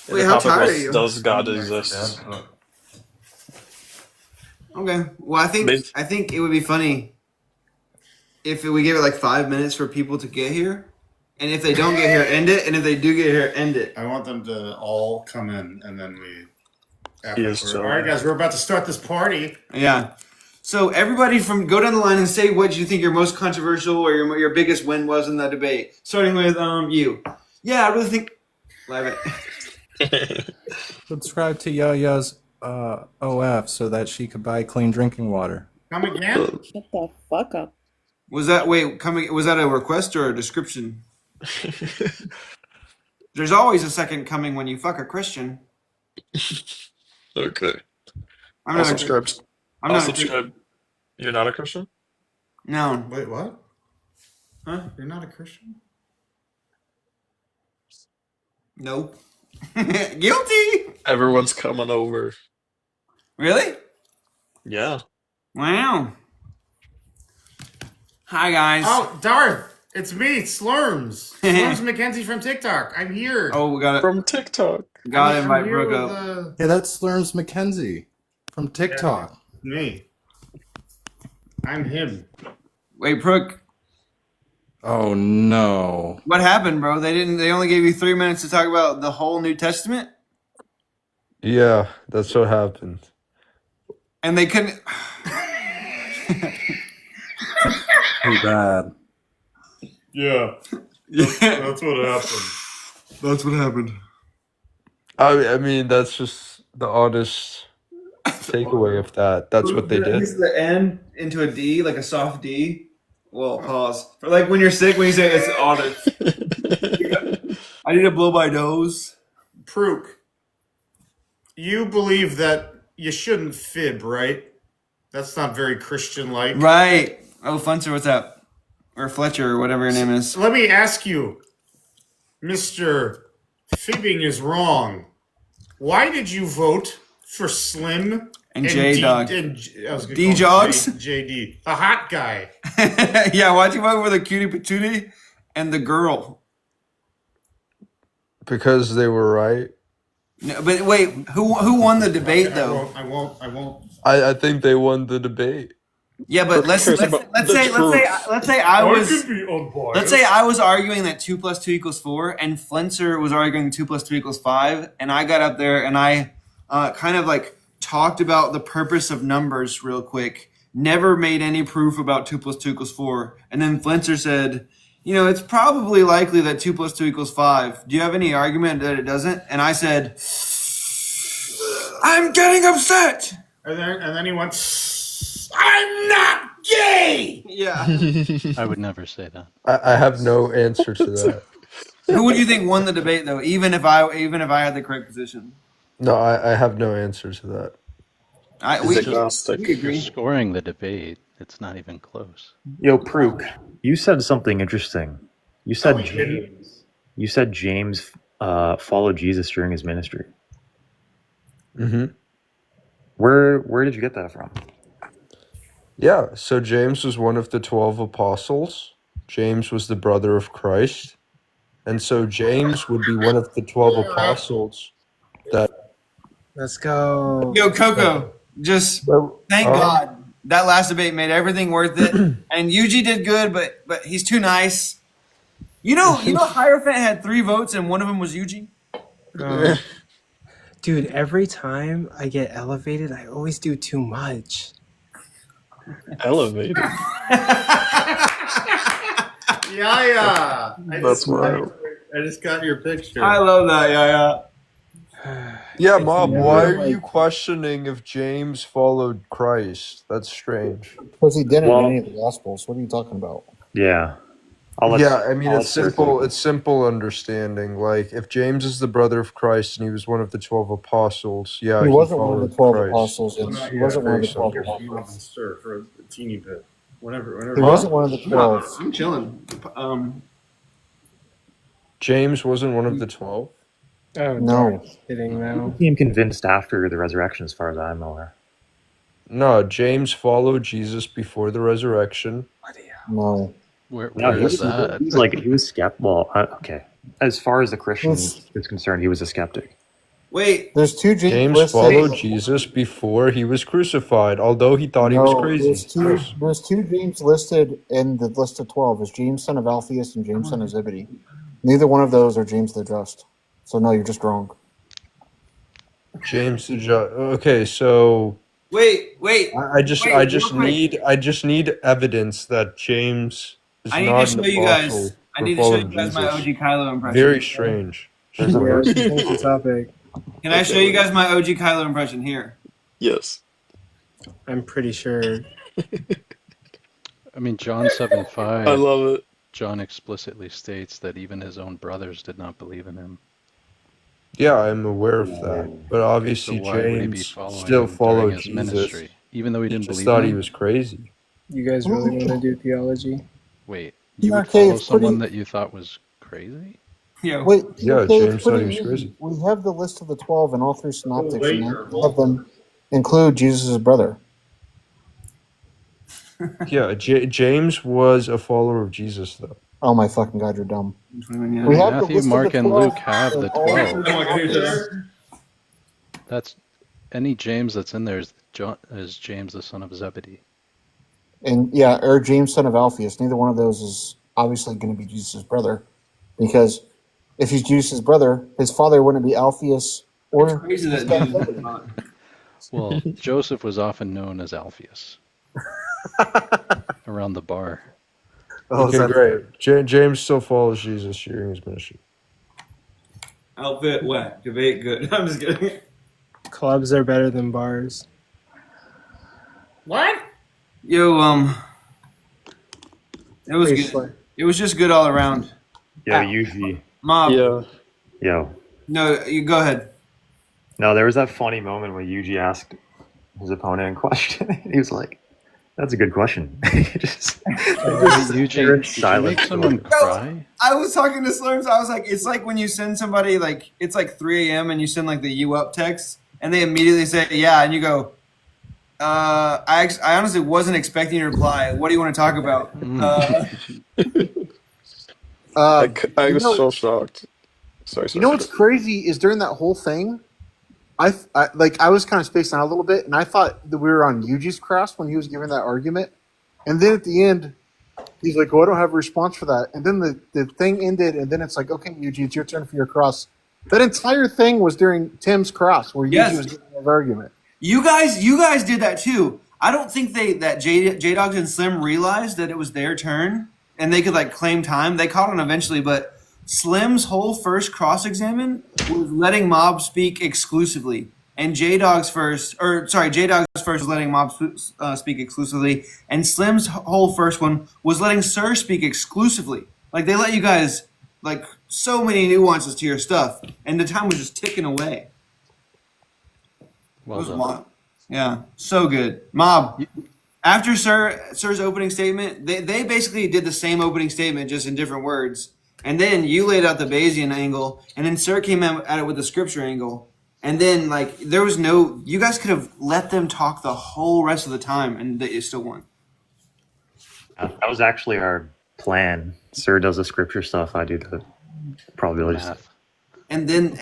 Wait, the how topic tired are was, you? does God exist? Okay. Well, I think it would be funny if we gave it like 5 minutes for people to get here, and if they don't get here, end it, and if they do get here, end it. I want them to all come in, and then we. He is All right, guys, we're about to start this party. Yeah. So everybody go down the line and say what you think your most controversial or your biggest win was in that debate. Starting with you. Yeah, I really think. Live it. Subscribe to Yaya's OF so that she could buy clean drinking water. Come again? Shut the fuck up. Was that was that a request or a description? There's always a second coming when you fuck a Christian. Okay. I'm subscribe. not subscribe. You're not a Christian? No. Wait, what? Huh? You're not a Christian? No. Guilty. Everyone's coming over. Really? Yeah. Wow. Hi, guys. Oh, Darth, it's me, Slurms. Slurms Mackenzie from TikTok. I'm here. Oh, we got it. From TikTok. Got to invite here Brooke with, up. Yeah, that's Slurms Mackenzie from TikTok. Yeah, me. I'm him. Wait, Brooke. Oh no. What happened, bro? They only gave you 3 minutes to talk about the whole New Testament? Yeah, that's what happened. And they couldn't. Too bad. Yeah. That's what happened. That's what happened. I mean, that's just the honest takeaway of that. That's what they did. Use the N into a D, like a soft D. Well, pause. For like when you're sick, when you say it's honest. I need to blow my nose. Prook, you believe that you shouldn't fib, right? That's not very Christian-like. Right. Oh, Funcer, what's up? Or Fletcher, or whatever your name is. Let me ask you, Mr. Fibbing is wrong. Why did you vote for Slim and J-Dog? D-Jogs? JD. The hot guy. Yeah, why'd you vote for the cutie patootie and the girl? Because they were right. No, but wait, who won the debate though? I won't. I think they won the debate. Yeah, but let's say I was arguing that 2 + 2 = 4, and Flenser was arguing 2 + 2 = 5, and I got up there and I kind of like talked about the purpose of numbers real quick. Never made any proof about 2 + 2 = 4, and then Flenser said, "You know, it's probably likely that 2 + 2 = 5. Do you have any argument that it doesn't?" And I said, "I'm getting upset." And then he went, "I'm not gay!" Yeah. I would never say that. I have no answer to that. Who would you think won the debate though, even if I had the correct position? No, I have no answer to that. We You're scoring the debate. It's not even close. Yo, Prook, you said something interesting. You said James followed Jesus during his ministry. Mm-hmm. Where did you get that from? Yeah, so James was one of the 12 apostles. James was the brother of Christ. And so James would be one of the 12 apostles that... Let's go. Yo, Coco, just thank God that last debate made everything worth it. And Yuji did good, but he's too nice. You know, Hierophant had 3 votes and one of them was Yuji. Dude, every time I get elevated, I always do too much. Elevated? Yeah. That's wild. I just got your picture. I love that, yeah. Yeah, Mom, why are you questioning if James followed Christ? That's strange. Because he didn't in any of the Gospels. What are you talking about? Yeah. Yeah, I mean it's simple. It's simple understanding. Like if James is the brother of Christ and he was one of the 12 apostles, yeah, He he wasn't one of followed the 12 Christ. apostles. He wasn't one of Very the 12 simple. apostles. Sir, for a teeny bit. Whenever. He wasn't one of the 12. I'm chilling. James wasn't one of the 12. Oh, No. kidding now. He became convinced after the resurrection, as far as I'm aware. No, James followed Jesus before the resurrection. No. Where No, is that? he was skeptical. Okay. As far as the Christian is concerned, he was a skeptic. Wait. There's two James listed. followed Jesus before he was crucified, although he thought he was crazy. There's two James listed in the list of 12. It's James, son of Alphaeus, and James, son of Zebedee. Neither one of those are James the Just. So no, you're just wrong. James the Just. Okay, so Wait. I just need evidence that James is I need not to an show you apostle. guys. I or need to show you followed guys my OG Jesus. Kylo impression. Very strange. Yeah, let's change the topic. Can I show you guys my OG Kylo impression here? Yes. I'm pretty sure. I mean, John 7:5. I love it. John explicitly states that even his own brothers did not believe in him. Yeah, I'm aware of that. But obviously So why would he be James following still him during followed his Jesus. ministry, even though he didn't just believe thought in he him? was crazy. You guys really want to do theology? Wait, you Yeah, would okay, follow it's someone pretty- that you thought was crazy? Yeah. Wait, Yeah, okay, James it's thought pretty he was easy. crazy. We have the list of the 12 in all three synoptics, and none of them include Jesus' brother. Yeah, James was a follower of Jesus, though. Oh my fucking god, you're dumb. Yeah, We have the Matthew, list of Mark, the and 12 Luke have in the all 12. three synoptics. That's any James that's in there is James the son of Zebedee. And yeah, or James, son of Alphaeus. Neither one of those is obviously going to be Jesus' brother, because if he's Jesus' brother, his father wouldn't be Alphaeus or. Crazy that son of Jesus Zebedee. Well, Joseph was often known as Alphaeus around the bar. Okay, great. James still follows Jesus during his ministry. Outfit wet. Debate good. I'm just kidding. Clubs are better than bars. What? Yo, it was Pretty good. slick. It was just good all around. Yo, usually. Mob. Yeah. Yo. No, you go ahead. No, there was that funny moment when Yuji asked his opponent a question. He was like, "That's a good question." just Eugene, did you silence. make someone cry? I was talking to Slurms. I was like, it's like when you send somebody like it's like 3 a.m. and you send like the "you up" text, and they immediately say "yeah," and you go, I honestly wasn't expecting a reply. What do you want to talk about? I was so shocked. Sorry. You know what's crazy is during that whole thing, I was kind of spacing out a little bit, and I thought that we were on Yuji's cross when he was giving that argument, and then at the end, he's like, "Oh, I don't have a response for that," and then the thing ended, and then it's like, "Okay, Yuji, it's your turn for your cross." That entire thing was during Tim's cross, where Yuji was giving his argument. You guys did that too. I don't think that J Dogs and Slim realized that it was their turn and they could like claim time. They caught on eventually, but Slim's whole first cross examine was letting Mob speak exclusively, and J Dogs first was letting Mob speak exclusively, and Slim's whole first one was letting Sir speak exclusively. Like they let you guys like so many nuances to your stuff, and the time was just ticking away. Well It was done. wild. Yeah, so good. Mob, after Sir's opening statement, they basically did the same opening statement, just in different words. And then you laid out the Bayesian angle, and then Sir came at it with the scripture angle. And then, like, there was no... You guys could have let them talk the whole rest of the time, and they still won. That was actually our plan. Sir does the scripture stuff. I do the probability stuff. And then,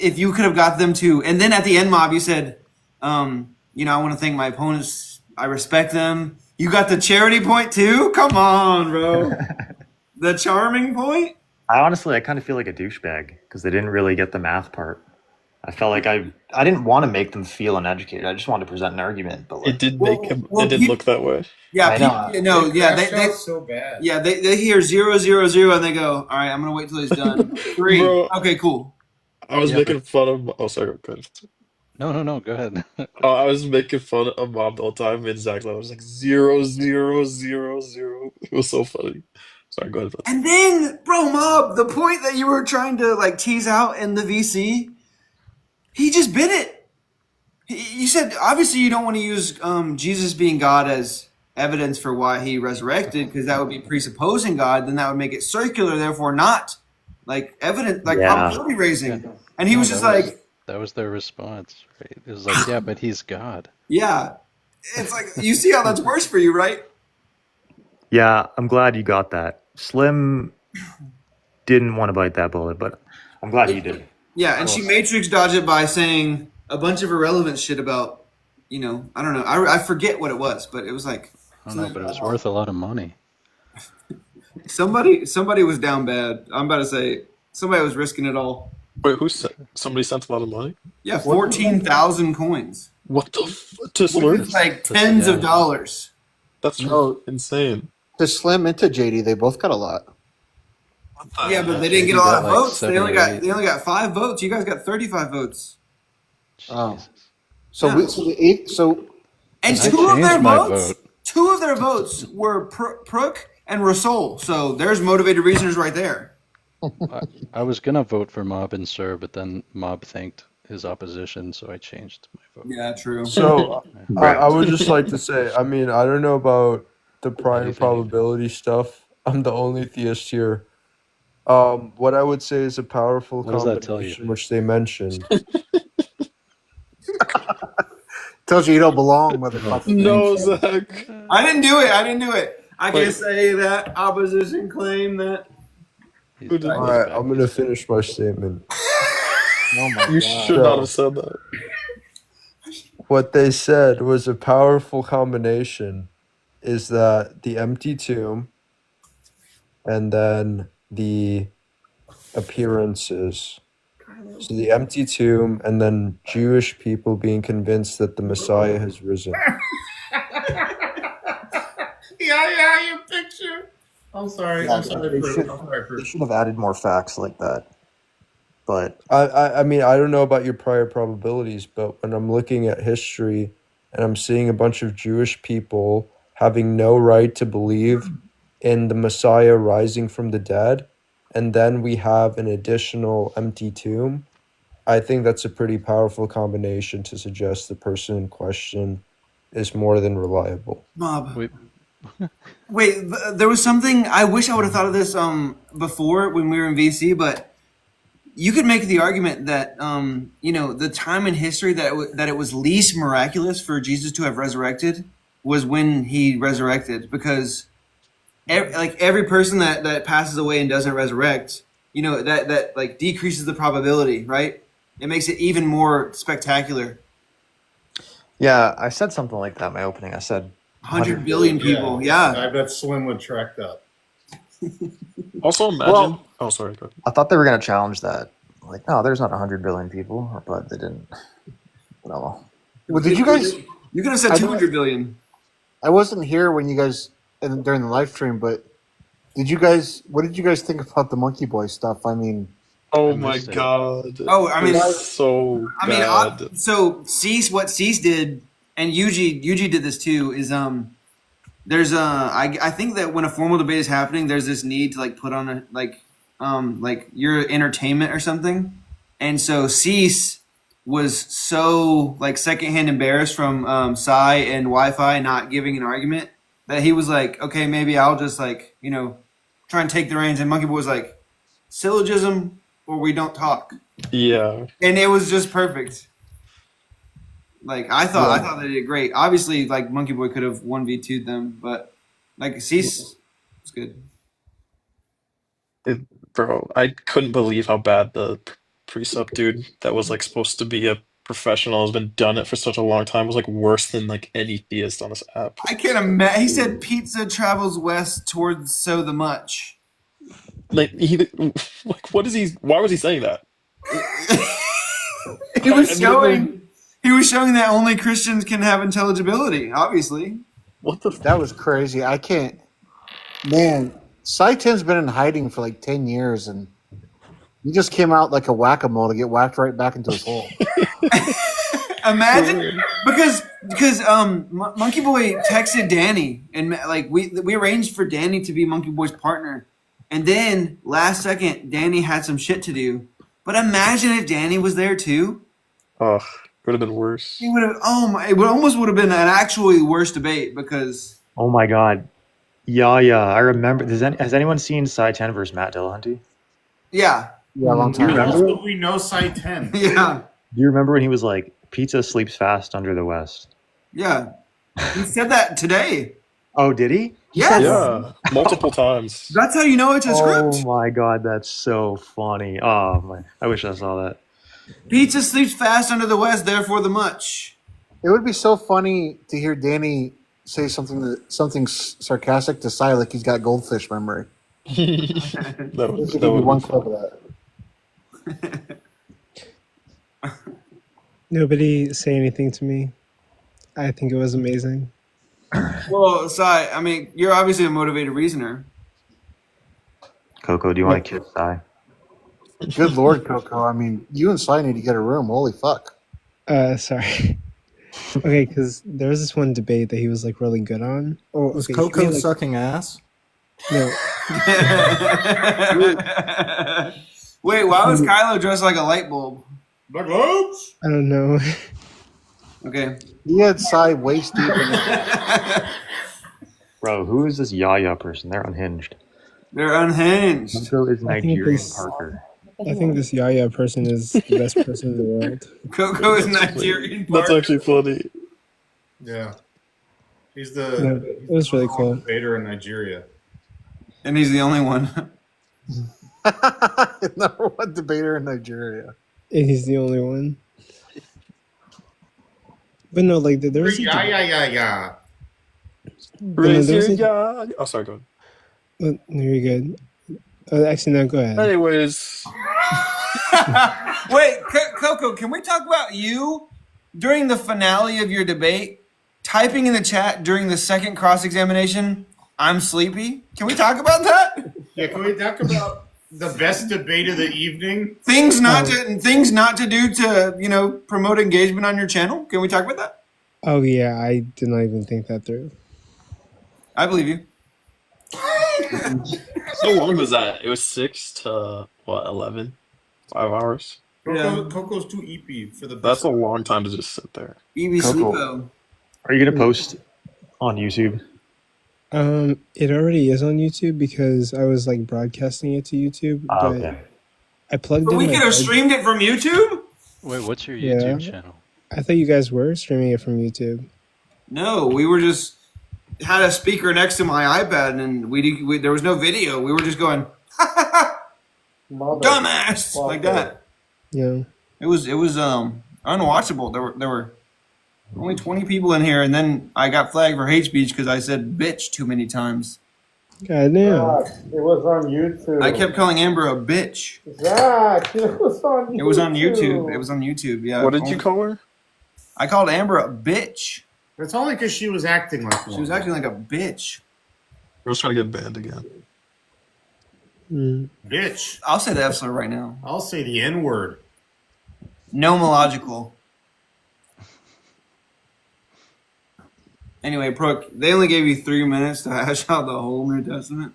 if you could have got them to... And then at the end, Mob, you said, I want to thank my opponents. I respect them. You got the charity point, too? Come on, bro. The charming point? I kind of feel like a douchebag because they didn't really get the math part. I felt like I didn't want to make them feel uneducated. I just wanted to present an argument. But like, It did make him. It did look that way. Yeah, I know. they so bad. Yeah, they hear 0, 0, 0, and they go, all right, I'm gonna wait till he's done. 3. Bro, Okay, cool. I was Yeah, making fun of. Oh, sorry. Go ahead. No, go ahead. I was making fun of Mom the whole time. Exactly. I was like 0, 0, 0, 0. It was so funny. Sorry, go ahead. And then, bro, Mob, the point that you were trying to like tease out in the VC, he just bit it. You said obviously you don't want to use Jesus being God as evidence for why he resurrected, because that would be presupposing God. Then that would make it circular, therefore not like evident, like probability raising. Yeah. And he was just like, that was their response, right? It was like, yeah, but he's God. yeah. It's like, you see how that's worse for you, right? Yeah, I'm glad you got that. Slim didn't want to bite that bullet, but I'm glad he did. Yeah, and she matrix dodged it by saying a bunch of irrelevant shit about, I don't know. I forget what it was, but it was like, I don't know, but it was worth a lot of money. somebody was down bad. I'm about to say somebody was risking it all. Wait, somebody sent a lot of money? Yeah, 14,000 coins. What the to Which is like tens of dollars. That's insane. To Slim and to JD, they both got a lot. Yeah, but they didn't get a lot of votes. They only got 5 votes. You guys got 35 votes. Oh, so and two of their votes were Prook and Rasul. So there's motivated reasoners right there. I was gonna vote for Mob and Sir, but then Mob thanked his opposition, so I changed my vote. Yeah, true. So I would just like to say, I mean, I don't know about the prior probability stuff. I'm the only theist here. What I would say is a powerful combination, which they mentioned. Tells you don't belong, motherfucker. No, Zach. I didn't do it. I can say that opposition claim that. All right, I'm gonna finish my statement. Oh my You God. should not have said that. What they said was a powerful combination is that the empty tomb and then the appearances. So the empty tomb and then Jewish people being convinced that the Messiah has risen. Yeah, your picture. I'm sorry. Yeah, I'm sorry. they should have added more facts like that. But I mean, I don't know about your prior probabilities, but when I'm looking at history and I'm seeing a bunch of Jewish people having no right to believe in the Messiah rising from the dead, and then we have an additional empty tomb, I think that's a pretty powerful combination to suggest the person in question is more than reliable. Mob. Wait, there was something, I wish I would have thought of this before when we were in VC, but you could make the argument that the time in history that it was least miraculous for Jesus to have resurrected was when he resurrected, because every person that passes away and doesn't resurrect, that like decreases the probability, right? It makes it even more spectacular. yeah, I said something like that in my opening. I said 100 billion people, yeah. I bet Slim would track that. Also, imagine. Oh, sorry. Go ahead. I thought they were going to challenge that. Like, no, there's not 100 billion people, but they didn't. No. Well, did you guys? You could have said 200 billion. I wasn't here when you guys during the live stream, but what did you guys think about the Monkey Boy stuff? I mean, oh my God. Oh, I mean, so bad. So Cease, what Cease did, and Yuji did this too, is there's I think that when a formal debate is happening, there's this need to like put on a like your entertainment or something, and so Cease was so like secondhand embarrassed from Psy and Wi-Fi not giving an argument that he was like, okay, maybe I'll just like try and take the reins, and Monkey Boy was like, syllogism or we don't talk. Yeah. And it was just perfect. Like I thought they did great. Obviously, like Monkey Boy could have 1v2'd them, but like Cease was good. Bro, I couldn't believe how bad the precept dude that was like supposed to be a professional, has been done it for such a long time, was like worse than like any theist on this app. I can't imagine. He said pizza travels west towards so the much. Like what is he? Why was he saying that? He was showing that only Christians can have intelligibility. Obviously. That was crazy. I can't. Man, Saitan's been in hiding for like 10 years, and he just came out like a whack-a-mole to get whacked right back into his hole. Imagine because Monkey Boy texted Danny and like we arranged for Danny to be Monkey Boy's partner, and then last second Danny had some shit to do. But imagine if Danny was there too. Oh, it would have been worse. He would have. Oh my! It almost would have been an actually worse debate because. Oh my god. Yeah. I remember. Has anyone seen Cy 10 versus Matt Dillahunty? Yeah. Yeah, long Do you time. remember? But we know Cy 10. Yeah. Do you remember when he was like, "Pizza sleeps fast under the West"? Yeah. He said that today. Oh, did he? Yes. Yeah, multiple times. That's how you know it's a script. Oh my god, that's so funny. Oh my, I wish I saw that. Pizza sleeps fast under the West, therefore the much. It would be so funny to hear Danny say something sarcastic to Cy, like he's got goldfish memory. That Give me one clip of that. Nobody say anything to me. I think it was amazing. Well, Cy, I mean, you're obviously a motivated reasoner. Coco, do you want to kiss Cy? Good Lord, Coco. I mean, you and Cy need to get a room. Holy fuck. Sorry. Okay, because there was this one debate that he was like really good on. Oh, Was okay, Coco he made, like, sucking ass? No. Wait, why was Kylo dressed like a light bulb? Black bulbs? I don't know. Okay. He had Cy waist deep in it. Bro, who is this Yaya person? They're unhinged. They're unhinged. Coco is I think Nigerian this- Parker. I think this Yaya person is the best person in the world. Coco is Nigerian. That's actually funny. Yeah. He's No, the it was really cool. debater in Nigeria. And he's the only one. Number one debater in Nigeria. And he's the only one. But no, like there was. Yeah. Raise there was your a- gun. Oh, sorry, go ahead. Oh, no, you're good. Actually, no, go ahead. Anyways, Wait, Coco, can we talk about you during the finale of your debate typing in the chat during the second cross-examination, "I'm sleepy"? Can we talk about that? Yeah, can we talk about the best debate of the evening? Things not to do to promote engagement on your channel. Can we talk about that? Oh yeah, I did not even think that through. I believe you. so long was that? It was 6 to 11? 5 hours. Coco's too EP for the best. That's a long time to just sit there. EB Coco. Sleepo. Are you gonna post on YouTube? It already is on YouTube because I was like broadcasting it to YouTube. But Okay. I plugged But in. we my could have plug- streamed it from YouTube. Wait, what's your Yeah. YouTube channel? I thought you guys were streaming it from YouTube. No, we were just had a speaker next to my iPad, and we there was no video. We were just going dumbass like that. Yeah. It was unwatchable. There were only 20 people in here, and then I got flagged for hate speech because I said bitch too many times. God damn. It was on YouTube. I kept calling Amber a bitch. Zach, it was on YouTube. It was on YouTube. It was on YouTube. Yeah. What did you call her? I called Amber a bitch. It's only because she was acting like one. She was acting like a bitch. I was trying to get banned again. Bitch. I'll say the F slur right now. I'll say the N word. Nomological. Anyway, Brooke, they only gave you 3 minutes to hash out the whole New Testament.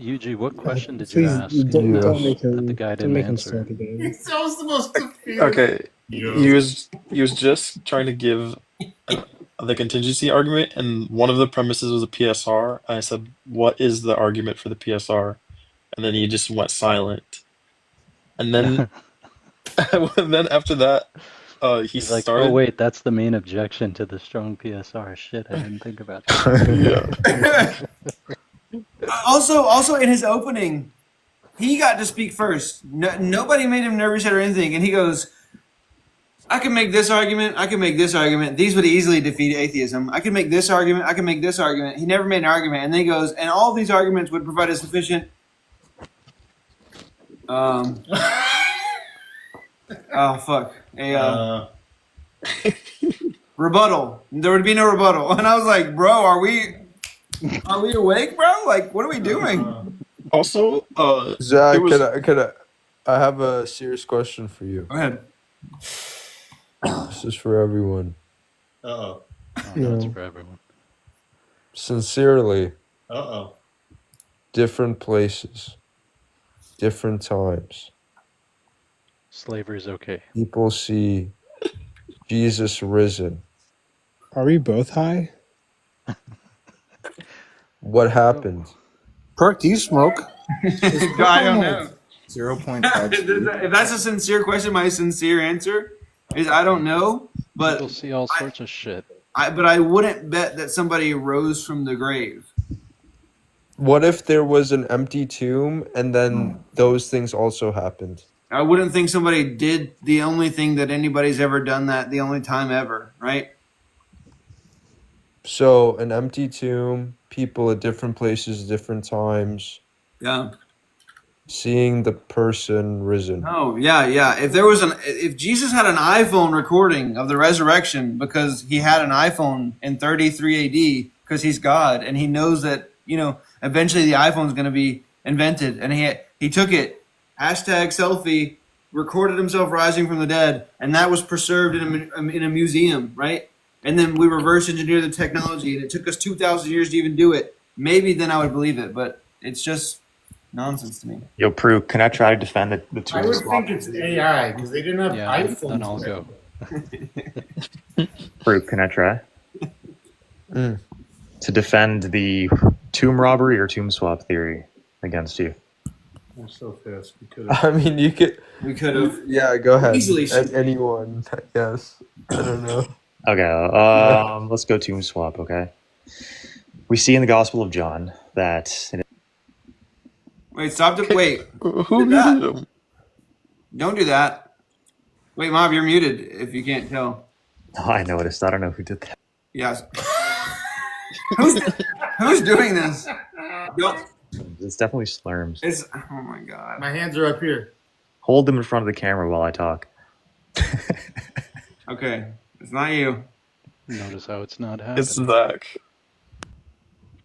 Yuji, what question did you Please ask don't make him. that the guy Don't didn't make him answer? start again. That was the most confusing. Okay, Yeah. he was just trying to give the contingency argument, and one of the premises was a PSR. I said, "What is the argument for the PSR?" And then he just went silent. And then, and then after that, he He's like, started. oh wait, that's the main objection to the strong PSR. Shit, I didn't think about that. Also, in his opening, he got to speak first. Nobody made him nervous or anything, and he goes, "I can make this argument. I can make this argument. These would easily defeat atheism. I can make this argument. I can make this argument." He never made an argument, and then he goes, "And all these arguments would provide a sufficient." Oh fuck! Rebuttal. There would be no rebuttal, and I was like, "Bro, are we awake, bro? Like, what are we doing?" Also, Zach, it was- could I have a serious question for you. Go ahead. This is for everyone. Uh-oh. Oh, no, it's for everyone. Sincerely, Uh-oh. different places, different times. Slavery's okay. People see Jesus risen. Are we both high? What happened? Perk, do you smoke? I don't know. 0.5. If that's a sincere question, my sincere answer is I don't know. But People see all sorts of shit. but I wouldn't bet that somebody rose from the grave. What if there was an empty tomb and then those things also happened? I wouldn't think somebody did the only thing that anybody's ever done that the only time ever, right? So an empty tomb, people at different places, different times, Yeah. seeing the person risen. Oh, yeah. If Jesus had an iPhone recording of the resurrection because he had an iPhone in 33 AD because he's God and he knows that, eventually the iPhone's going to be invented and he took it, #selfie, recorded himself rising from the dead, and that was preserved in a museum, right? And then we reverse engineered the technology and it took us 2,000 years to even do it. Maybe then I would believe it, but it's just nonsense to me. Yo, Prue, can I try to defend the two? I would think it's AI because they didn't have iPhones. Then I'll go. Prue, can I try? To defend the tomb robbery or tomb swap theory against you. I'm so fast. I mean, you could. We could have. Yeah, go ahead. Easily. Anyone, I guess. I don't know. Okay, let's go tomb swap, okay? We see in the Gospel of John that... Wait, stop the... Wait. Who muted him? Don't do that. Wait, Mob, you're muted if you can't tell. Oh, I noticed. I don't know who did that. Yes. Who's doing this? It's definitely Slurms. Oh my god. My hands are up here. Hold them in front of the camera while I talk. Okay, it's not you. Notice how it's not happening. It's Zach.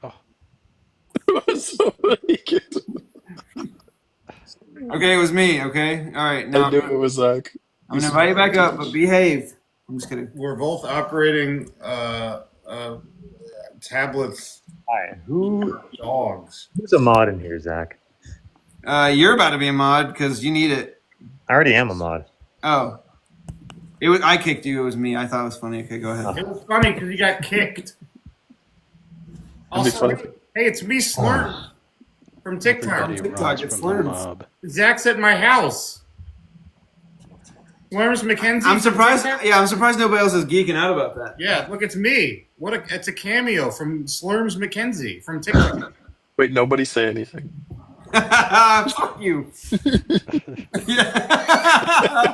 Oh. Okay, it was me, okay? Alright, now I knew it was Zach. I'm gonna invite you back up, but behave. I'm just kidding. We're both operating tablets. Hi, who? Dogs. Who's a mod in here, Zach? You're about to be a mod because you need it. I already am a mod. Oh. I kicked you, it was me. I thought it was funny. Okay, go ahead. It was funny because you got kicked. Also, hey, it's me, Slurm, from TikTok. TikTok, it's Slurms. Zach's at my house. Slurms McKenzie. I'm surprised. Yeah, I'm surprised nobody else is geeking out about that. Yeah, look, it's me. It's a cameo from Slurms McKenzie from TikTok. Wait, nobody say anything. Fuck you.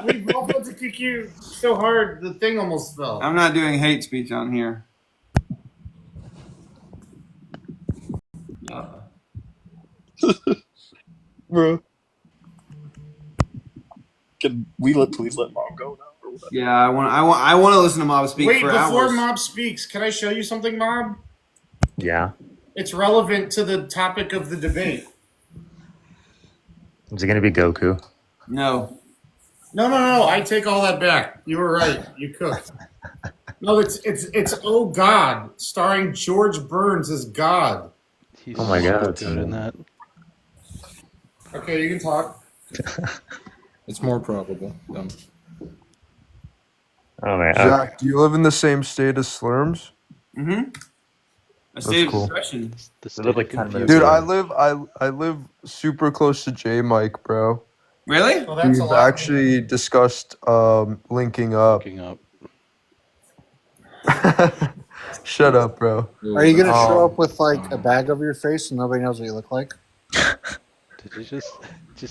We both had to kick you so hard the thing almost fell. I'm not doing hate speech on here. Bro. Can we please let Mom go now? Or what? Yeah, I want to listen to Mob speak for hours. Before Mob speaks, can I show you something, Mob? Yeah. It's relevant to the topic of the debate. Is it going to be Goku? No. No. I take all that back. You were right. You cooked. No, it's Oh God, starring George Burns as God. He's oh my God, good in that. Okay, you can talk. It's more probable. Oh man. Zach, do you live in the same state as Slurms? Mm-hmm. A That's state of cool. discretion. They live like 10 minutes Dude, away. I live super close to J Mike, bro. Really? Well, that's a We've lot. actually discussed linking up. Shut up, bro. Are you gonna show up with like a bag over your face and nobody knows what you look like? Did you just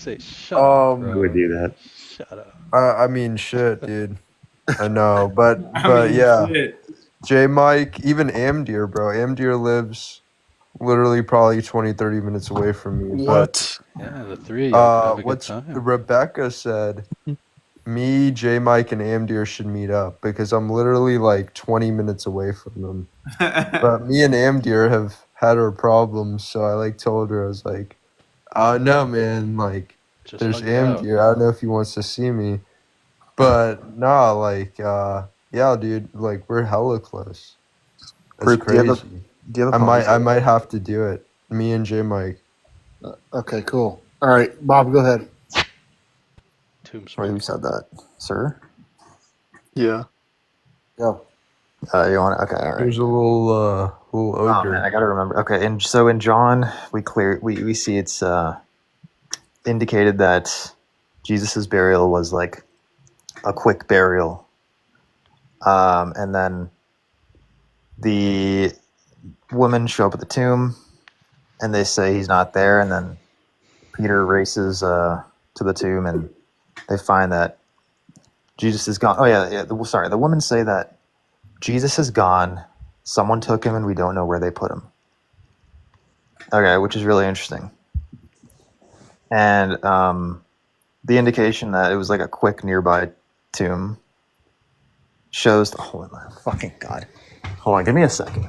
say shut up, bro? Who would do that? Shut up. I mean, shit, dude. I know, but mean, yeah. shit. J Mike, even Amdir, bro. Amdir lives literally probably 20, 30 minutes away from me. What? Yeah, the three of you could have a good What's time. Rebecca said, me, J Mike, and Amdir should meet up because I'm literally like 20 minutes away from them. But me and Amdir have had our problems, so I like told her, I was like, no, man, like, Just there's hug it out. Amdir. I don't know if he wants to see me. But nah, like yeah, dude, like we're hella close. That's Proof, do you have crazy. do you have a I might have to do it. Me and J Mike. Okay, cool. All right, Bob, go ahead. Wait, who said that, sir? Yeah. Go. You want? Okay, all right. There's a little Oh ogre. man, I gotta remember. Okay, and so in John, we see it's indicated that Jesus's burial was like a quick burial, and then the women show up at the tomb, and they say he's not there, and then Peter races to the tomb, and they find that Jesus is gone. Oh yeah. The women say that Jesus is gone. Someone took him, and we don't know where they put him. Okay, which is really interesting. And the indication that it was like a quick nearby tomb shows. Oh my fucking god! Hold on, give me a second.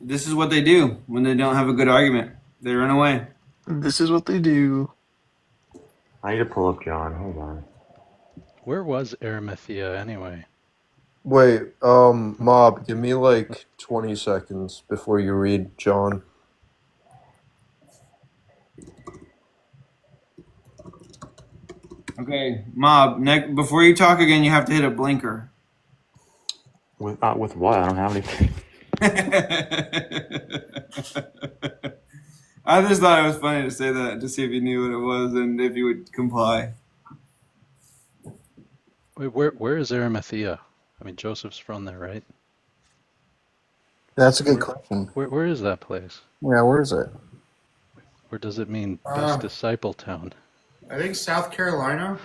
This is what they do when they don't have a good argument. They run away. This is what they do. I need to pull up John. Hold on. Where was Arimathea anyway? Wait, Mob, give me like 20 seconds before you read John. Okay, Mob. Before you talk again, you have to hit a blinker. With what? I don't have anything. I just thought it was funny to say that to see if you knew what it was and if you would comply. Wait, where is Arimathea? I mean, Joseph's from there, right? That's a good question. Where is that place? Yeah, where is it? Where does it mean best disciple town? I think South Carolina.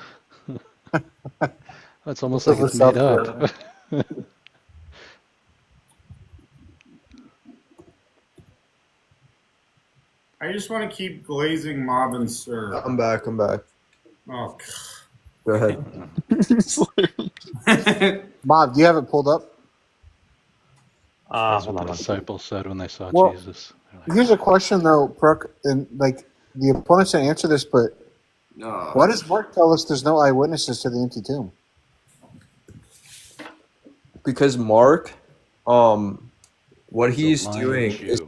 That's almost like it's made up. I just want to keep glazing Mob and Sir. I'm back. Oh, Go ahead. Bob, do you have it pulled up? That's what the disciples said when they saw Well, Jesus. Here's a question though, Brooke, and like the opponents didn't answer this, but why does Mark tell us there's no eyewitnesses to the empty tomb? Because Mark, what he's doing is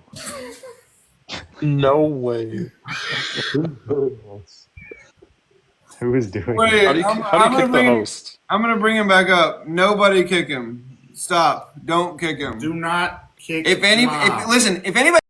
no way. Who is doing Wait, How do you kick the host? I'm gonna bring him back up. Nobody kick him. Stop. Don't kick him. Do not kick If Mob. listen, if anybody